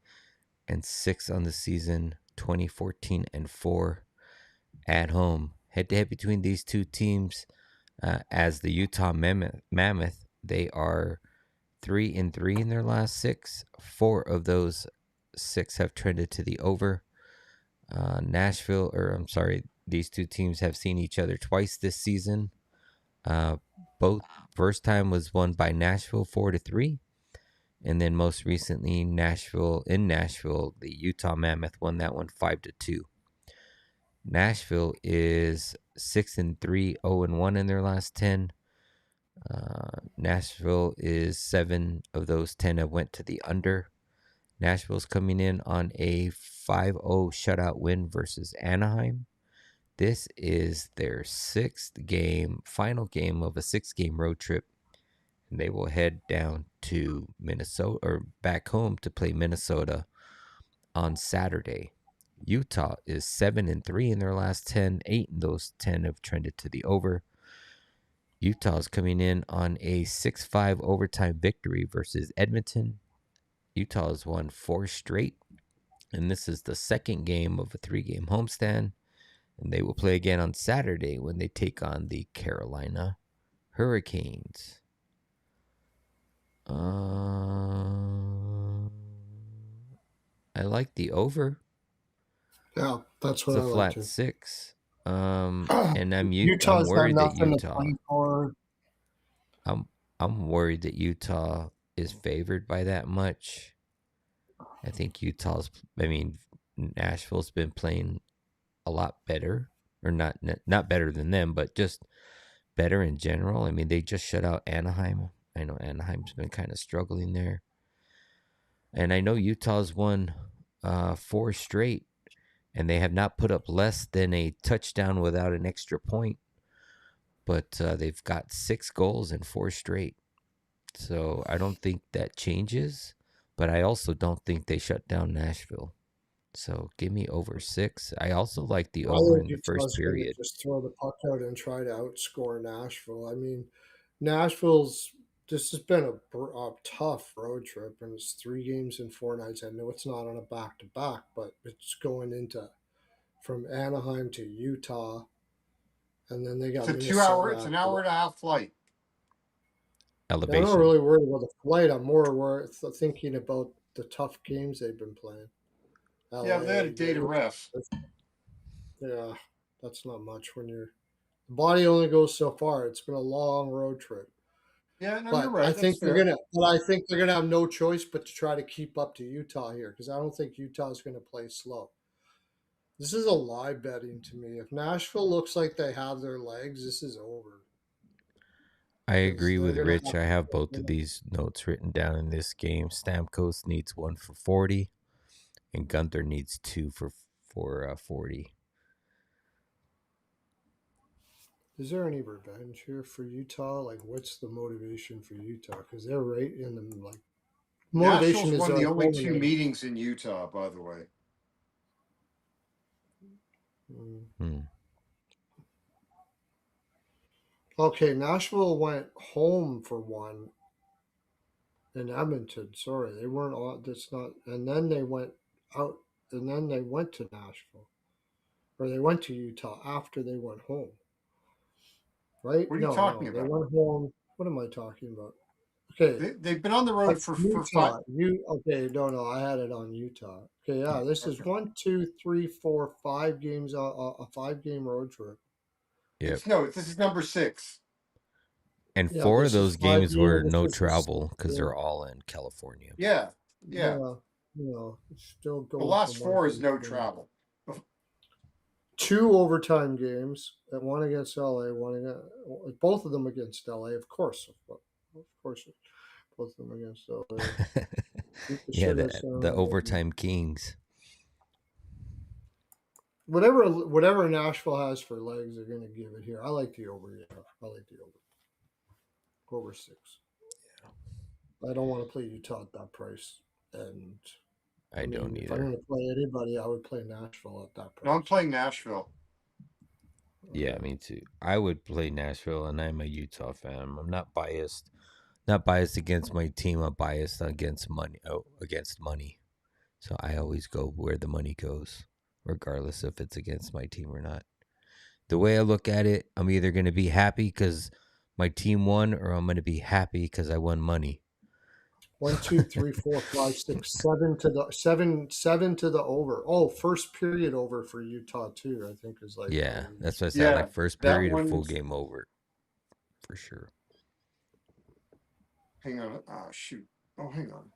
and 6 on the season, 20, 14, and 4 at home. Head to head between these two teams, as the Utah Mammoth, they are 3-3 in their last 6. 4 of those 6 have trended to the over. These two teams have seen each other twice this season. Both first time was won by Nashville 4-3, and then most recently in Nashville, the Utah Mammoth won that one 5-2. Nashville is 6-3, 0-1 in their last 10. Nashville is 7 of those 10 have went to the under. Nashville's coming in on a 5-0 shutout win versus Anaheim. This is their final game of a 6-game road trip, and they will head down to Minnesota or back home to play Minnesota on Saturday. Utah is 7-3 in their last 10. 8 in those 10 have trended to the over. Utah is coming in on a 6-5 overtime victory versus Edmonton. Utah has won 4 straight, and this is the second game of a 3-game homestand. And they will play again on Saturday when they take on the Carolina Hurricanes. I like the over. Yeah, that's It's what a I like flat to. 6. And I'm Utah's got worried that nothing to Utah. play for. I'm worried that Utah is favored by that much. I think Nashville's been playing a lot better, or not better than them, but just better in general. I mean, they just shut out Anaheim. I know Anaheim's been kind of struggling there, and I know Utah's won 4 straight, and they have not put up less than a touchdown without an extra point. But they've got 6 goals in 4 straight. So I don't think that changes, but I also don't think they shut down Nashville. So give me over 6. I also like the I over think in the first Utah's going to period. just throw the puck out and try to outscore Nashville. I mean, this has been a tough road trip, and it's 3 games in 4 nights. I know it's not on a back to back, but it's going into from Anaheim to Utah, and then they got Minnesota. It's an hour and a half flight. I'm not Elevation. really worried about the flight. I'm more thinking about the tough games they've been playing. Yeah, they had a LA, day to rest. Yeah, that's not much when the body only goes so far. It's been a long road trip. Yeah, no, you're But I right. That's think fair. I think they're gonna have no choice but to try to keep up to Utah here, because I don't think Utah is gonna play slow. This is a live betting to me. If Nashville looks like they have their legs, this is over. I Because agree they're with gonna Rich. I have both of these notes written down in this game. Stamkos needs 1 for 40, and Gunther needs 2 for 40. Is there any revenge here for Utah? Like, what's the motivation for Utah? Because they're right in the motivation Nashville's is one of the only 2 eliminated. meetings in Utah, by the way. Hmm. Okay, Nashville went home for 1 in Edmonton. Sorry, they weren't on. That's not. And then they went out, and then they went to Nashville, or they went to Utah after they went home. Right? What are you No, talking they about? went home. What am I talking about? Okay, They've been on the road for 5. Utah. No, I had it on Utah. Okay, yeah, this is Okay. 1, 2, 3, 4, 5 games. A 5-game road trip. Yep. This is number 6. And Yeah, 4 of this is those 5 games games. were This no is a travel because 6 they're all in California. Yeah, yeah. Yeah, it's still The going last from 1 4 to is no 10. travel. 2 overtime games, and 1 against LA, both of them against LA, of course. with them against LA. Yeah, the overtime Kings. Whatever Nashville has for legs, they're going to give it here. I like the over. Yeah, I like the over 6. I don't want to play Utah at that price, and I don't if I'm either. going to play anybody, I would play Nashville at that price. No, I'm playing Nashville. Yeah, me too. I would play Nashville, and I'm a Utah fan. I'm not biased. Not biased against my team. I'm biased against money. Against money. So I always go where the money goes, regardless if it's against my team or not. The way I look at it, I'm either going to be happy because my team won, or I'm going to be happy because I won money. 1, 2, 3, 4, 5, 6, 7 to the 7 to the over. Oh, first period over for Utah too. I think is like that's what I said. Like first period of full game over, for sure. Hang on. Shoot. Oh, hang on.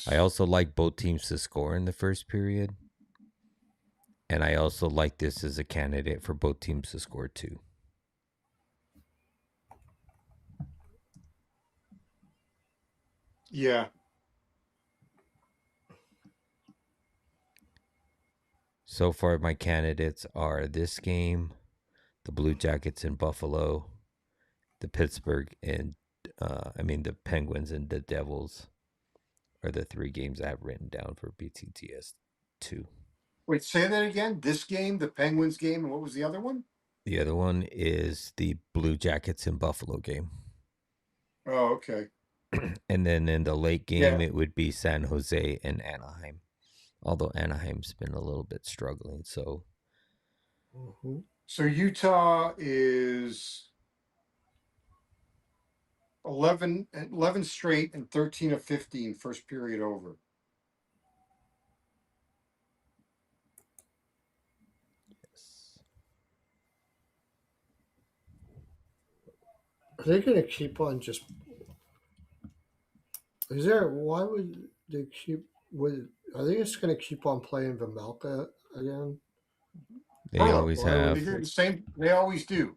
I also like both teams to score in the first period. And I also like this as a candidate for both teams to score too. Yeah. So far, my candidates are this game, the Blue Jackets in Buffalo, the Pittsburgh and the Penguins and the Devils are the 3 games I have written down for BTTS 2. Wait, say that again. This game, the Penguins game, and what was the other one? The other one is the Blue Jackets in Buffalo game. Oh, okay. And then in the late game, it would be San Jose and Anaheim. Although Anaheim's been a little bit struggling, so. Mm-hmm. So Utah is 11 straight and 13 of 15 first period over. Yes. Are they going to keep on just? Why would they keep? Are they just going to keep on playing Vejmelka again? They always have. They do the same. They always do.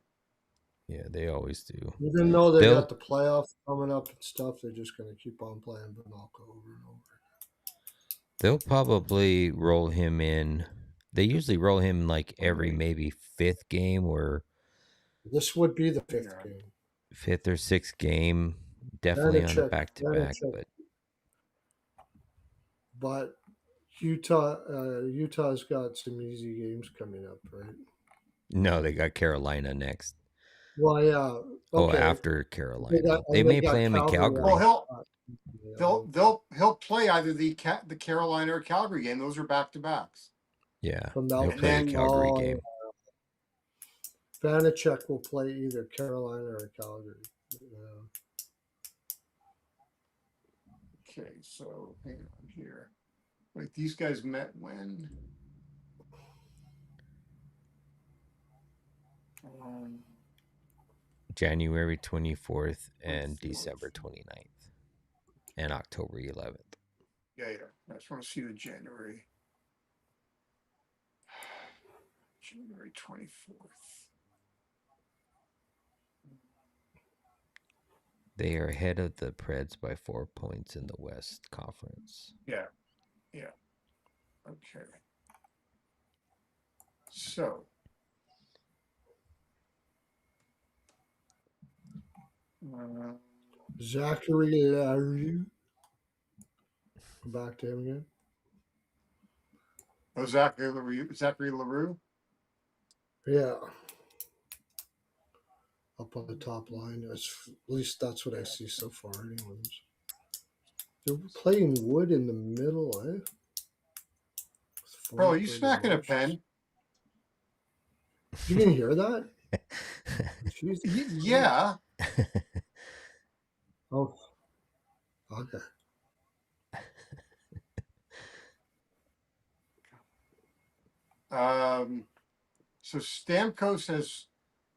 Yeah, they always do. Even though they got the playoffs coming up and stuff, they're just going to keep on playing Vejmelka over and over. They'll probably roll him in. They usually roll him like every maybe 5th game, or this would be the 5th game. 5th or 6th game, definitely on a back-to-back. But Utah's got some easy games coming up, right? No, they got Carolina next. Well, yeah. Okay. Oh, after Carolina, they may play him in Calgary. Well, he'll play either the Carolina or Calgary game. Those are back-to-backs. Yeah, he'll play the Calgary game. Vanacek will play either Carolina or Calgary. Yeah. Okay, so hang on here. Wait, these guys met when? January 24th and December 29th and October 11th. Yeah. I just want to see the January 24th. They are ahead of the Preds by 4 points in the West Conference. Yeah. Okay. So. Zachary Larue. Back to him again. Oh, Zachary LaRue? Yeah. Up on the top line. At least that's what I see so far, anyways. They're playing Wood in the middle, eh? Bro, are you smacking a pen? You didn't hear that? Yeah. Oh. Okay. So Stamkos has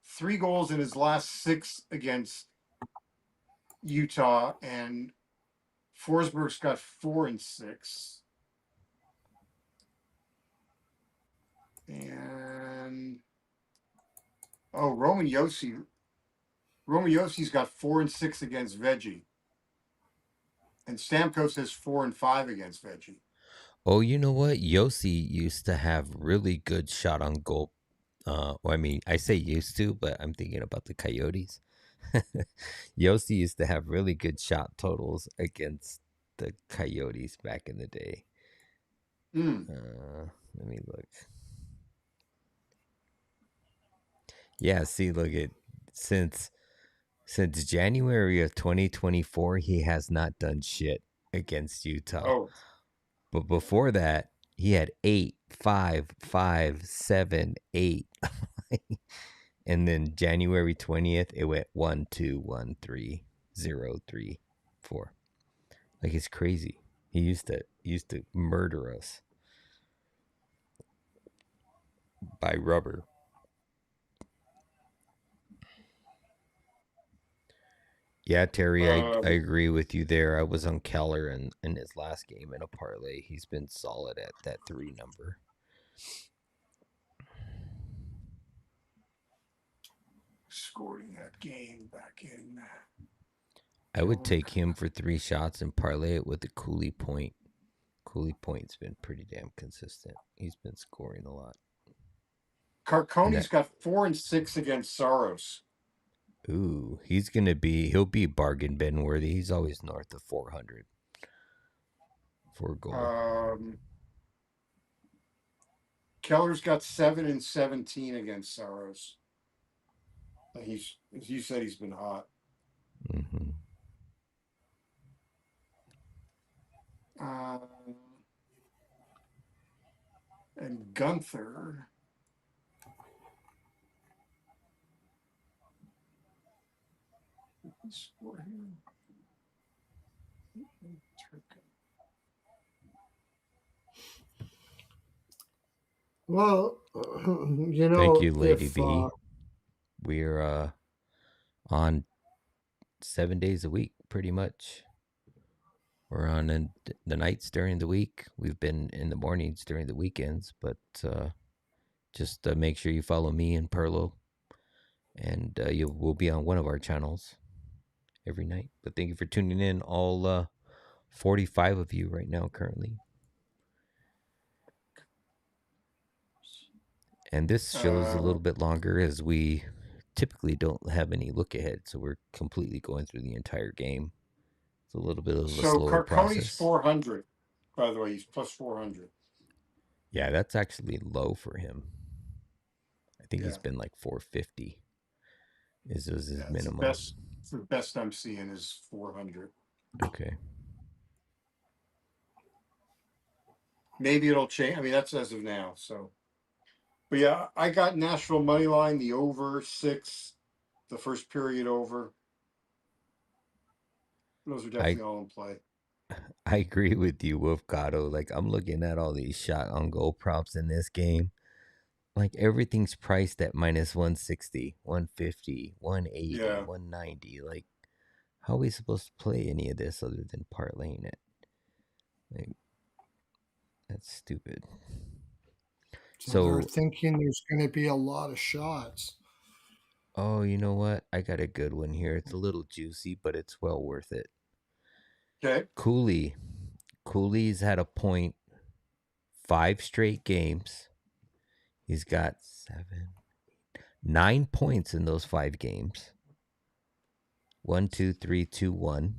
3 goals in his last 6 against Utah, and Forsberg's got 4 and 6. And Roman Yossi's got 4 and 6 against Veggie. And Stamkos has 4 and 5 against Veggie. Oh, you know what? Yossi used to have really good shot on goal. Well, I mean, I say used to, but I'm thinking about the Coyotes. Yossi used to have really good shot totals against the Coyotes back in the day. Let me look. Yeah, see, look at since January of 2024, he has not done shit against Utah. Oh, But before that, he had 8, 5, 5, 7, 8. And then January 20th, it went 1, 2, 1, 3, 0, 3, 4. Like, it's crazy. He used to murder us by rubber. Yeah, Terry, I agree with you there. I was on Keller in his last game in a parlay. He's been solid at that 3 number. scored in that game back in. I would take him for 3 shots and parlay it with the Cooley Point. Cooley Point's been pretty damn consistent. He's been scoring a lot. Carconi's got 4 and 6 against Saros. Ooh, he'll be bargain bin worthy. He's always north of 400 for a goal. Keller's got 7 and 17 against Saros. He's, as you said, he's been hot. Mm-hmm. And Gunther. Score here. Well, you know, thank you, Lady V. We're on 7 days a week, pretty much. We're on the nights during the week. We've been in the mornings during the weekends, but just make sure you follow me and Pearlo, and we'll be on one of our channels every night. But thank you for tuning in, all 45 of you right now currently. And this show is a little bit longer, as we typically don't have any look ahead, so we're completely going through the entire game. It's a little bit of a slower process. 400, by the way. He's plus 400. Yeah, that's actually low for him. I think he's been like 450 is his minimum. The best I'm seeing is 400. Okay. Maybe it'll change. I mean, that's as of now. So, but yeah, I got Nashville money line, the over 6, the first period over. Those are definitely all in play. I agree with you, Wolf Gatto. Like, I'm looking at all these shot on goal props in this game. Like, everything's priced at minus 160, 150, 180, 190. Like, how are we supposed to play any of this other than parlaying it? Like, that's stupid. So they're thinking there's going to be a lot of shots. Oh, you know what? I got a good one here. It's a little juicy, but it's well worth it. Okay. Cooley's had a point 5 straight games. He's got 9 points in those 5 games. 1, 2, 3, 2, 1.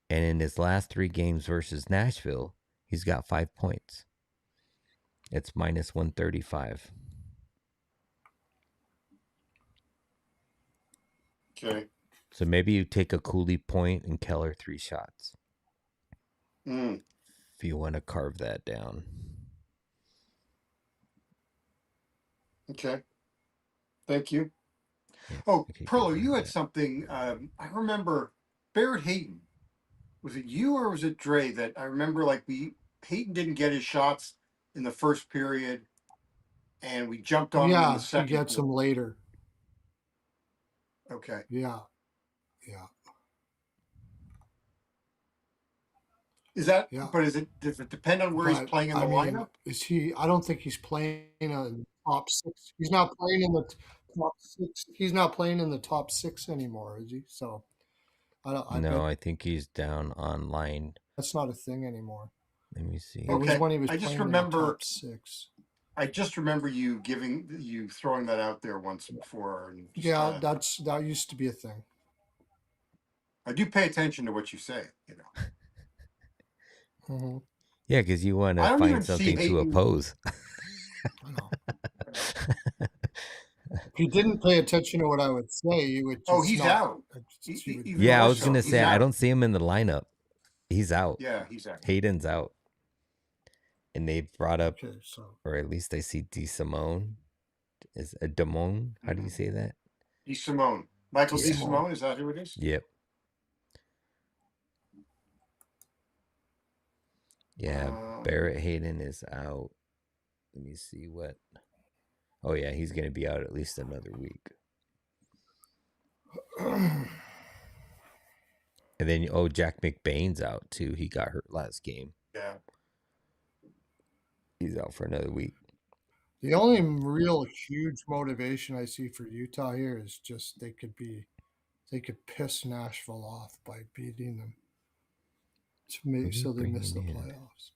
And in his last 3 games versus Nashville, he's got 5 points. It's minus 135. Okay. So maybe you take a Cooley point and Keller 3 shots. If you want to carve that down. Okay. Thank you. Oh, Pearlo, you had something. I remember Barrett Hayton. Was it you or was it Dre that I remember? Like Hayton didn't get his shots in the first period, and we jumped on him in the second. He gets them later. Okay. Yeah. Is that? Yeah. But does it depend on where he's playing in the lineup? Is he? I don't think he's playing in the top 6. He's not playing in the top 6. He's not playing in the top 6 anymore, is he? So I No, bet I think he's down online. that's not a thing anymore. Let me see. It was Okay, when he was I just playing in the remember. top 6. I just remember you throwing that out there once before. And just Yeah, kinda, that used to be a thing. I do pay attention to what you say. You know, Mm-hmm. Yeah, because you want I to don't even find see something to Hayden. oppose. I know. If you didn't pay attention to what I would say, you would Oh, just he's not. out. You would Even Yeah, I more was so, gonna he's say I out. don't see him in the lineup. He's out. Yeah, he's out. Hayden's out, and they brought up, okay. So or at least I see D Simone. Is a Damone? How do you say that? He's Simone. Michael Yeah. Simone. Is that who it is? Yep. Yeah, Barrett Hayden is out. Let me see what. Oh yeah, he's gonna be out at least another week. And then Jack McBain's out too. He got hurt last game. Yeah. He's out for another week. the only real huge motivation I see for Utah here is just they could piss Nashville off by beating them so they miss the playoffs.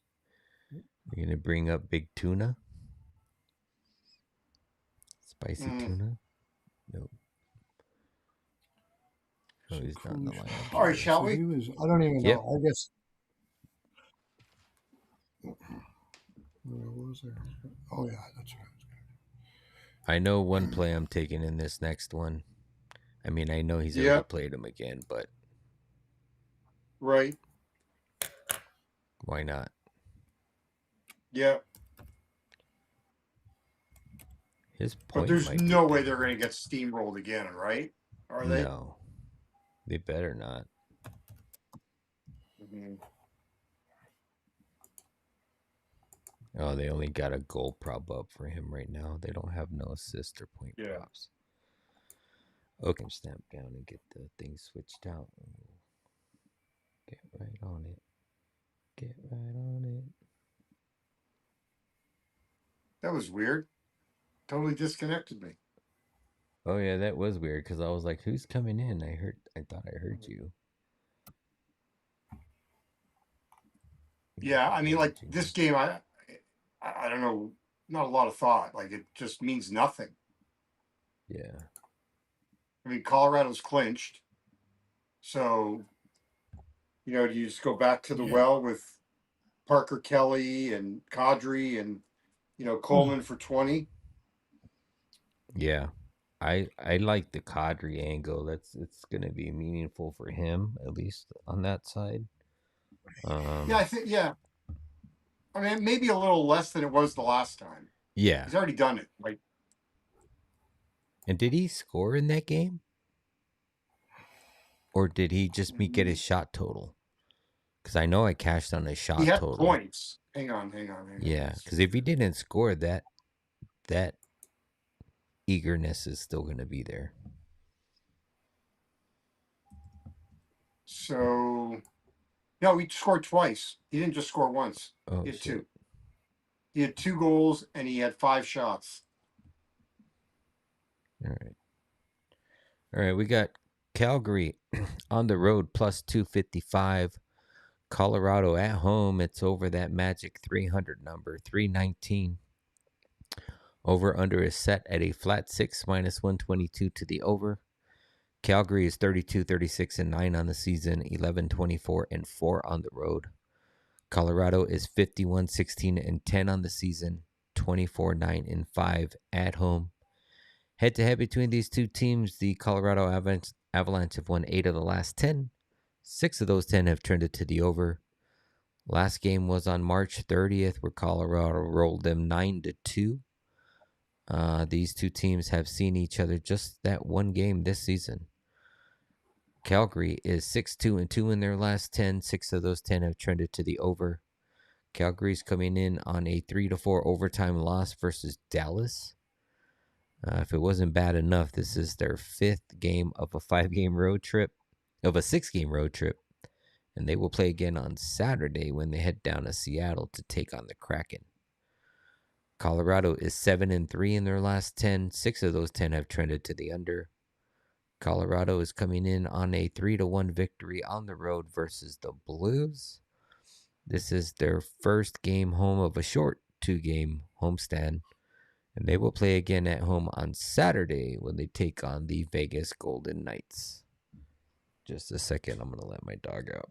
You're gonna bring up Big Tuna, spicy tuna. Nope. Oh, he's not in the lineup. All right, shall So we? he was. I don't even Yep. know. I guess. What was there? Oh yeah, that's right. I know one play I'm taking in this next one. I mean, I know he's already played him again, but right. Why not? Yeah. His point. But there's no way they're going to get steamrolled again, right? Are they? No, they better not. Mm-hmm. Oh, they only got a goal prop up for him right now. They don't have no assist or point props. Okay, stamp down and get the thing switched out. Get right on it. Get right on it. That was weird. Totally disconnected me. Oh yeah, that was weird because I was like, "Who's coming in?" I thought I heard you. Yeah, I mean, like this game, I don't know, not a lot of thought. Like it just means nothing. Yeah. I mean, Colorado's clinched, so do you just go back to the well with Parker Kelly and Kadri and Coleman for 20? Yeah. I like the Kadri angle. It's gonna be meaningful for him, at least on that side. Yeah, I think I mean, maybe a little less than it was the last time. Yeah. He's already done it. Like, and did he score in that game? Or did he just get his shot total? Because I know I cashed on his shot he had total. points. Hang on. Yeah, because if he didn't score, that eagerness is still going to be there. So, no, he scored twice. He didn't just score once. Oh, He had shit. 2. He had 2 goals and he had 5 shots. All right. We got Calgary on the road plus 255. Colorado at home. It's over that magic 300 number, 319. Over under is set at a flat 6 minus 122 to the over. Calgary is 32, 36, and 9 on the season, 11, 24, and 4 on the road. Colorado is 51, 16, and 10 on the season, 24, 9, and 5 at home. Head-to-head between these two teams, the Colorado Avalanche have won 8 of the last 10. 6 of those 10 have trended to the over. Last game was on March 30th, where Colorado rolled them 9-2. These two teams have seen each other just that one game this season. Calgary is 6-2-2 in their last 10. 6 of those 10 have trended to the over. Calgary's coming in on a 3-4 overtime loss versus Dallas. If it wasn't bad enough, this is their 5th game of a 5-game road trip, of a 6-game road trip. And they will play again on Saturday when they head down to Seattle to take on the Kraken. Colorado is 7-3 in their last 10. 6 of those 10 have trended to the under. Colorado is coming in on a 3-1 victory on the road versus the Blues. This is their first game home of a short 2-game homestand, and they will play again at home on Saturday when they take on the Vegas Golden Knights. Just a second, I'm going to let my dog out.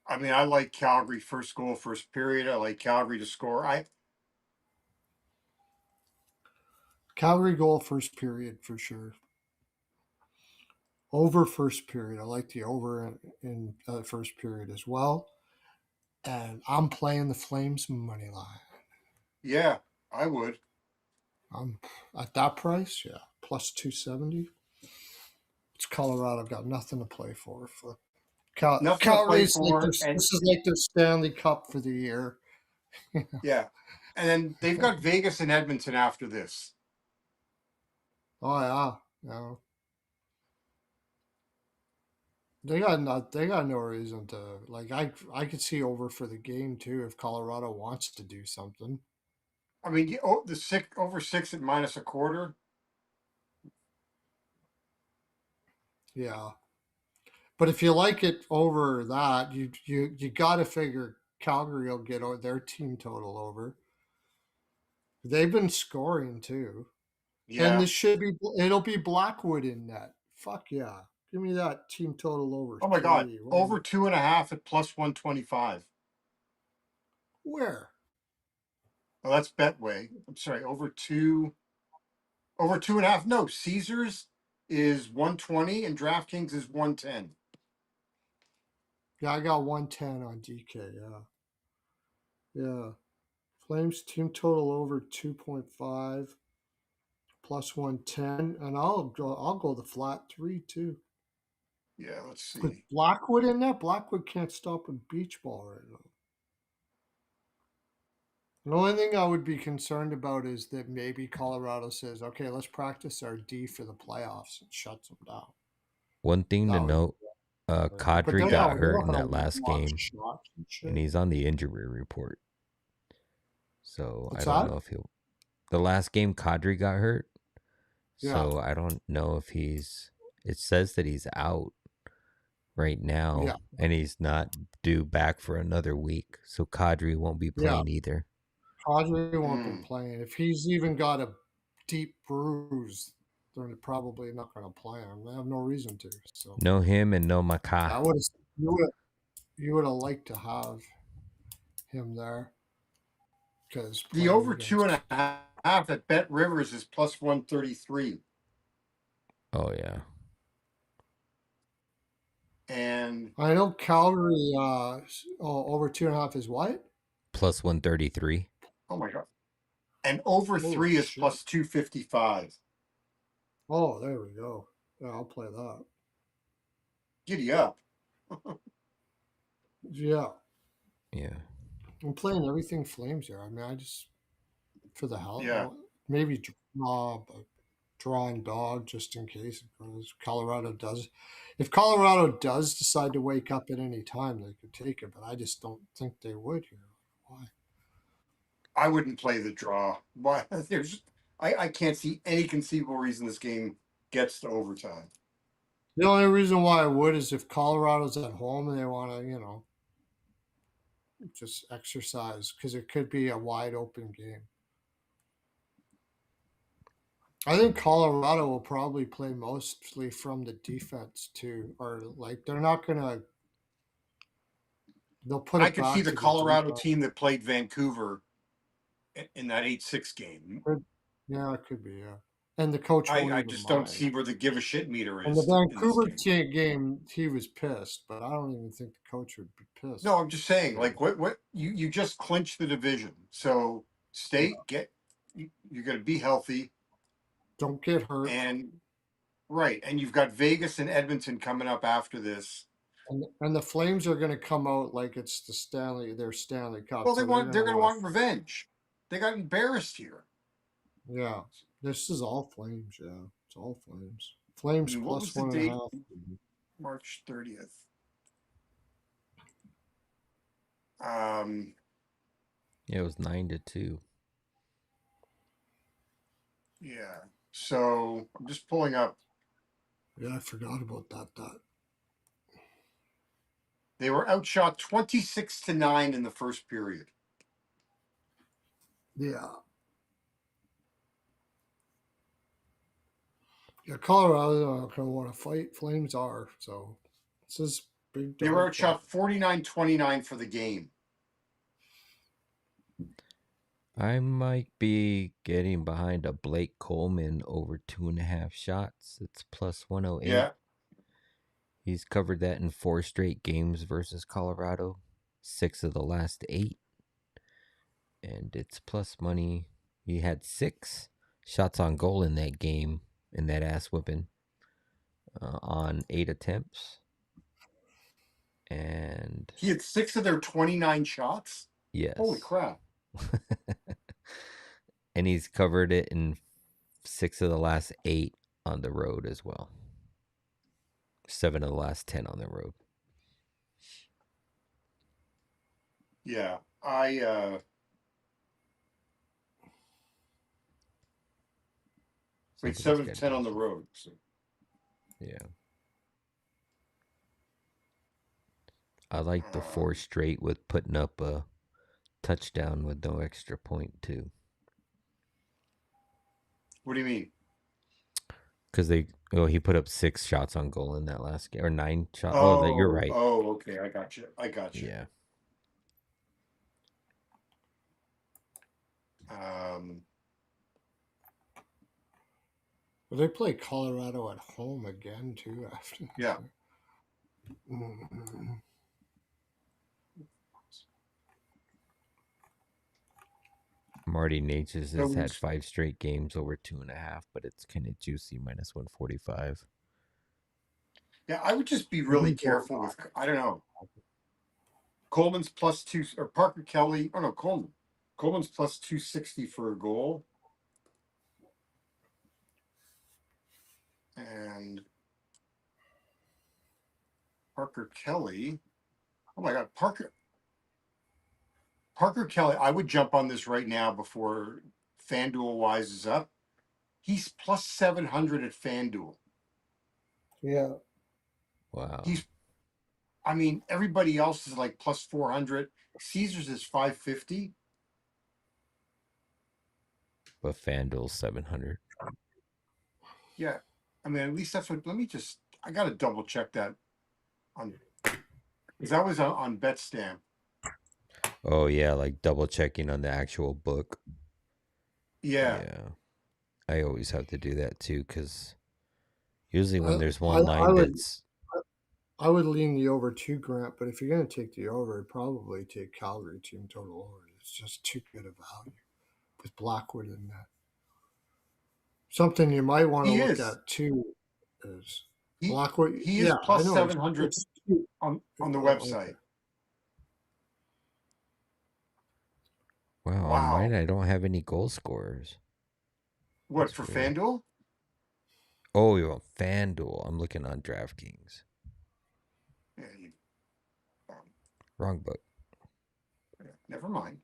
I mean, I like Calgary first goal, first period. I like Calgary to score. Calgary goal first period for sure. Over first period. I like the over in first period as well. And I'm playing the Flames money line. Yeah, I would. I'm at that price, yeah, plus 270. It's Colorado. Got nothing to play for. Nothing to play Calgary's like for, this and is like their Stanley Cup for the year. yeah, and then they've got Vegas and Edmonton after this. Oh yeah. They got no reason to like. I could see over for the game too if Colorado wants to do something. I mean, over 6 at -0.25. Yeah, but if you like it over that, you got to figure Calgary will get their team total over. They've been scoring too, and Yeah. it'll be Blackwood in net. Fuck yeah, give me that team total over Oh my God, 3. over 2.5 at +125. Where? Oh, that's Betway. I'm sorry, over 2.5. No, Caesars is 120 and DraftKings is 110. Yeah, I got 110 on DK. Yeah. Flames team total over 2.5 plus 110, and I'll go the flat 3 too. Yeah, let's With see. Blackwood in there, Blackwood can't stop a beach ball right now. The only thing I would be concerned about is that maybe Colorado says, "Okay, let's practice our D for the playoffs," and shuts them down. One thing to That would, note, but Kadri they got don't hurt know in how that to last block game, shots and shit. and he's on the injury report. So What's I don't that? know if he'll. The last game, Kadri got hurt. Yeah. So I don't know if he's. It says that he's out right now, Yeah. and he's not due back for another week. So Kadri won't be Yeah. playing either. Kadri won't be playing. If he's even got a deep bruise, they're probably not going to play him. They have no reason to. So No him and no Maka. I you would have liked to have him there because The over 2.5 at Bet Rivers is +133. Oh yeah. And I know Calgary over 2.5 is what? +133. oh my God. And over Holy 3 is shit. +255. Oh, there we go. Yeah, I'll play that. Giddy up. Yeah. Yeah. I'm playing everything Flames here. I mean, I just for the hell. Yeah. Maybe drawing dog just in case because Colorado does. If Colorado does decide to wake up at any time, they could take it, but I just don't think they would here. Why? I wouldn't play the draw. Why? I can't see any conceivable reason this game gets to overtime. The only reason why I would is if Colorado's at home and they want to, just exercise because it could be a wide open game. I think Colorado will probably play mostly from the defense too, or like they're not gonna. They'll put I it could see back the to the Colorado defense. team that played Vancouver in that 8-6 game. Yeah, it could be. Yeah, and the coach won't I even just don't mind. see where the give a shit meter And the is in this Vancouver game. game, he was pissed, but I don't even think the coach would be pissed. No, I'm just saying, like, what you just clinched the division. So you're going to be healthy. Don't get hurt. And right, and you've got Vegas and Edmonton coming up after this. And the Flames are going to come out like it's their Stanley Cup. Well, so they're going to want revenge. They got embarrassed here. Yeah, this is all Flames. Yeah, it's all Flames. Flames I mean, what was plus the date? 1.5. March 30th. Yeah, it was 9-2. Yeah. So I'm just pulling up. Yeah, I forgot about that. They were outshot 26-9 in the first period. Yeah. Yeah, Colorado are going to want to fight. Flames are. So this is big They were dog. outshot 49-29 for the game. I might be getting behind a Blake Coleman over 2.5 shots. It's plus 108. Yeah. He's covered that in 4 straight games versus Colorado, 6 of the last 8. And it's plus money. He had 6 shots on goal in that game, in that ass whipping, on 8 attempts. And He had 6 of their 29 shots? yes. Holy crap. And he's covered it in 6 of the last 8 on the road as well. 7 of the last 10 on the road. Yeah. Played 7 of 10 on the road. So. Yeah. I like the 4 straight with putting up a touchdown with no extra point too. What do you mean? Because he put up 6 shots on goal in that last game, or 9 shots. You're right. Oh, okay. I got you. Yeah. Well, they play Colorado at home again too after. Yeah. Mm-hmm. Marty Natchez has had 5 straight games over 2.5, but it's kind of juicy, minus 145. Yeah, I would just be really careful with, I don't know. Coleman's plus 2, or Parker Kelly. Oh, no, Coleman. Coleman's plus 260 for a goal. And Parker Kelly. Oh, my God. Parker Kelly, I would jump on this right now before FanDuel wises up. He's plus 700 at FanDuel. Yeah. Wow. Everybody else is like plus 400. Caesars is 550. But FanDuel's 700. Yeah. At least that's what, I got to double check that because that was on BetStamp. Oh, yeah, like double checking on the actual book. Yeah. I always have to do that too, because usually when there's one line that's... I would lean the over 2, Grant, but if you're going to take the over, I'd probably take Calgary team total over. It's just too good a value with Blackwood in that. Something you might want to look at too is Blackwood. He is plus 700 on the website. Okay. Wow. On mine, I don't have any goal scorers. What, for FanDuel? Oh, you're on FanDuel. I'm looking on DraftKings. Yeah, wrong book. Never mind.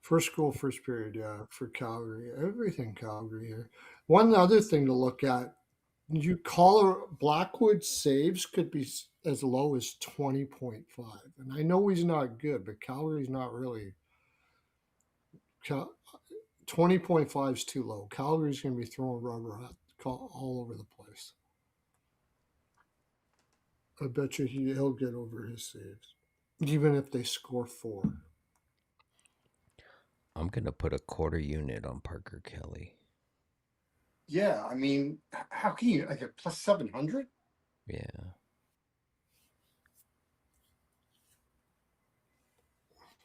First goal, first period, yeah, for Calgary. Everything Calgary here. One other thing to look at, you call Blackwood saves could be as low as 20.5. And I know he's not good, but Calgary's not really. 20.5 is too low. Calgary's going to be throwing rubber all over the place. I bet you he'll get over his saves, even if they score 4. I'm going to put a quarter unit on Parker Kelly. Yeah, how can you get plus 700? Yeah.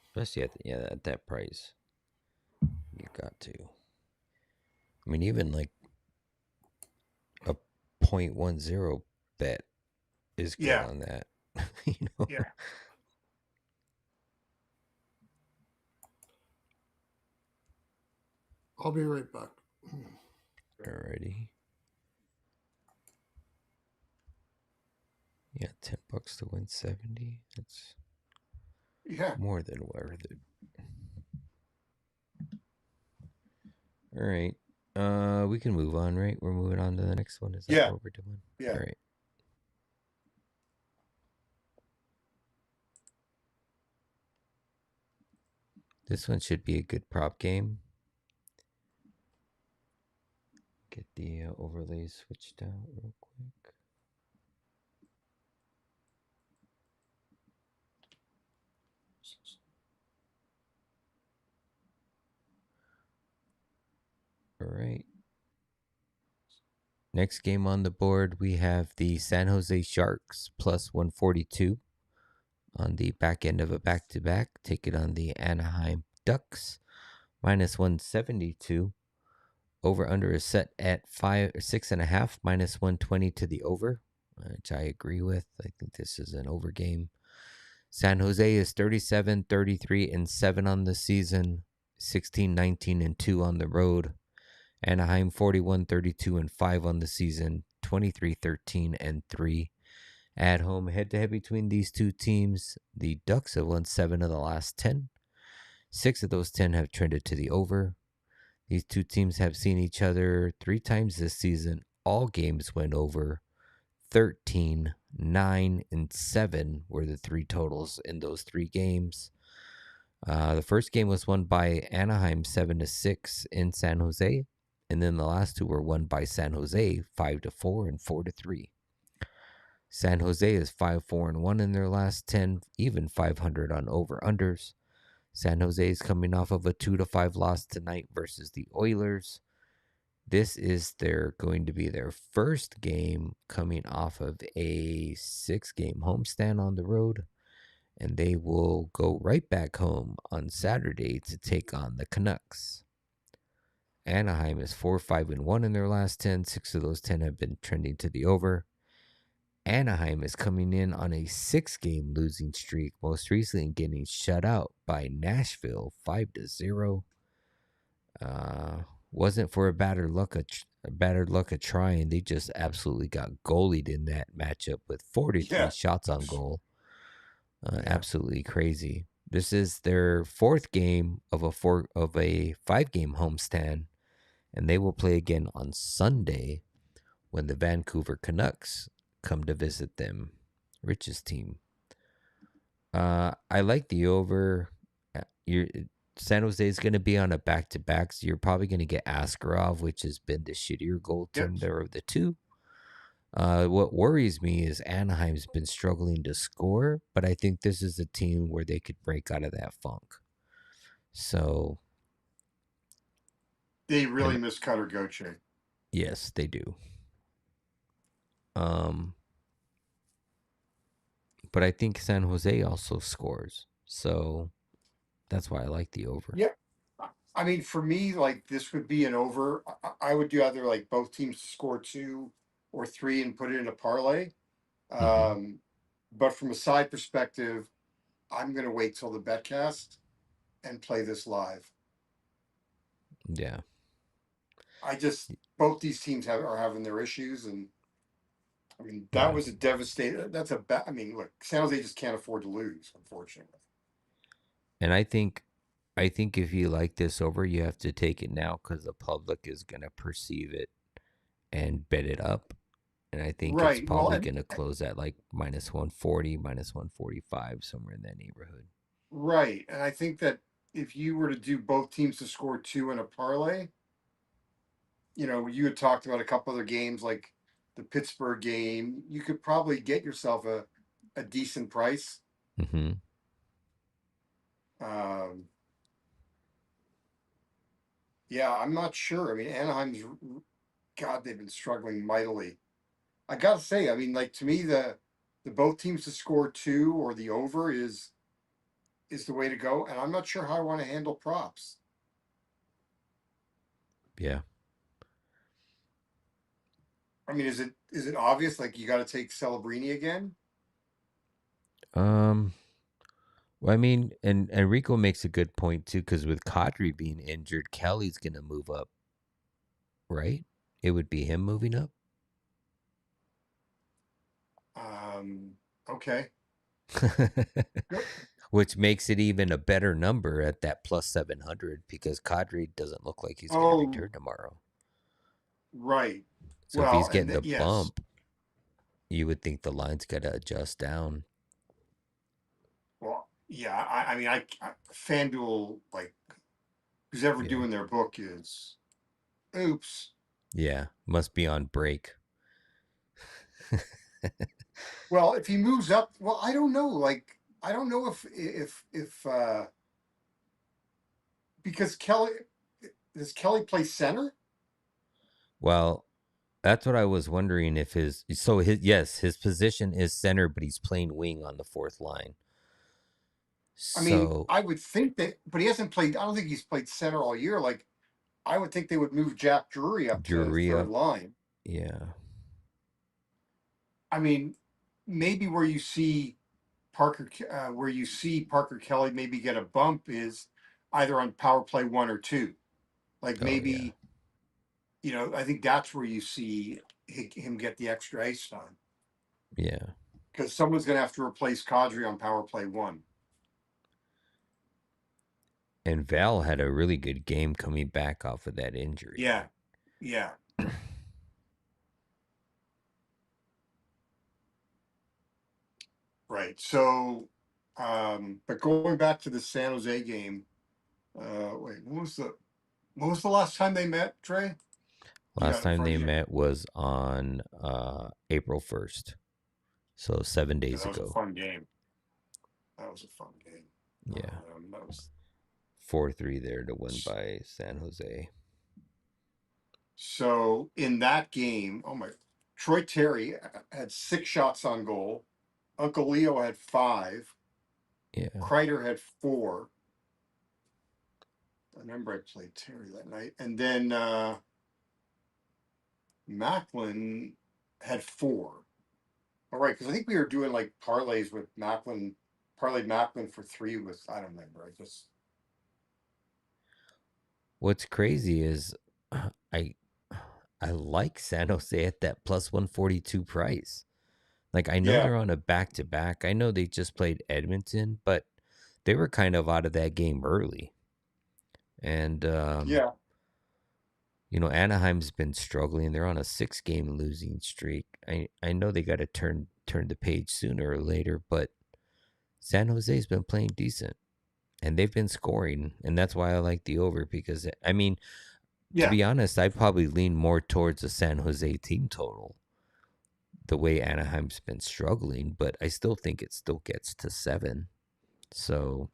Especially at that price. You got to. Even like a 0.10 bet is good on that. Yeah. I'll be right back. Alrighty. Yeah, $10 to win 70. That's more than worth it. All right. We can move on, right? We're moving on to the next one. Is that what we're doing? Yeah. All right. This one should be a good prop game. Get the overlays switched out real quick. All right. Next game on the board, we have the San Jose Sharks plus 142 on the back end of a back-to-back. Take it on the Anaheim Ducks minus 172. Over under is set at 6.5 minus 120 to the over, which I agree with. I think this is an over game. San Jose is 37, 33, and 7 on the season, 16, 19, and 2 on the road. Anaheim 41, 32, and 5 on the season, 23, 13, and 3. At home, head-to-head between these two teams, the Ducks have won 7 of the last 10. 6 of those 10 have trended to the over. These two teams have seen each other 3 times this season. All games went over. 13, 9, and 7 were the 3 totals in those 3 games. The first game was won by Anaheim 7-6 in San Jose, and then the last 2 were won by San Jose 5-4 and 4-3. San Jose is 5-4-1 in their last 10, even 500 on over-unders. San Jose is coming off of a 2-5 loss tonight versus the Oilers. This is going to be their first game coming off of a 6-game homestand on the road, and they will go right back home on Saturday to take on the Canucks. Anaheim is 4-5-1 in their last 10. 6 of those 10 have been trending to the over. Anaheim is coming in on a 6-game losing streak, most recently getting shut out by Nashville 5-0. Wasn't for a battered luck of trying. They just absolutely got goalied in that matchup with 43 shots on goal. Absolutely crazy. This is their 4th game of a 5-game homestand, and they will play again on Sunday when the Vancouver Canucks come to visit them. Rich's team. I like the over. San Jose is going to be on a back-to-back, so you're probably going to get Askarov, which has been the shittier goaltender of the 2. What worries me is Anaheim's been struggling to score, but I think this is a team where they could break out of that funk. So they really miss Cutter Gauthier. Yes, they do. But I think San Jose also scores, so that's why I like the over. Yeah, I mean, for me, like this would be an over. I would do either like both teams to score 2 or 3 and put it in a parlay. But from a side perspective, I'm going to wait till the betcast and play this live. Yeah. Both these teams are having their issues, and I mean that was a devastating. I mean, look, San Jose just can't afford to lose, unfortunately. And I think if you like this over, you have to take it now because the public is going to perceive it and bet it up. And I think it's probably going to close at like minus 140, minus 145, somewhere in that neighborhood. Right. And I think that if you were to do both teams to score 2 in a parlay, you had talked about a couple other games like the Pittsburgh game, you could probably get yourself a decent price. Mm-hmm. Yeah, I'm not sure. I mean, Anaheim's, God, they've been struggling mightily. I gotta say, I mean, like to me, the both teams to score 2 or the over is the way to go, and I'm not sure how I want to handle props. Yeah. I mean, is it obvious? Like you got to take Celebrini again? Well, I mean, and Rico makes a good point too, because with Kadri being injured, Kelly's gonna move up, right? It would be him moving up. Okay. Yep. Which makes it even a better number at that plus 700 because Kadri doesn't look like he's going to Oh, return tomorrow. right. So if Well, he's and getting the yes. bump, you would think the line's got to adjust down. Well, yeah. I mean, FanDuel, like, who's ever Yeah. doing their book is, oops. Yeah. Must be on break. Well, if he moves up, well, I don't know. Like, I don't know if because Kelly, does Kelly play center? Well, that's what I was wondering if his position is center, but he's playing wing on the fourth line. I mean, So I would think that, but he hasn't played. I don't think he's played center all year. Like, I would think they would move Jack Drury up to Drury third up. line. Yeah. I mean, maybe where you see Parker Kelly maybe get a bump is either on power play 1 or 2. Like Oh yeah. maybe, I think that's where you see him get the extra ice time Yeah. because someone's going to have to replace Kadri on power play 1. And Val had a really good game coming back off of that injury. Yeah, yeah. Right. So, but going back to the San Jose game, wait, what was the last time they met, Trey? You Last got it in time front they of you. met was on April 1st. So 7 Yeah, days that was a ago. fun game. That was a fun game. Yeah. That was 4-3 there to win by San Jose. so in that game. Oh my! Troy Terry had 6 shots on goal. Uncle Leo had 5. Yeah. Kreider had 4. I remember I played Terry that night, and then Macklin had 4. All right, because I think we were doing like parlays with Macklin, parlayed Macklin for 3 with I don't remember. What's crazy is I I like San Jose at that plus 142 price. Like I know Yeah, they're on a back to back. I know they just played Edmonton, but they were kind of out of that game early. And yeah. Anaheim's been struggling. They're on a 6-game losing streak. I know they got to turn the page sooner or later, but San Jose's been playing decent and they've been scoring, and that's why I like the over because I mean, to Yeah. be honest, I'd probably lean more towards the San Jose team total the way Anaheim's been struggling, but I still think it still gets to 7. So,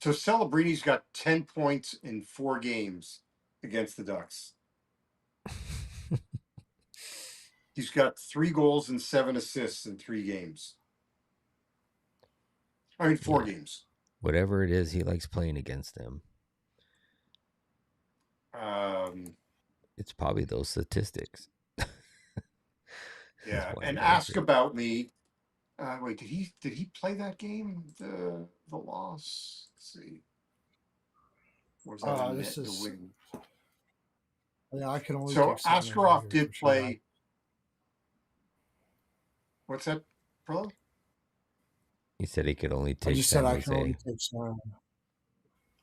So Celebrini's got 10 points in 4 games against the Ducks. He's got 3 goals and 7 assists in 3 games. I mean, 4 yeah, games. whatever it is, he likes playing against them. It's probably those statistics. Yeah, why he and likes ask it. about me. Wait, did he play that game? The loss. Let's see. Or was that a This net the is win? yeah. I can only So take San Jose Askarov here did for sure. play. What's that, Pearlo? He said he could only I take just said San I can only Jose. take San.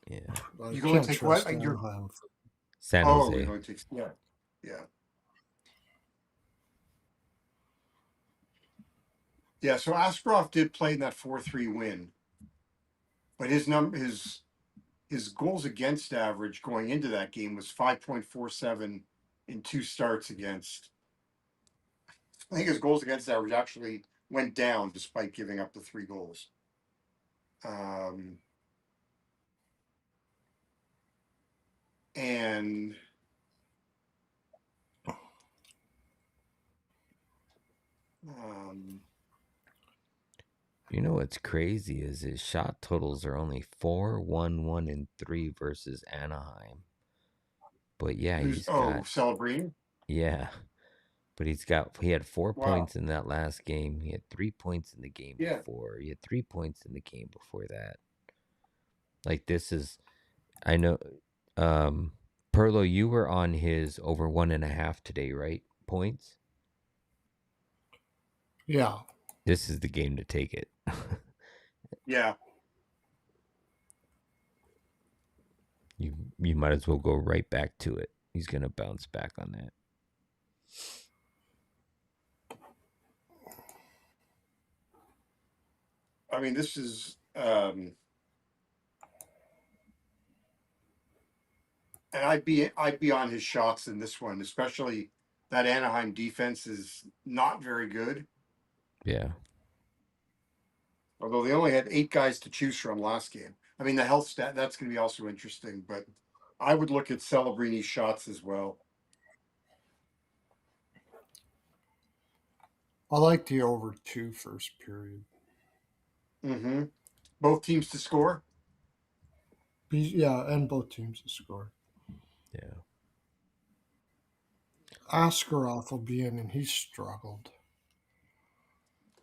Yeah, I You can only can't take what? trust Anaheim. San Oh, you Jose. can only take yeah. Yeah, so Askarov did play in that 4-3 win, but his goals against average going into that game was 5.47 in 2 starts against. I think his goals against average actually went down despite giving up the 3 goals. And You know what's crazy is his shot totals are only 4, 1, 1, and 3 versus Anaheim. But yeah, who's he's got Celebrini? yeah. But he had 4 Wow. points in that last game. He had 3 points in the game Yeah. before. He had 3 points in the game before that. Like this is, I know, Pearlo, you were on his over 1.5 today, right? Points. Yeah. This is the game to take it. Yeah. You might as well go right back to it. He's gonna bounce back on that. I mean, this is, and I'd be on his shots in this one, especially that Anaheim defense is not very good. Yeah. Although they only had 8 guys to choose from last game. I mean, the health stat, that's going to be also interesting, but I would look at Celebrini's shots as well. I like the over 2 first period. Mm-hmm. Both teams to score. Yeah, and both teams to score. Yeah. Askarov will be in, and he's struggled.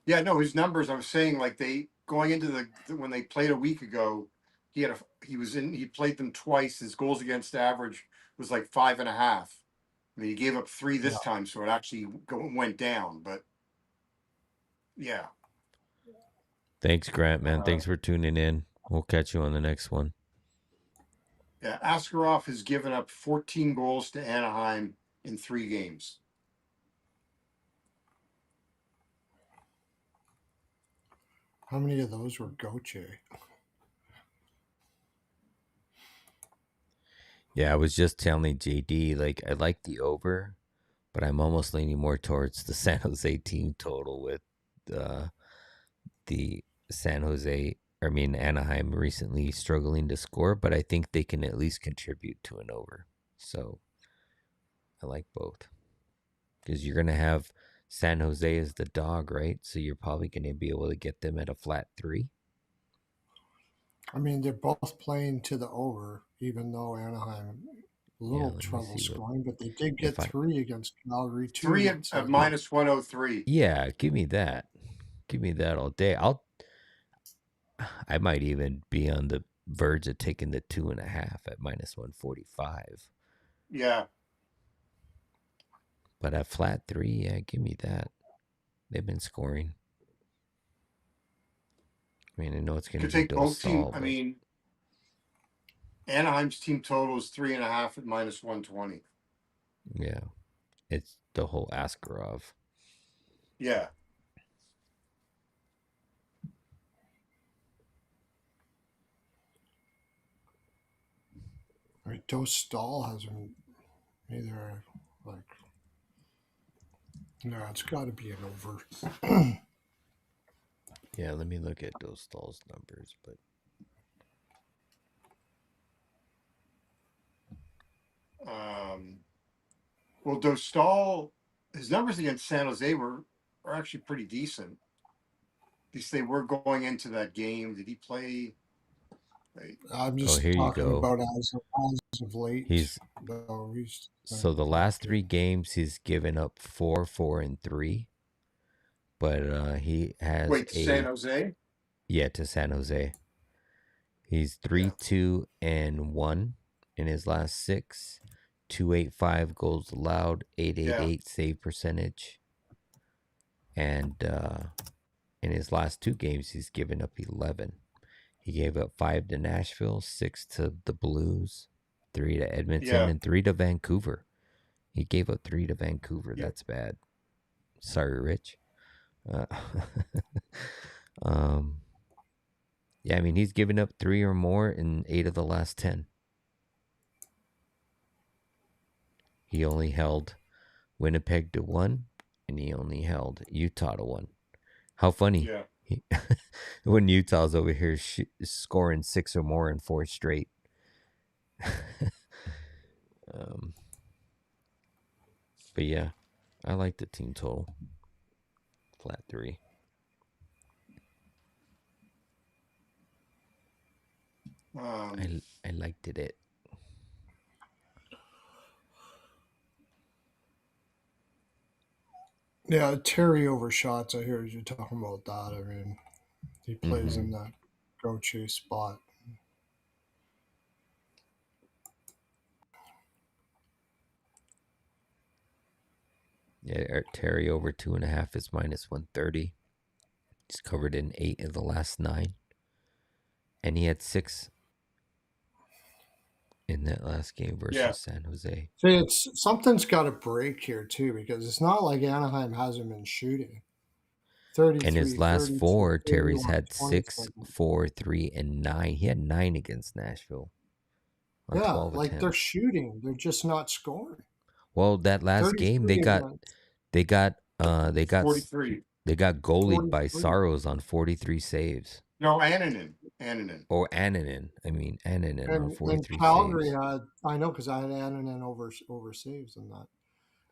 Yeah, no, his numbers. I was saying, like they going into when they played a week ago, he played them twice. His goals against average was like 5.5. I mean, he gave up 3 Yeah. this time, so it actually went down. But yeah, Thanks, Grant, man. Thanks for tuning in. We'll catch you on the next one. yeah. Askarov has given up 14 goals to Anaheim in 3 games. How many of those were Goche? Yeah, I was just telling JD, like, I like the over, but I'm almost leaning more towards the San Jose team total with the Anaheim recently struggling to score, but I think they can at least contribute to an over. So I like both because you're going to have San Jose as the dog, right? So you're probably going to be able to get them at a flat 3. I mean, they're both playing to the over, even though Anaheim a Yeah, little let me trouble see what scoring, but they did if get I 3 against Calgary, 2 3 against at St. yeah, Louis. minus 103. yeah, give me that. Give me that all day. I might even be on the verge of taking the 2.5 at minus 145. Yeah, But at flat 3, yeah, give me that. They've been scoring. I mean, I know it's going to could be take both team. Dostal, I but mean, Anaheim's team total is 3.5 at minus 120. yeah, it's the whole Askarov. Yeah. I mean, Dostal hasn't either. Like, no, it's got to be an over. Yeah, let me look at Dostal's numbers, but Well, Dostal, his numbers against San Jose are actually pretty decent. At least they were going into that game. Did he play? Wait, I'm oh, just here you talking go. about as of late. He's Though he's so the last 3 games he's given up 4, 4, and 3, but he has wait, San Jose? to San Jose. He's Yeah. 3-2-1 in his last 6. 285 goals allowed, Yeah. 888 save percentage, and in his last 2 games he's given up 11. He gave up 5 to Nashville, 6 to the Blues, 3 to Edmonton, Yeah. and 3 to Vancouver. He gave up 3 to Vancouver. Yeah. That's bad. Sorry, Rich. Uh, um, yeah, I mean, he's given up 3 or more in 8 of the last 10. He only held Winnipeg to 1, and he only held Utah to 1. How funny. Yeah. When Utah's over here scoring 6 or more in 4 straight. um, but yeah, I like the team total. Flat 3. I liked it. Yeah, Terry over shots. I hear you talking about that. I mean, he plays Mm-hmm. in that go chase spot. Yeah, Terry over 2.5 is -130. He's covered in 8 of the last 9, and he had 6 in that last game Yeah. versus San Jose. See, it's something's got to break here too, because it's not like Anaheim hasn't been shooting. And his 33, last 32, 4, Terry's 31, had 6, 27. 4, 3, and 9. He had 9 against Nashville on Yeah, 12 like they're attempts. shooting. They're just not scoring. Well, that last game 33 and then they got they got 43. they got goalied by 43. Saros on 43 saves. No, Annanen. Annanen. Or Annanen. I mean Annanen on And 43 Calgary saves. had, I know because I had Annunen over saves in that.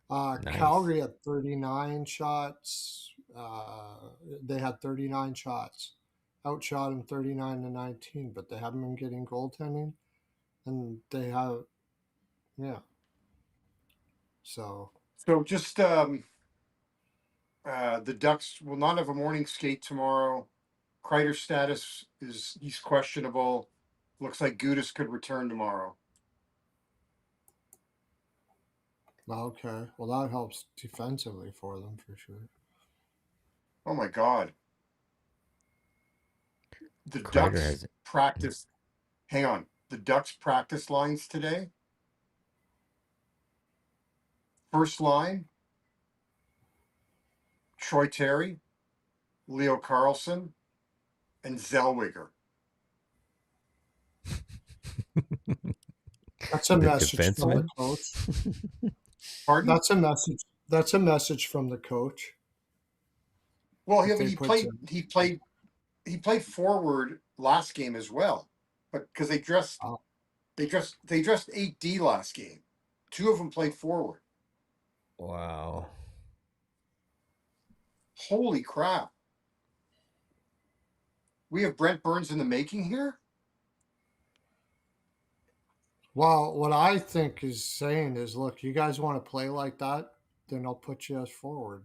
Nice. Calgary had 39 shots. They had 39 shots. Outshot them 39-19, but they haven't been getting goaltending. And they have, yeah. So, So just the Ducks will not have a morning skate tomorrow. Kreider's status is he's questionable. Looks like Gudis could return tomorrow. okay. Well, that helps defensively for them for sure. Oh my God. The Kreider Ducks has practice. Hang on. The Ducks practice lines today. First line: Troy Terry, Leo Carlson, and Zellweger. That's a the message from the defenseman. coach. Pardon? That's a message. That's a message from the coach. Well, If but they he put played. some, He played forward last game as well, but because uh, they dressed 8D last game. 2 of them played forward. Wow. Holy crap! We have Brent Burns in the making here. well, what I think is saying is, look, you guys want to play like that, then I'll put you as forward.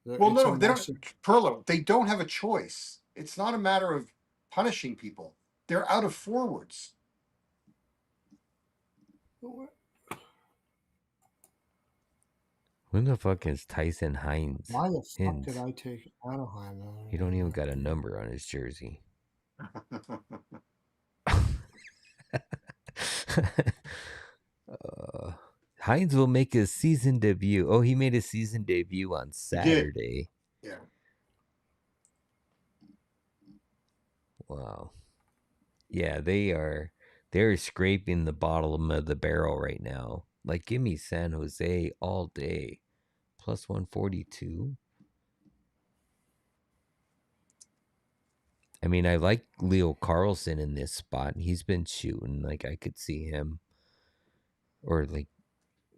Well, It's a no, they don't. message. Pearlo, they don't have a choice. It's not a matter of punishing people. They're out of forwards. Who the fuck is Tyson Hines? Why the fuck did Hines. I take Anaheim? He don't even got a number on his jersey. Hines will make his season debut. Oh, he made his season debut on He did. Saturday. Yeah. Wow. Yeah, they're scraping the bottom of the barrel right now. Like, give me San Jose all day. Plus 142. I mean, I like Leo Carlson in this spot. He's been shooting. Like, I could see him. Or like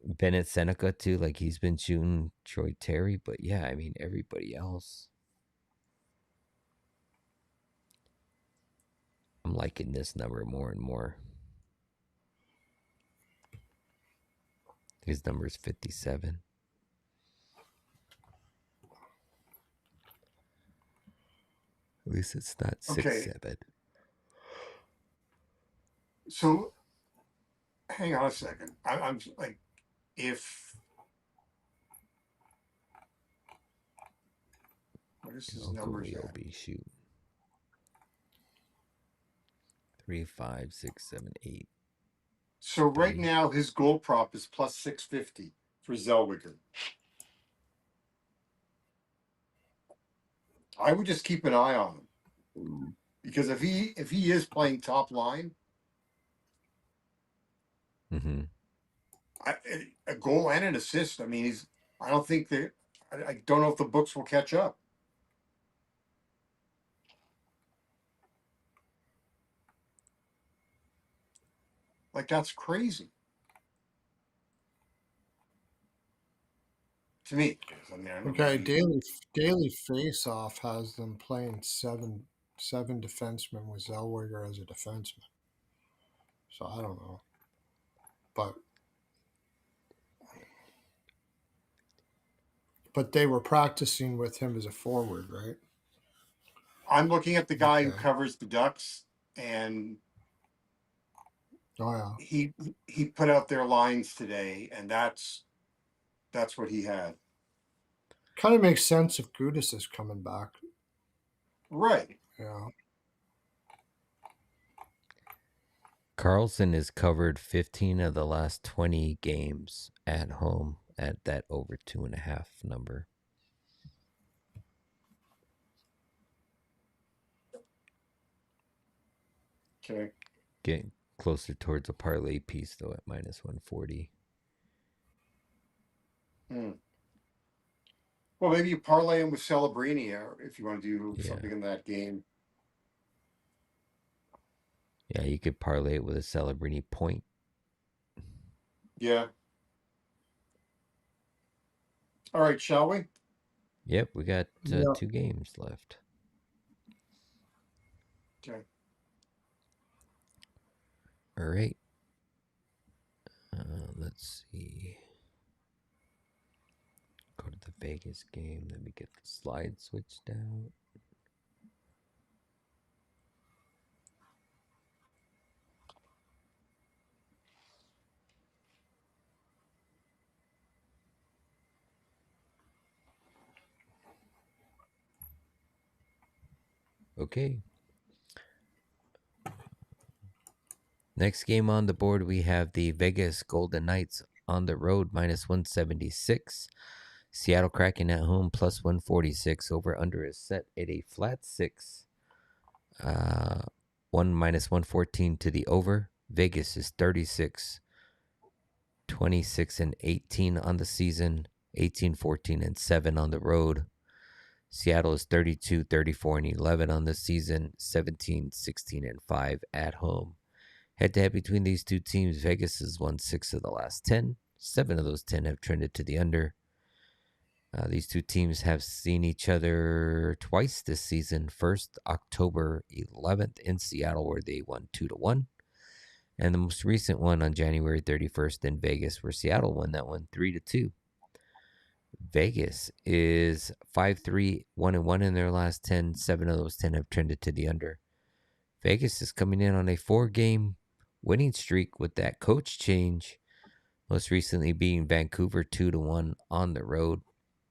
Bennett Seneca too. Like, he's been shooting Troy Terry. But yeah, I mean, everybody else. I'm liking this number more and more. His number is 57. At least it's not 6 Okay. 7. So hang on a second. I'm like, if what is his Uncle numbers Leo at? be shooting 3 5 6 7 8. So right 3. now his goal prop is plus 650 for Zellweger. I would just keep an eye on him because if he is playing top line, Mm-hmm. a goal and an assist. I mean, he's. I don't think that. I don't know if the books will catch up. Like that's crazy to me. I mean, I don't know. Okay, daily face off has them playing seven defensemen with Zellweger as a defenseman. So I don't know, but they were practicing with him as a forward, right? I'm looking at the guy who Okay. covers the Ducks, and Oh yeah. he put out their lines today, and that's what he had. Kind of makes sense if Gudis is coming back. Right. Yeah. Carlson has covered 15 of the last 20 games at home at that over 2.5 number. Okay. Getting closer towards a parlay piece though at minus 140. Well, maybe you parlay him with Celebrini if you want to do Yeah. something in that game. Yeah, you could parlay it with a Celebrini point. Yeah. All right, shall we? Yep, we got Yeah. 2 games left. Okay. All right. Let's see. Go to the Vegas game. Let me get the slide switched out. Okay. Next game on the board, we have the Vegas Golden Knights on the road, minus 176. Seattle Kraken at home, plus 146. Over under is set at a flat 6. 1 minus 114 to the over. Vegas is 36, 26 and 18 on the season, 18, 14 and 7 on the road. Seattle is 32, 34 and 11 on the season, 17, 16 and 5 at home. Head to head between these two teams, Vegas has won 6 of the last 10. 7 of those 10 have trended to the under. These two teams have seen each other twice this season. First, October 11th in Seattle, where they won 2-1. And the most recent one on January 31st in Vegas, where Seattle won that one 3-2. Vegas is 5-3, 1-1 in their last 10. 7 of those 10 have trended to the under. Vegas is coming in on a 4-game winning streak with that coach change, most recently being Vancouver 2-1 on the road.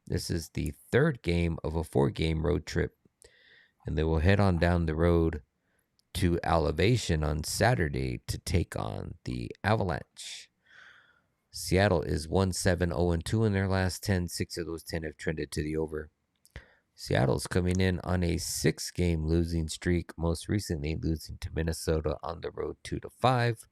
This is the 3rd game of a 4-game road trip, and they will head on down the road to Elevation on Saturday to take on the Avalanche. Seattle is 1-7-0-2 in their last 10. 6 of those 10 have trended to the over. Seattle's coming in on a 6-game losing streak, most recently losing to Minnesota on the road 2-5.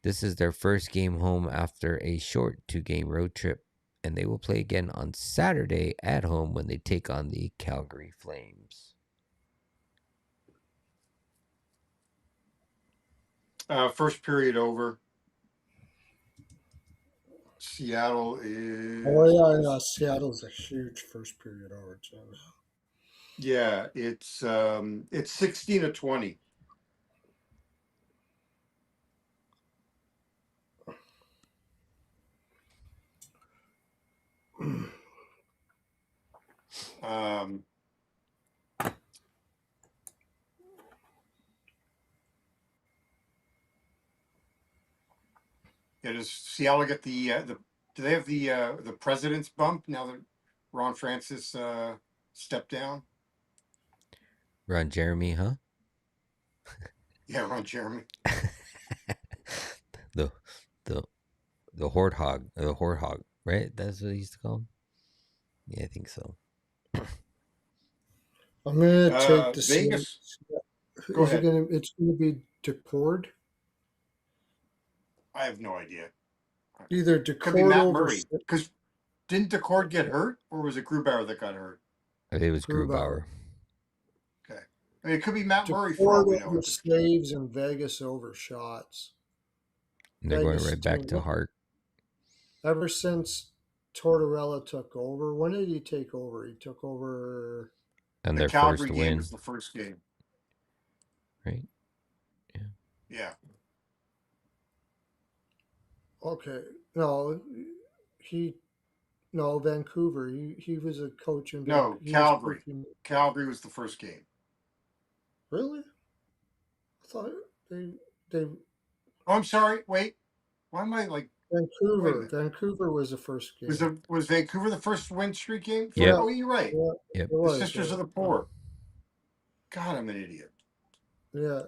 This is their first game home after a short 2-game road trip, and they will play again on Saturday at home when they take on the Calgary Flames. First period over. Seattle is. Oh yeah. Seattle's a huge first period over. Yeah, it's 16-20. Yeah, does Seattle get the do they have the president's bump now that Ron Francis stepped down? Ron Jeremy, huh? Yeah, Ron Jeremy. the the horde hog, right? That's what he used to call him. Yeah, I think so. I'm gonna take the Vegas. Go Is it ahead. it's gonna be Decord? I have no idea. Either Could be Decord Matt over Murray, because didn't Decord get hurt, or was it Grubauer that got hurt? I think it was Grubauer. Grubauer. Okay, I mean it could be Matt Murray for all Decord we know over at this point. saves and Vegas over shots. And they're going Vegas right back team. to Hart. Ever since Tortorella took over, when did he take over? He took over. And The their Calgary first game win, was the first game. right? Yeah. Okay, no, he No, Vancouver. He was a coach in No, Vancouver. Calgary. Calgary was the first game. Really? I thought they Oh, I'm sorry. Wait. Why am I like? Wait a Vancouver. minute. Vancouver was the first game. Was Vancouver the first win streak game? Yep. Oh, you're right. Yeah, Yep. it The was. Sisters of the Poor. God, I'm an idiot. Yeah.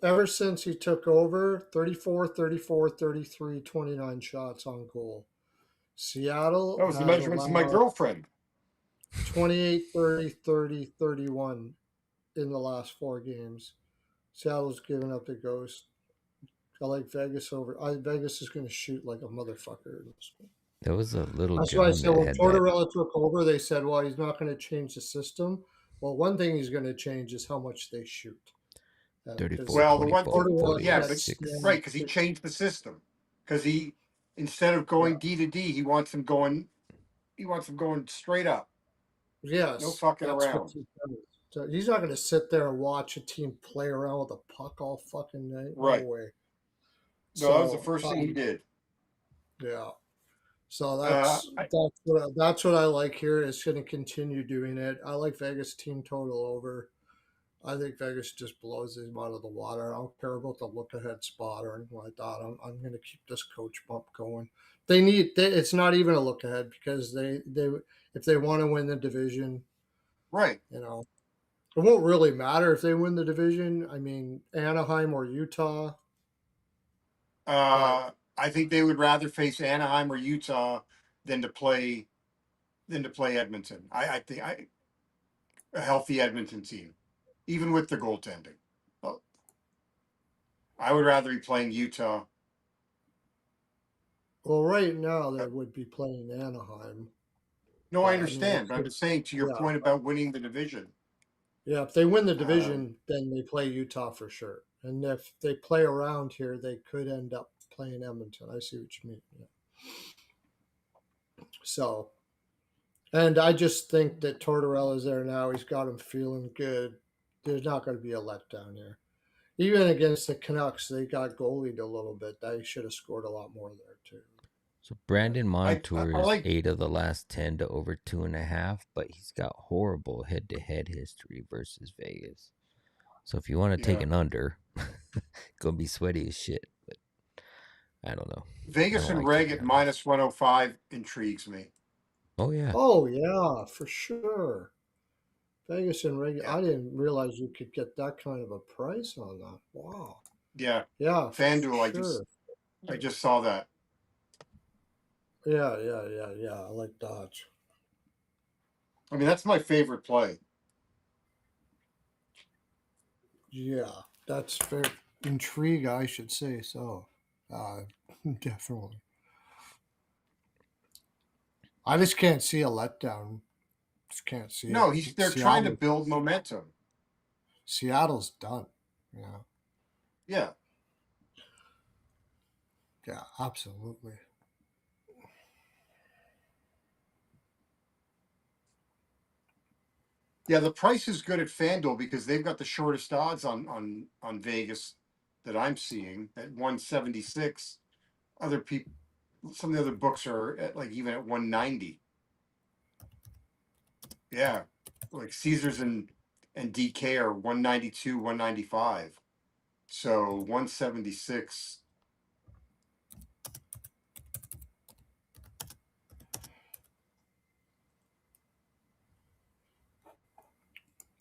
Ever since he took over, 34, 34, 33, 29 shots on goal. Seattle That was the has measurements of my allowed girlfriend. 28, 30, 30, 31 in the last 4 games. Seattle's given up the ghost. I like Vegas over. Vegas is going to shoot like a motherfucker in this one. There was a little That's why I John said that when had that. Tortorella took over, they said, well, he's not going to change the system. Well, one thing he's going to change is how much they shoot. 34, Well, the one 24, 40, yeah, but 6. right, because he changed the system. Because he, instead of going D to D, he wants them going straight up. Yes. No fucking around. So he's not going to sit there and watch a team play around with a puck all fucking night. Right. No way. No, that was the first thing he did. Yeah. So that's what I like here. Is going to continue doing it. I like Vegas team total over. I think Vegas just blows him out of the water. I don't care about the look ahead spot or anything like that. I'm going to keep this coach bump going. It's not even a look ahead because they if they want to win the division, right? You know, it won't really matter if they win the division. I mean, Anaheim or Utah. I think they would rather face Anaheim or Utah than to play Edmonton. I think a healthy Edmonton team, even with the goaltending. I would rather be playing Utah. Well, right now they would be playing Anaheim. No, I understand. But I'm just saying to your point about winning the division. Yeah, if they win the division, then they play Utah for sure. And if they play around here, they could end up playing Edmonton. I see what you mean. Yeah. So, and I just think that Tortorella's there now. He's got him feeling good. There's not going to be a letdown here. Even against the Canucks, they got goalied a little bit. They should have scored a lot more there too. So Brandon Montour is 8 of the last 10 to over 2.5, but he's got horrible head-to-head history versus Vegas. So if you want to take an under, gonna be sweaty as shit. But I don't know. Vegas and Reg at minus 105 intrigues me. Oh yeah. Oh yeah, for sure. Vegas and Reg. Yeah. I didn't realize you could get that kind of a price on that. Wow. Yeah. Yeah. FanDuel. I just saw that. Yeah. I like Dodge. I mean, that's my favorite play. Yeah, that's fair. Intrigue, I should say so. Definitely. I just can't see a letdown. Just can't see no, it. They're trying to build momentum. Seattle's done. Yeah. Yeah. Yeah, absolutely. Yeah, the price is good at FanDuel because they've got the shortest odds on Vegas that I'm seeing at 176. Other people, some of the other books are at even at 190. Yeah, like Caesars and DK are 192, 195. So 176.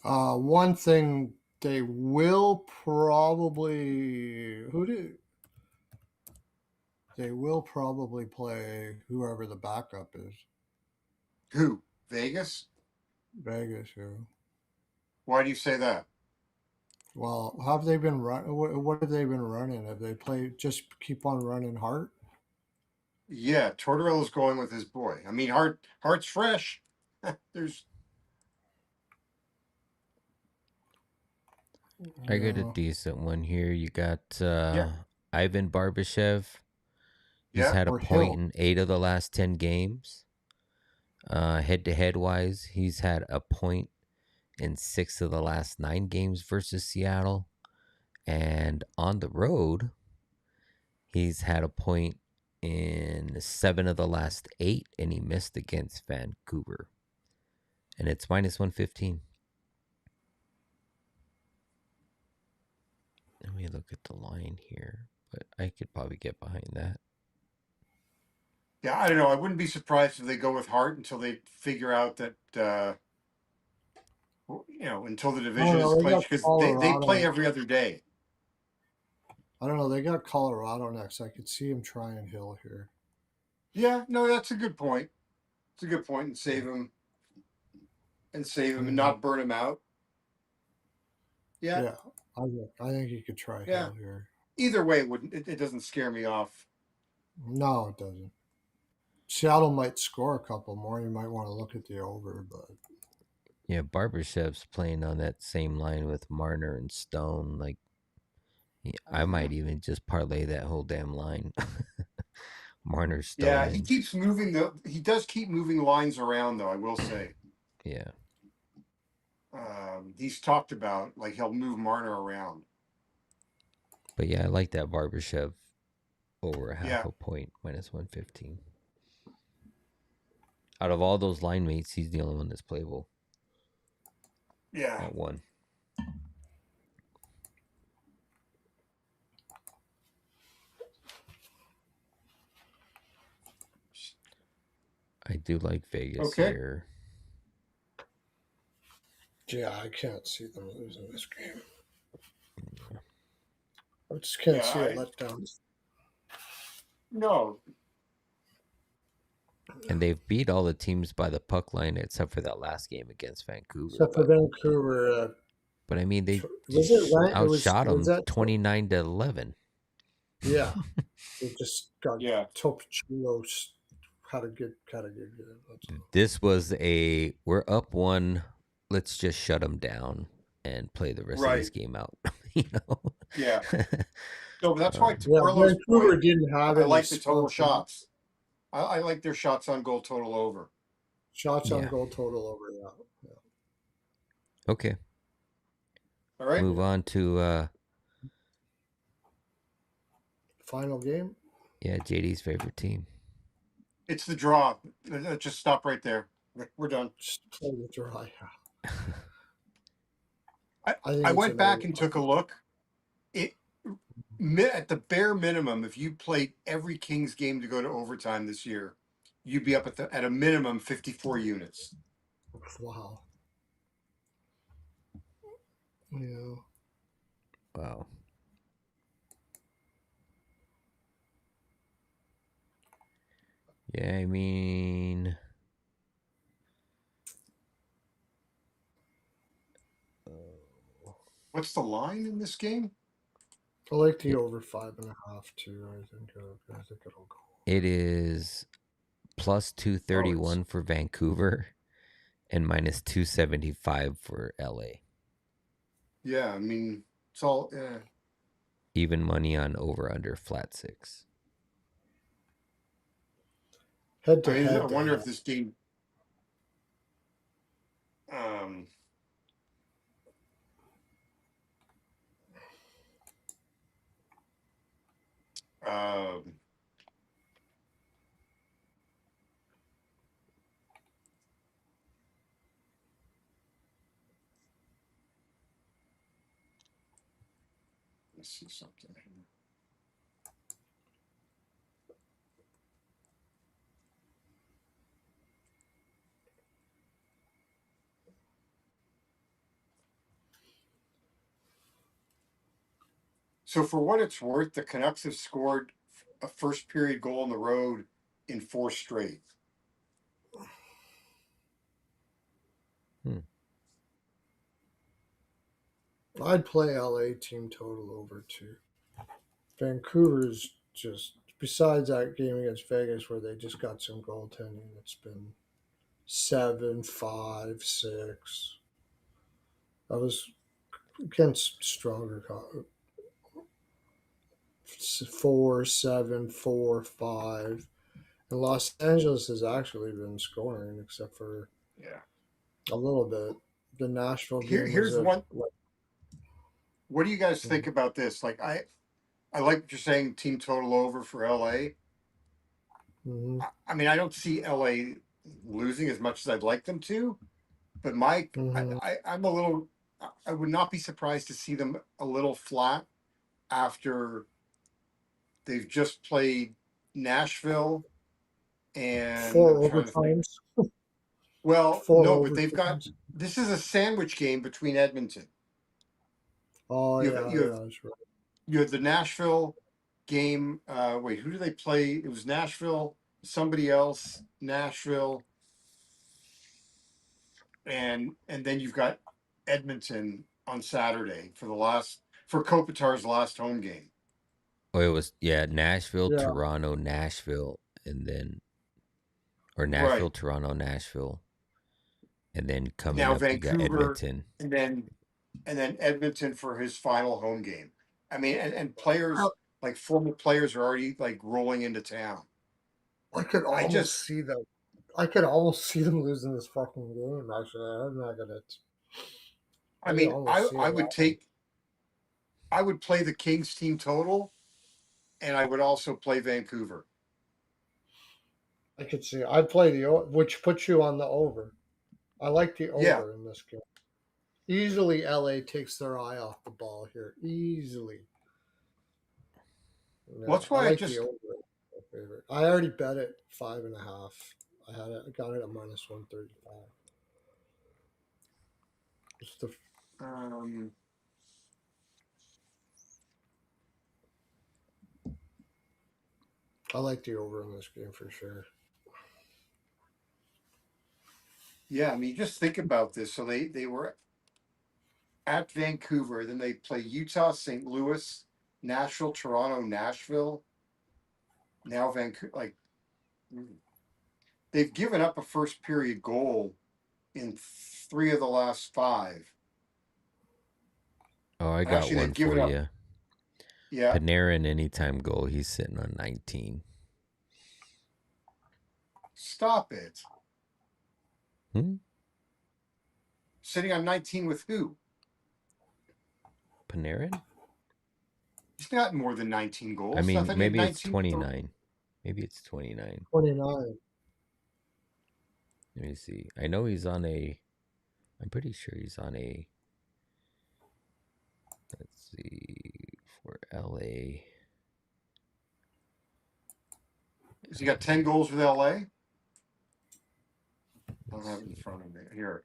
One thing they will probably they will probably play whoever the backup is. Who? Vegas? Vegas, who? Why do you say that? Well, have they been running? What have they been running? Have they played? Just keep on running Hart? Yeah, Tortorella's going with his boy. I mean, Hart's fresh. There's. I got a decent one here. You got Ivan Barbashev. He's had a point in 8 of the last 10 games. Head-to-head wise, he's had a point in 6 of the last 9 games versus Seattle. And on the road, he's had a point in 7 of the last 8, and he missed against Vancouver. And it's minus 115. Let me look at the line here, but I could probably get behind that. Yeah, I don't know. I wouldn't be surprised if they go with Hart until they figure out that, until the division is clinched, because they play every other day. I don't know. They got Colorado next. I could see him trying Hill here. Yeah, no, that's a good point. It's a good point, and save him and not burn him out. Yeah. I think he could try Hill here. Either way, it doesn't scare me off. No, it doesn't. Seattle might score a couple more. You might want to look at the over, but yeah, Barbashev's playing on that same line with Marner and Stone. Like, I might even just parlay that whole damn line. Marner, Stone. Yeah, he keeps moving he does keep moving lines around, though, I will say. Yeah. He's talked about, like, he'll move Marner around. But yeah, I like that Barbashev over half a point, minus 115. Out of all those line mates, he's the only one that's playable. Yeah. At 1. I do like Vegas here. Yeah, I can't see them losing this game. I just can't see a letdown. No. And they've beat all the teams by the puck line except for that last game against Vancouver. Except for Vancouver. But I mean, they outshot them 29-11. Yeah. They just got Topichulos. How to get good. This was we're up 1. Let's just shut them down and play the rest of this game out. Yeah. No, but that's why Vancouver didn't have it. I like the total shots. I like their shots on goal total over. Shots on goal total over, yeah. Okay. All right. Move on to final game. Yeah, JD's favorite team. It's the draw. Just stop right there. We're done. Just play the draw. I went back and took a look. At the bare minimum, if you played every Kings game to go to overtime this year, you'd be up at a minimum 54 units. Wow. Yeah. Wow. Yeah, I mean, what's the line in this game? I like the over 5.5 too. I think it'll go. It is plus 231 for Vancouver and minus 275 for LA. Yeah, I mean, it's all even money on over under flat 6. Head to head. I wonder if this game. Let's see something here. So for what it's worth, the Canucks have scored a first period goal on the road in 4 straight. I'd play LA team total over too. Vancouver's just, besides that game against Vegas where they just got some goaltending, it's been 7, 5, 6. I was against stronger 4, 7, 4, 5. And Los Angeles has actually been scoring except for a little bit. The Nashville game. Here's one. What do you guys think about this? Like, I like what you're saying, team total over for LA. Mm-hmm. I mean, I don't see LA losing as much as I'd like them to, but Mm-hmm. I'm a little. I would not be surprised to see them a little flat after they've just played Nashville, and I'm Four trying to think. overtimes. Well, Four no, but they've got overtimes. this is a sandwich game between Edmonton. Oh You have yeah, you have yeah, that's right. you have the Nashville game. Wait, who do they play? It was Nashville, somebody else, Nashville, and then you've got Edmonton on Saturday for Kopitar's last home game. Oh, it was Nashville, Yeah. Toronto, Nashville, and then or Nashville, Right. Toronto, Nashville, and then coming Now up you got Vancouver, Edmonton. and then Edmonton for his final home game. I mean, and players like former players are already like rolling into town. I could I almost just, see them. I could almost see them losing this fucking game. Actually, I'm not gonna. I I could mean, almost see it happening. I would play the Kings team total, and I would also play Vancouver. I could see. I'd play which puts you on the over. I like the Yeah. over in this game. Easily, LA takes their eye off the ball here. Easily. Well, Yeah, that's I why I like the just, over. My favorite. I already bet it 5.5. I got it at -135. It's the um, I like the over in this game for sure. yeah, I mean, just think about this. So they were at Vancouver, then they play Utah, St. Louis, Nashville, Toronto, Nashville. Now Vancouver, like they've given up a first period goal in 3 of the last 5. Oh, I got Actually, one they've given for up. you. Yeah, Panarin anytime goal. He's sitting on 19. stop it. Hmm? Sitting on 19 with who? Panarin? He's got more than 19 I goals. I mean, thought he had maybe it's 19 with the. 29. Maybe it's 29. 29. Let me see. I know he's on a. I'm pretty sure he's on a. Let's see. For LA. Has he got 10 goals with LA? I don't Let's have it in see. front of me here.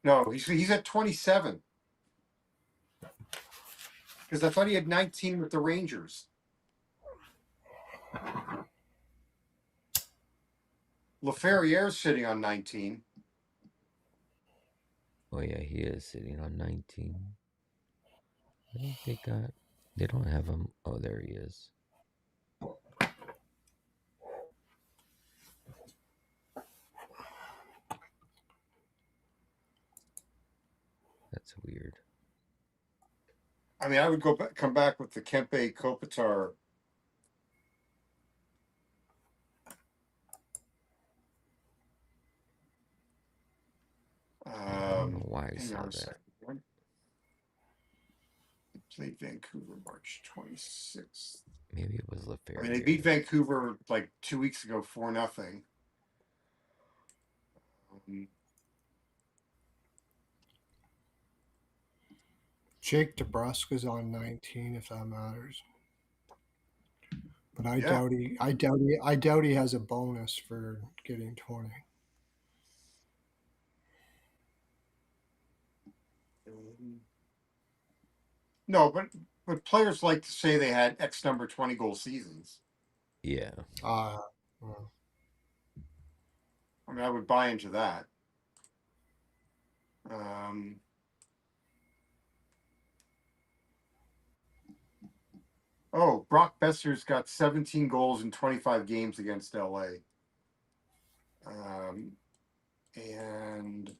No, he's at 27 because I thought he had 19 with the Rangers. Laferriere's sitting on 19. Oh, yeah, he is sitting on 19. I think they got. They don't have him. Oh, there he is. That's weird. I mean, I would come back with the Kempe Kopitar. I don't know why I Hang saw on a that. second. Played Vancouver March 26th. Maybe it was I mean, they LaFerriere. beat Vancouver like 2 weeks ago, 4-0. Jake DeBrusk's on 19, if that matters. But I Yeah. doubt he. I doubt he. I doubt he has a bonus for getting 20. No, but players like to say they had X number 20 goal seasons. Yeah. Well, I mean, I would buy into that. Oh, Brock Besser's got 17 goals in 25 games against LA. And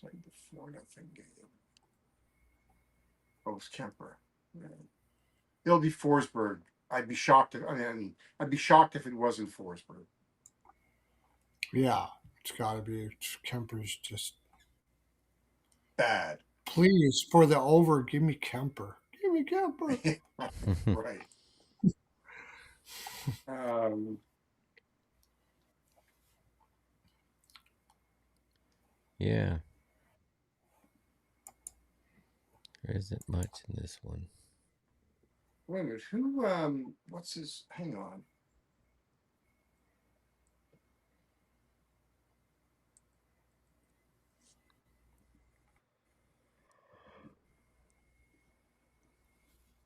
played the 4-0 game. Oh, it's Kemper. Yeah. It'll be Forsberg. I'd be shocked if I'd be shocked if it wasn't Forsberg. yeah, it's got to be. Kemper's just Bad. Please, for the over, give me Kemper. Give me Kemper. Right. Yeah. There isn't much in this one. Wait a minute. Who? What's his? Hang on.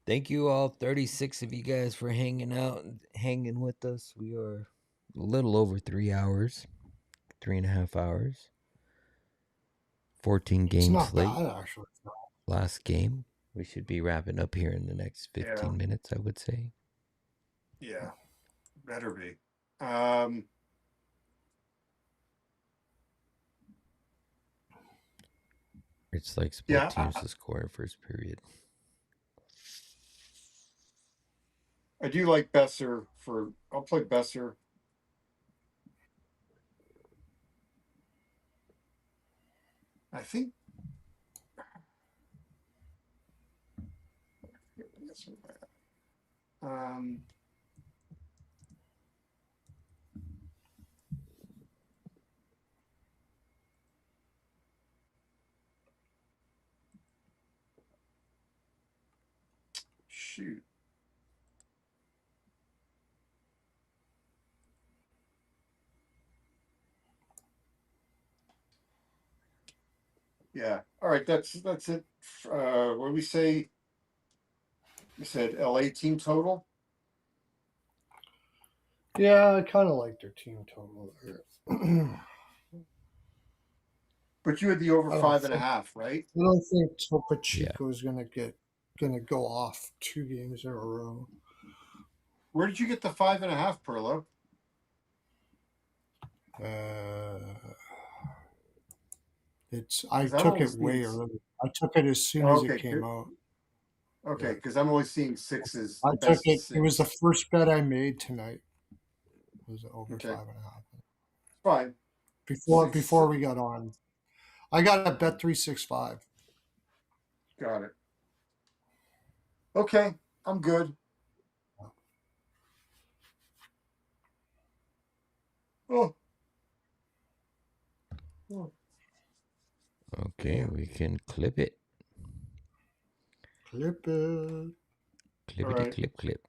Thank you all, 36 of you guys, for hanging out and hanging with us. We are a little over 3 hours, 3.5 hours. 14 It's game not slate. bad, actually. Last game. We should be wrapping up here in the next 15 minutes, I would say. Yeah, better be. It's like split teams to score in first period. I do like Besser I'll play Besser. I think shoot. Yeah. All right. That's it. What did we say? We said LA team total. Yeah, I kind of like their team total there. But you had the over 5.5, right? I don't think Topo Chico is gonna go off 2 games in a row. Where did you get the 5.5, Pearlo? I took it way early. I took it as soon as it came out. Okay, because I'm only seeing sixes. I took it. It was the first bet I made tonight. It was over 5.5. Fine. Before we got on, I got a bet 365. Got it. Okay, I'm good. Oh. Okay, we can clip it. Clip it. Clip.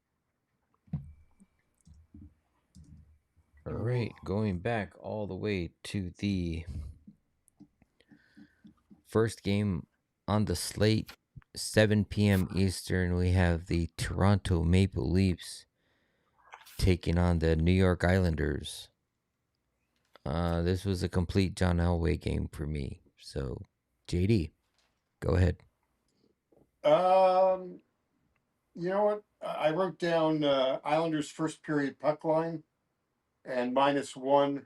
All right, going back all the way to the first game on the slate, 7 p.m. Eastern, we have the Toronto Maple Leafs taking on the New York Islanders. This was a complete John Elway game for me. So, JD, go ahead. You know what? I wrote down Islanders first period puck line and -1,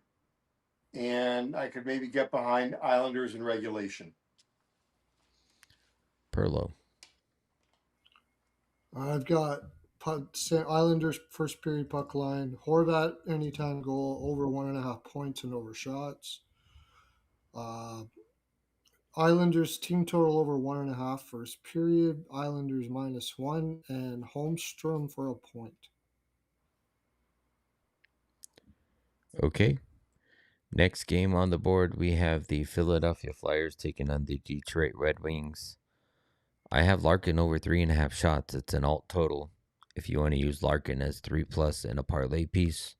and I could maybe get behind Islanders in regulation. Pearlo. I've got Islanders first period puck line, Horvat anytime goal, over 1.5 points and over shots. Islanders team total over 1.5 first period. Islanders -1 and Holmstrom for a point. Okay. Next game on the board, we have the Philadelphia Flyers taking on the Detroit Red Wings. I have Larkin over 3.5 shots. It's an alt total. If you want to use Larkin as 3+ in a parlay piece,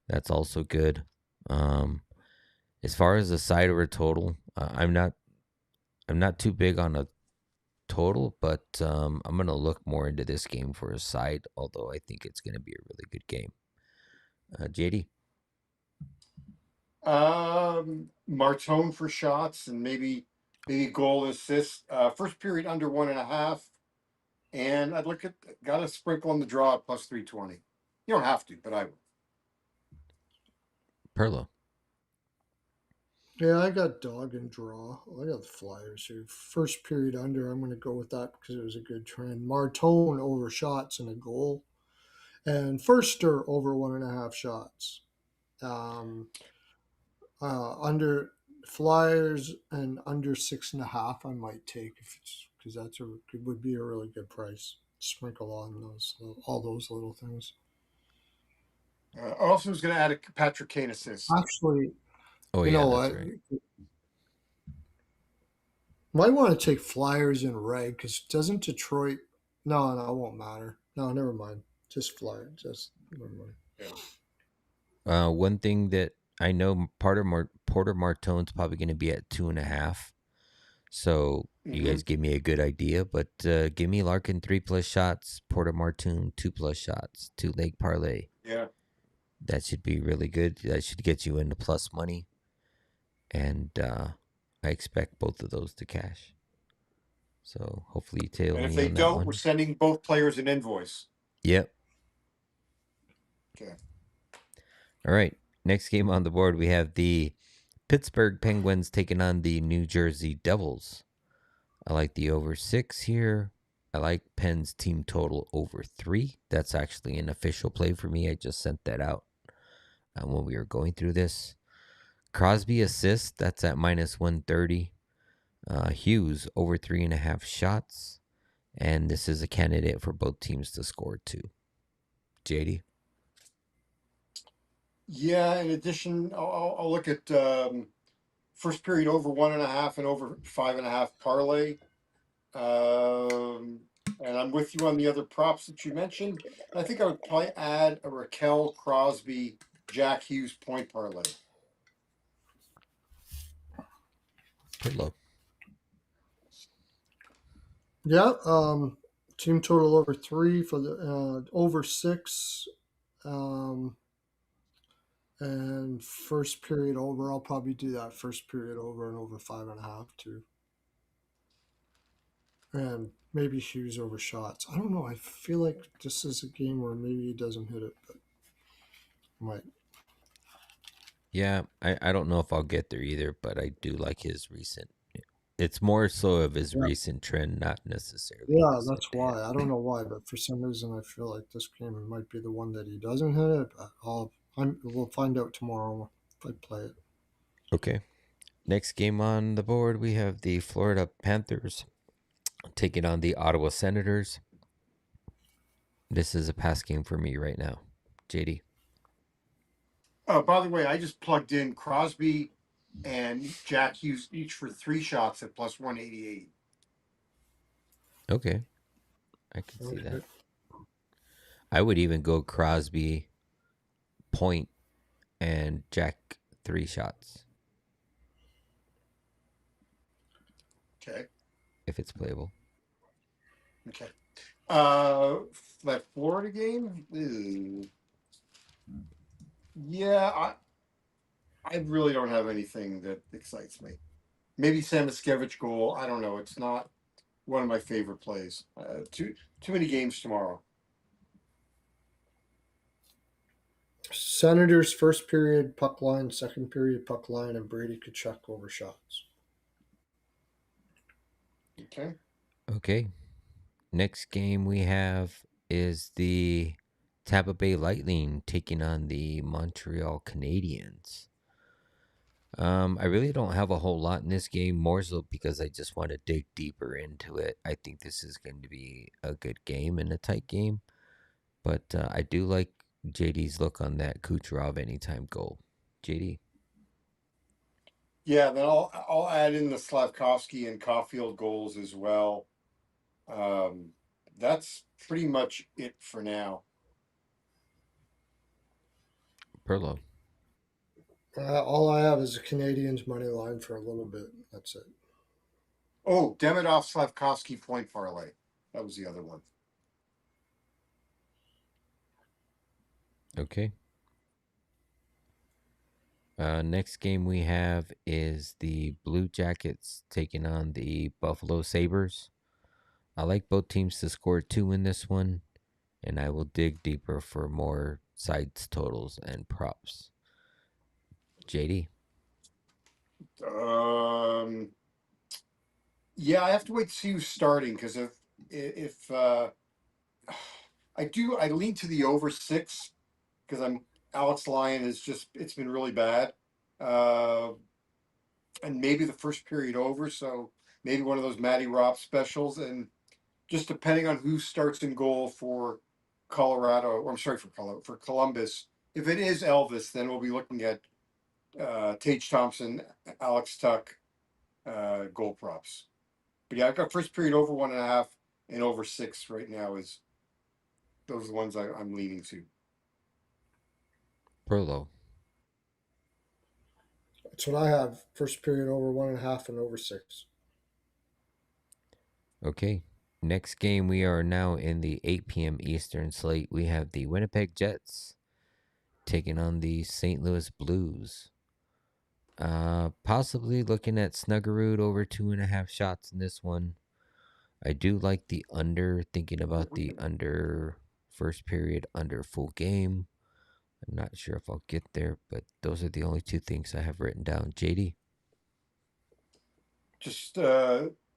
that's also good. As far as the side or a total, I'm not too big on a total, but I'm gonna look more into this game for a side. Although I think it's gonna be a really good game. JD. Martone for shots and maybe goal assist. First period under 1.5, and I'd look at got to sprinkle on the draw at +320. You don't have to, but I would. Pearlo. Yeah, I got dog and draw. I got the Flyers here. First period under, I'm going to go with that because it was a good trend. Martone over shots and a goal. And Firster over 1.5 shots. Under Flyers and under 6.5, I might take if it's because it would be a really good price. Sprinkle on all those little things. I also was going to add a Patrick Kane assist. Actually, Oh you yeah, know that's what? right. Might want to take Flyers in red because doesn't Detroit? No, it won't matter. No, never mind. Just Flyers. Just never mind. One thing that I know, Porter Martone's probably going to be at 2.5. So you Mm-hmm. guys give me a good idea, but give me Larkin 3+ shots, Porter Martone 2+ shots, 2-leg parlay. Yeah. That should be really good. That should get you into plus money, and I expect both of those to cash. So hopefully you tail And if me they on that don't, we're one. sending both players an invoice. Yep. Okay. All right. Next game on the board, we have the Pittsburgh Penguins taking on the New Jersey Devils. I like the over 6 here. I like Penn's team total over 3. That's actually an official play for me. I just sent that out when we were going through this. Crosby assist, that's at minus 130. Hughes over 3.5 shots. And this is a candidate for both teams to score 2. JD? Yeah. In addition, I'll look at first period over 1.5 and over 5.5 parlay. And I'm with you on the other props that you mentioned. And I think I would probably add a Raquel Crosby, Jack Hughes point parlay. Pearlo. Yeah. Team total over 3 for the over 6. And first period over. I'll probably do that first period over and over 5.5 too. And maybe Hughes over shots. I don't know. I feel like this is a game where maybe he doesn't hit it, but might. Yeah, I don't know if I'll get there either, but I do like his recent. It's more so of his Yeah, recent trend, not necessarily yeah, his that's hand. why. I don't know why, but for some reason I feel like this game might be the one that he doesn't hit it. But we'll find out tomorrow if I play it. Okay. Next game on the board, we have the Florida Panthers taking on the Ottawa Senators. This is a pass game for me right now. JD. By the way, I just plugged in Crosby and Jack Hughes each for 3 shots at plus 188. Okay. I can see that. Okay. I would even go Crosby point and Jack 3 shots Okay. if it's playable. Okay. That Florida game? Ew. Yeah, I really don't have anything that excites me. Maybe Samoskevich goal. I don't know. It's not one of my favorite plays. Too many games tomorrow. Senators first period puck line, second period puck line, and Brady Kachuk over shots. Okay. Okay. Next game we have is the Tampa Bay Lightning taking on the Montreal Canadiens. I really don't have a whole lot in this game, more so because I just want to dig deeper into it. I think this is going to be a good game and a tight game, but I do like JD's look on that Kucherov anytime goal. JD. Yeah, then I'll add in the Slavkovsky and Caulfield goals as well. Um, that's pretty much it for now. Perlo. All I have is a Canadians money line for a little bit. That's it. Oh, Demidov Slavkovsky point parlay. That was the other one. Okay. Next game we have is the Blue Jackets taking on the Buffalo Sabers. I like both teams to score 2 in this one, and I will dig deeper for more sides, totals, and props. JD. Um, yeah, I have to wait to see who's starting because if I lean to the over 6 because I'm Alex Lyon is just it's been really bad. Uh, and maybe the first period over. So maybe one of those Matty Rob specials, and just depending on who starts in goal for Colorado, or I'm sorry, for Columbus. If it is Elvis, then we'll be looking at Tage Thompson, Alex Tuck, goal props. But yeah, I've got first period over 1.5 and over 6 right now. Is those are the ones I'm leaning to. Pearlo. That's what I have. First period over 1.5 and over 6. Okay. Next game, we are now in the 8 p.m. Eastern slate. We have the Winnipeg Jets taking on the St. Louis Blues. Possibly looking at Snuggerud over 2.5 shots in this one. I do like the under, thinking about the under first period, under full game. I'm not sure if I'll get there, but those are the only two things I have written down. JD? Just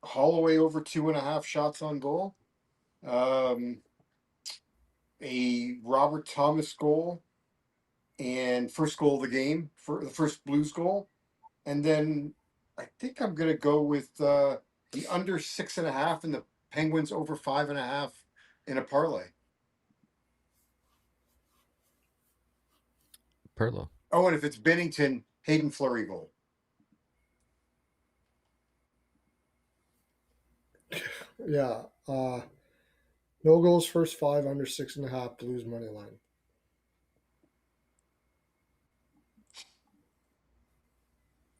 Holloway over 2.5 shots on goal. A Robert Thomas goal and first goal of the game for the first Blues goal. And then I think I'm going to go with the under 6.5 and the Penguins over 5.5 in a parlay. Pearlo. Oh, and if it's Bennington, Hayden Fleury goal. Yeah. No goals first 5, under 6.5, Blues money line.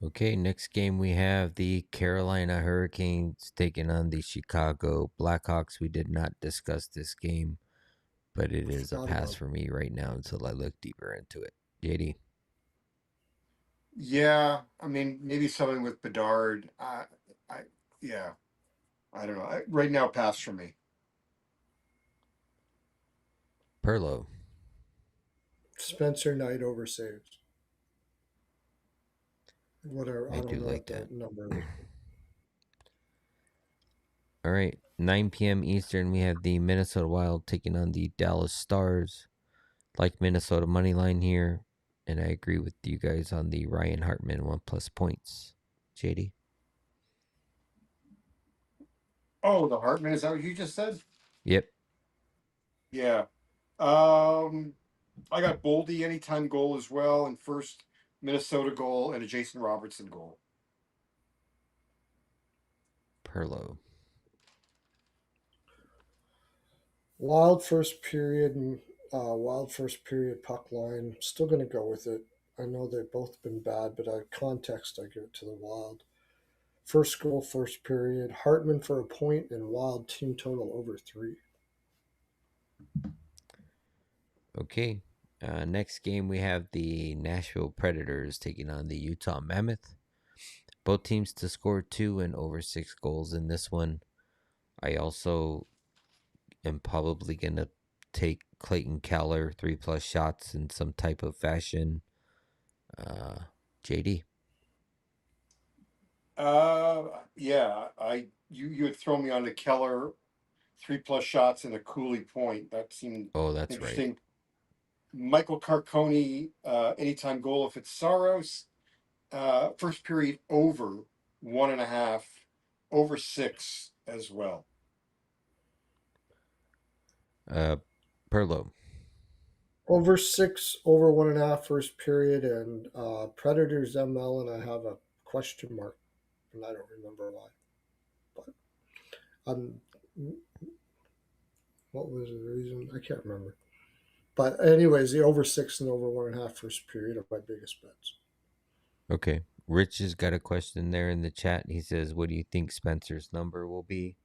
Okay, next game we have the Carolina Hurricanes taking on the Chicago Blackhawks. We did not discuss this game, but it is a pass for me right now until I look deeper into it. JD? Yeah, I mean maybe something with Bedard. Yeah, I don't know. Right now, pass for me. Pearlo? Spencer Knight over saves. Whatever. I do don't know like what that number is. All right, 9 p.m. Eastern, we have the Minnesota Wild taking on the Dallas Stars. Like Minnesota money line here, and I agree with you guys on the Ryan Hartman 1+ points. JD? Oh, the Hartman, is that what you just said? Yep. Yeah. I got Boldy anytime goal as well, and first Minnesota goal and a Jason Robertson goal. Pearlo? Wild first period puck line. Still going to go with it. I know they've both been bad, but context, I give it to the Wild. First goal, first period. Hartman for a point and Wild team total over 3. Okay. Next game, we have the Nashville Predators taking on the Utah Mammoth. Both teams to score 2 and over 6 goals in this one. I also am probably going to take Clayton Keller 3+ shots in some type of fashion. JD? Yeah, you had thrown me on the Keller 3+ shots and a Cooley point. That seemed That's interesting. right. Michael Carcone, anytime goal if it's Saros. First period over 1.5, over 6 as well. Pearlo? Over 6, over 1.5 first period, and Predators ML, and I have a question mark, and I don't remember why. But what was the reason? I can't remember. But anyways, the over 6 and over 1.5 first period are my biggest bets. Okay. Rich has got a question there in the chat. He says, what do you think Spencer's number will be?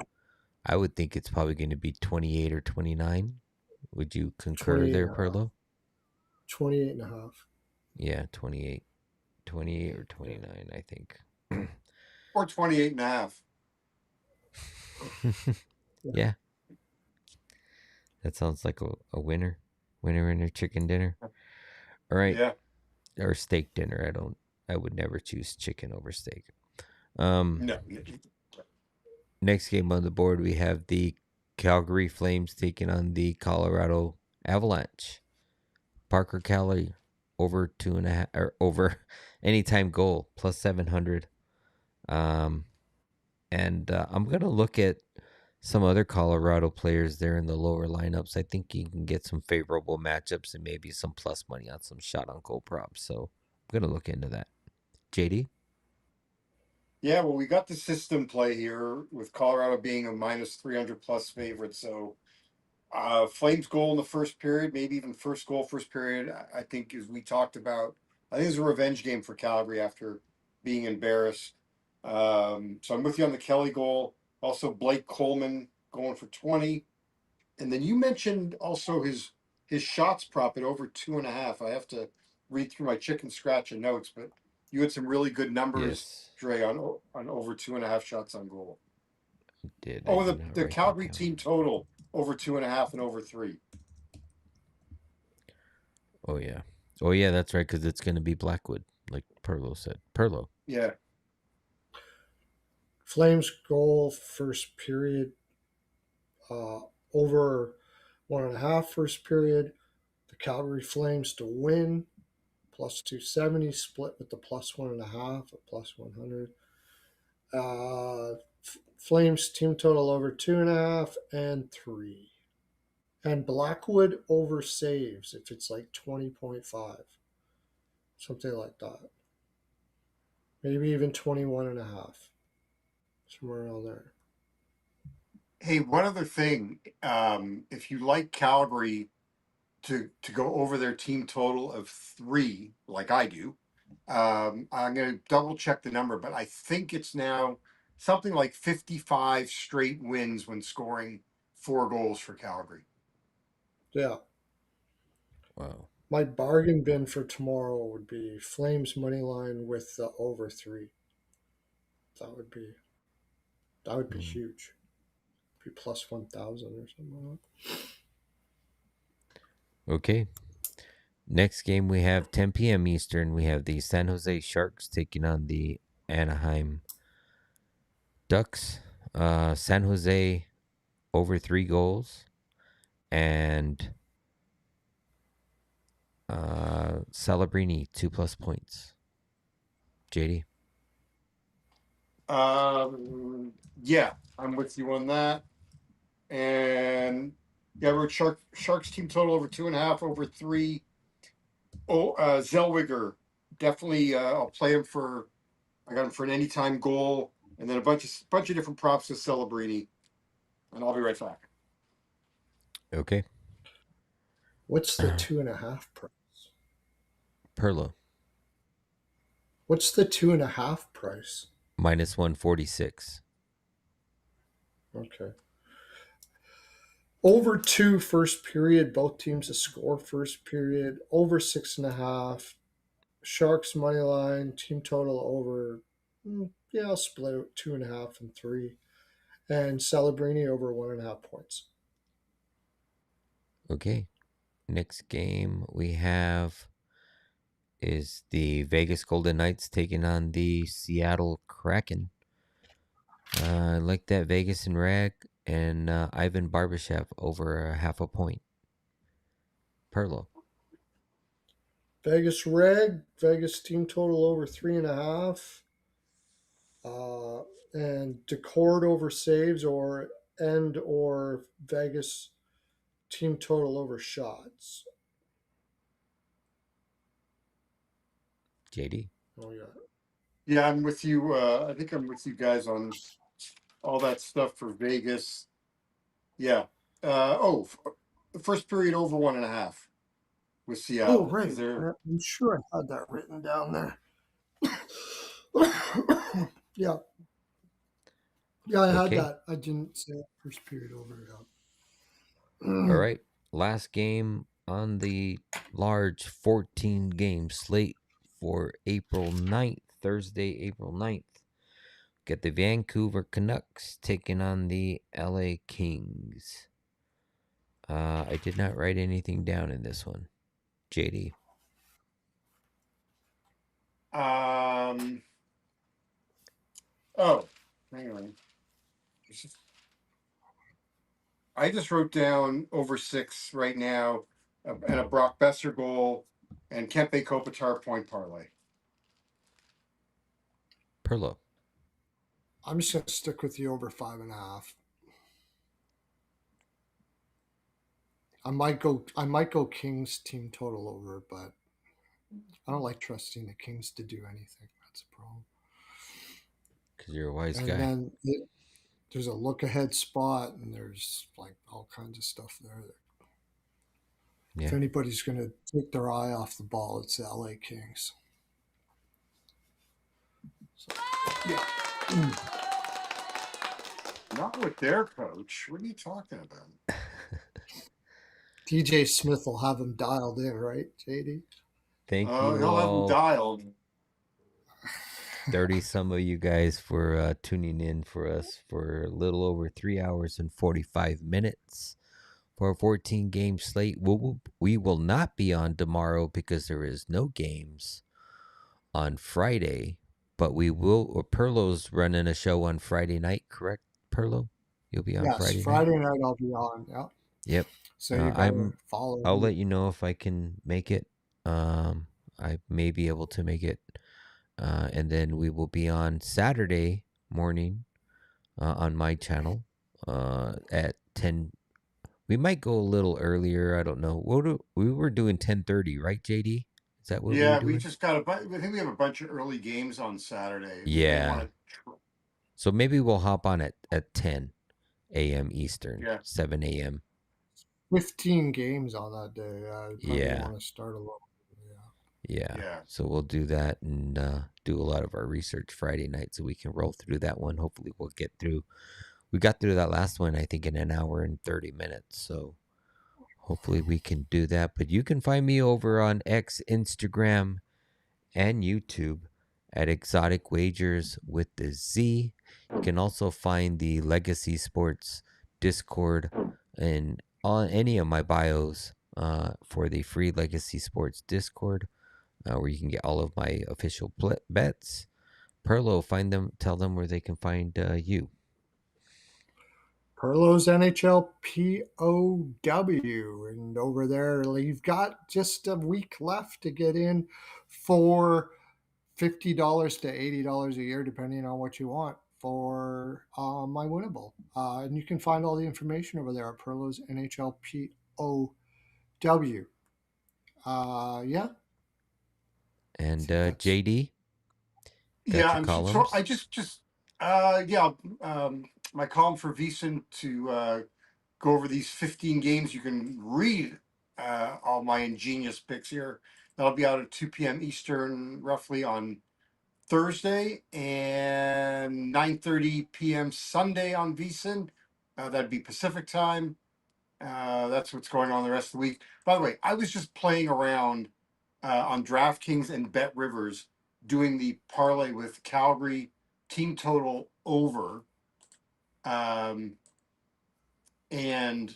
I would think it's probably going to be 28 or 29. Would you concur there, Pearlo? 28.5. Yeah, 28. 28 or 29, I think. Or 28.5. Yeah. That sounds like a winner. Winner chicken dinner. All right. Yeah. Or steak dinner. I would never choose chicken over steak. No. Next game on the board, we have the Calgary Flames taking on the Colorado Avalanche. Parker Kelly over 2.5 or over anytime goal plus 700. And I'm going to look at some other Colorado players there in the lower lineups. I think you can get some favorable matchups and maybe some plus money on some shot on goal props. So I'm going to look into that. JD? Yeah, well, we got the system play here with Colorado being a minus 300 plus favorite. So Flames goal in the first period, maybe even first goal, first period. I think, as we talked about, I think it's a revenge game for Calgary after being embarrassed. So I'm with you on the Kelly goal. Also, Blake Coleman going for 20. And then you mentioned also his shots prop at over 2.5. I have to read through my chicken scratch and notes, but you had some really good numbers, Yes. Dre, on over 2.5 shots on goal. I Oh, did the, not the write that Calgary down. team total over 2.5 and over 3. Oh, yeah. Oh, yeah, that's right, because it's going to be Blackwood, like Pearlo said. Pearlo. Yeah. Flames goal first period, over 1.5 first period. The Calgary Flames to win, plus 270, split with the plus 1.5 at plus 100. Flames team total over 2.5 and 3. And Blackwood over saves if it's like 20.5, something like that. Maybe even 21.5, somewhere around there. Hey, one other thing. If you like Calgary to go over their team total of 3, like I do, I'm going to double check the number, but I think it's now something like 55 straight wins when scoring 4 goals for Calgary. Yeah. Wow. My bargain bin for tomorrow would be Flames money line with the over 3. That would be huge. Be plus 1,000 or something like that. Okay. Next game we have 10 p.m. Eastern. We have the San Jose Sharks taking on the Anaheim Ducks. San Jose over 3 goals. And Celebrini 2+ points. JD? Yeah, I'm with you on that. And yeah, I wrote Sharks team total over 2.5, over 3. Oh, Zellweger, definitely. I'll play him for. I got him for an anytime goal, and then a bunch of different props to Celebrini, and I'll be right back. Okay. What's the 2.5 price? Perlo. What's the 2.5 price? Minus 146. Okay. Over 2 first period, both teams to score first period. Over 6.5. Sharks money line, team total over. Yeah, I'll split it 2.5 and 3. And Celebrini over 1.5 points. Okay. Next game we have is the Vegas Golden Knights taking on the Seattle Kraken. I like that Vegas and Rag and Ivan Barbashev over a 0.5 point. Perlo. Vegas Reg, Vegas team total over 3.5. And Decord over saves or Vegas team total over shots. JD. Oh yeah. Yeah, I'm with you. I think I'm with you guys on all that stuff for Vegas. Yeah. The first period over 1.5 with Oh Seattle. Is right. there? I'm sure I had that written down there. Yeah. Yeah, I had Okay. that. I didn't say first period over. All Yeah. right. Last game on the large 14 game slate for April 9th, Thursday, April 9th. Get the Vancouver Canucks taking on the LA Kings. I did not write anything down in this one. JD. Oh, hang on. I just wrote down over 6 right now, and a Brock Besser goal, and Kempe Kopitar point parlay. Perlo. I'm just going to stick with the over 5.5. I might go Kings team total over, but I don't like trusting the Kings to do anything. That's a problem. Because you're a wise And guy. then there's a look ahead spot, and there's like all kinds of stuff there. Yeah. If anybody's going to take their eye off the ball, it's the LA Kings. So, Yeah. Not with their coach. What are you talking about? DJ Smith will have him dialed in, right, JD? Thank you He'll have them all, dialed. 30 some of you guys, for tuning in for us for a little over 3 hours and 45 minutes for a 14-game slate. We will not be on tomorrow because there is no games on Friday, but we will. Pearlo's running a show on Friday night, correct, Pearlo? You'll be on Yes, Friday night? Friday night I'll be on. Yeah. Yep. So you better I'll follow me. let you know if I can make it. I may be able to make it. And then we will be on Saturday morning on my channel at 10. We might go a little earlier. I don't know. We were doing 10:30, right, JD? Is that what we were Yeah, we doing? just got I think we have a bunch of early games on Saturday. We may Yeah. want to. So maybe we'll hop on at 10 a.m. Eastern, Yeah. 7 a.m. 15 games on that day. I probably Yeah. want to start a little. Yeah. So we'll do that and do a lot of our research Friday night so we can roll through that one. Hopefully we'll get through. We got through that last one, I think, in an hour and 30 minutes. So hopefully we can do that. But you can find me over on X, Instagram, and YouTube at Exotic Wagers with the Z. You can also find the Legacy Sports Discord and on any of my bios for the free Legacy Sports Discord, where you can get all of my official bets. Pearlo, tell them where they can find you. Pearlo's NHL POW. And over there, you've got just a week left to get in for $50 to $80 a year, depending on what you want for my winnable. And you can find all the information over there at Pearlo's NHL POW. Yeah. And JD, got Yeah, your I'm so columns? I my column for VSiN to go over these 15 games. You can read all my ingenious picks here. That'll be out at 2 p.m. Eastern, roughly on Thursday, and 9:30 p.m. Sunday on VSiN. That'd be Pacific time. That's what's going on the rest of the week. By the way, I was just playing around on DraftKings and Bet Rivers doing the parlay with Calgary team total over and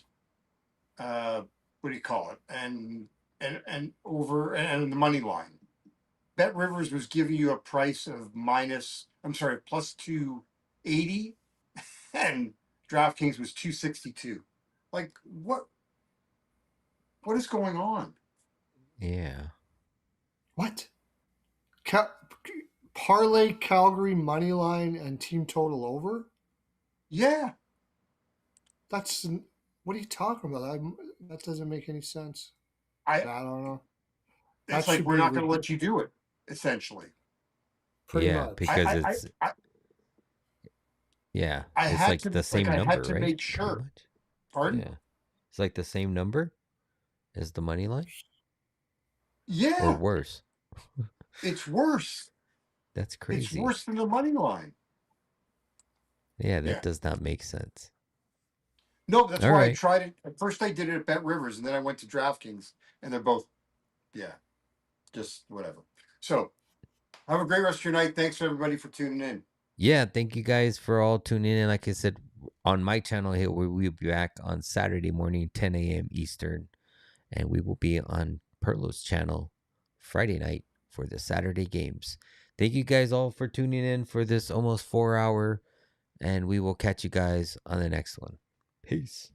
what do you call it? And over and the money line. Bet Rivers was giving you a price of plus 280, and DraftKings was 262. Like what is going on? Yeah. What? Parlay Calgary money line and team total over? Yeah. That's what are you talking about? That doesn't make any sense. I don't know. It's That like should we're be not going to let you do it, essentially. pretty Yeah, much. because I it's I it's had like to the same I number, had to right? make Pretty sure. much. Pardon? Yeah. It's like the same number as the money line or Yeah, worse. it's worse. That's It's crazy. worse than the money line. Yeah, that Yeah. does not make sense. No, that's All why I right. tried it. At first, I did it at Bet Rivers, and then I went to DraftKings, and they're both, just whatever. So, have a great rest of your night. Thanks everybody for tuning in. Yeah, thank you guys for all tuning in. Like I said, on my channel here, we'll be back on Saturday morning, 10 a.m. Eastern. And we will be on Pearlo's channel Friday night for the Saturday games. Thank you guys all for tuning in for this almost 4 hour. And we will catch you guys on the next one. Peace.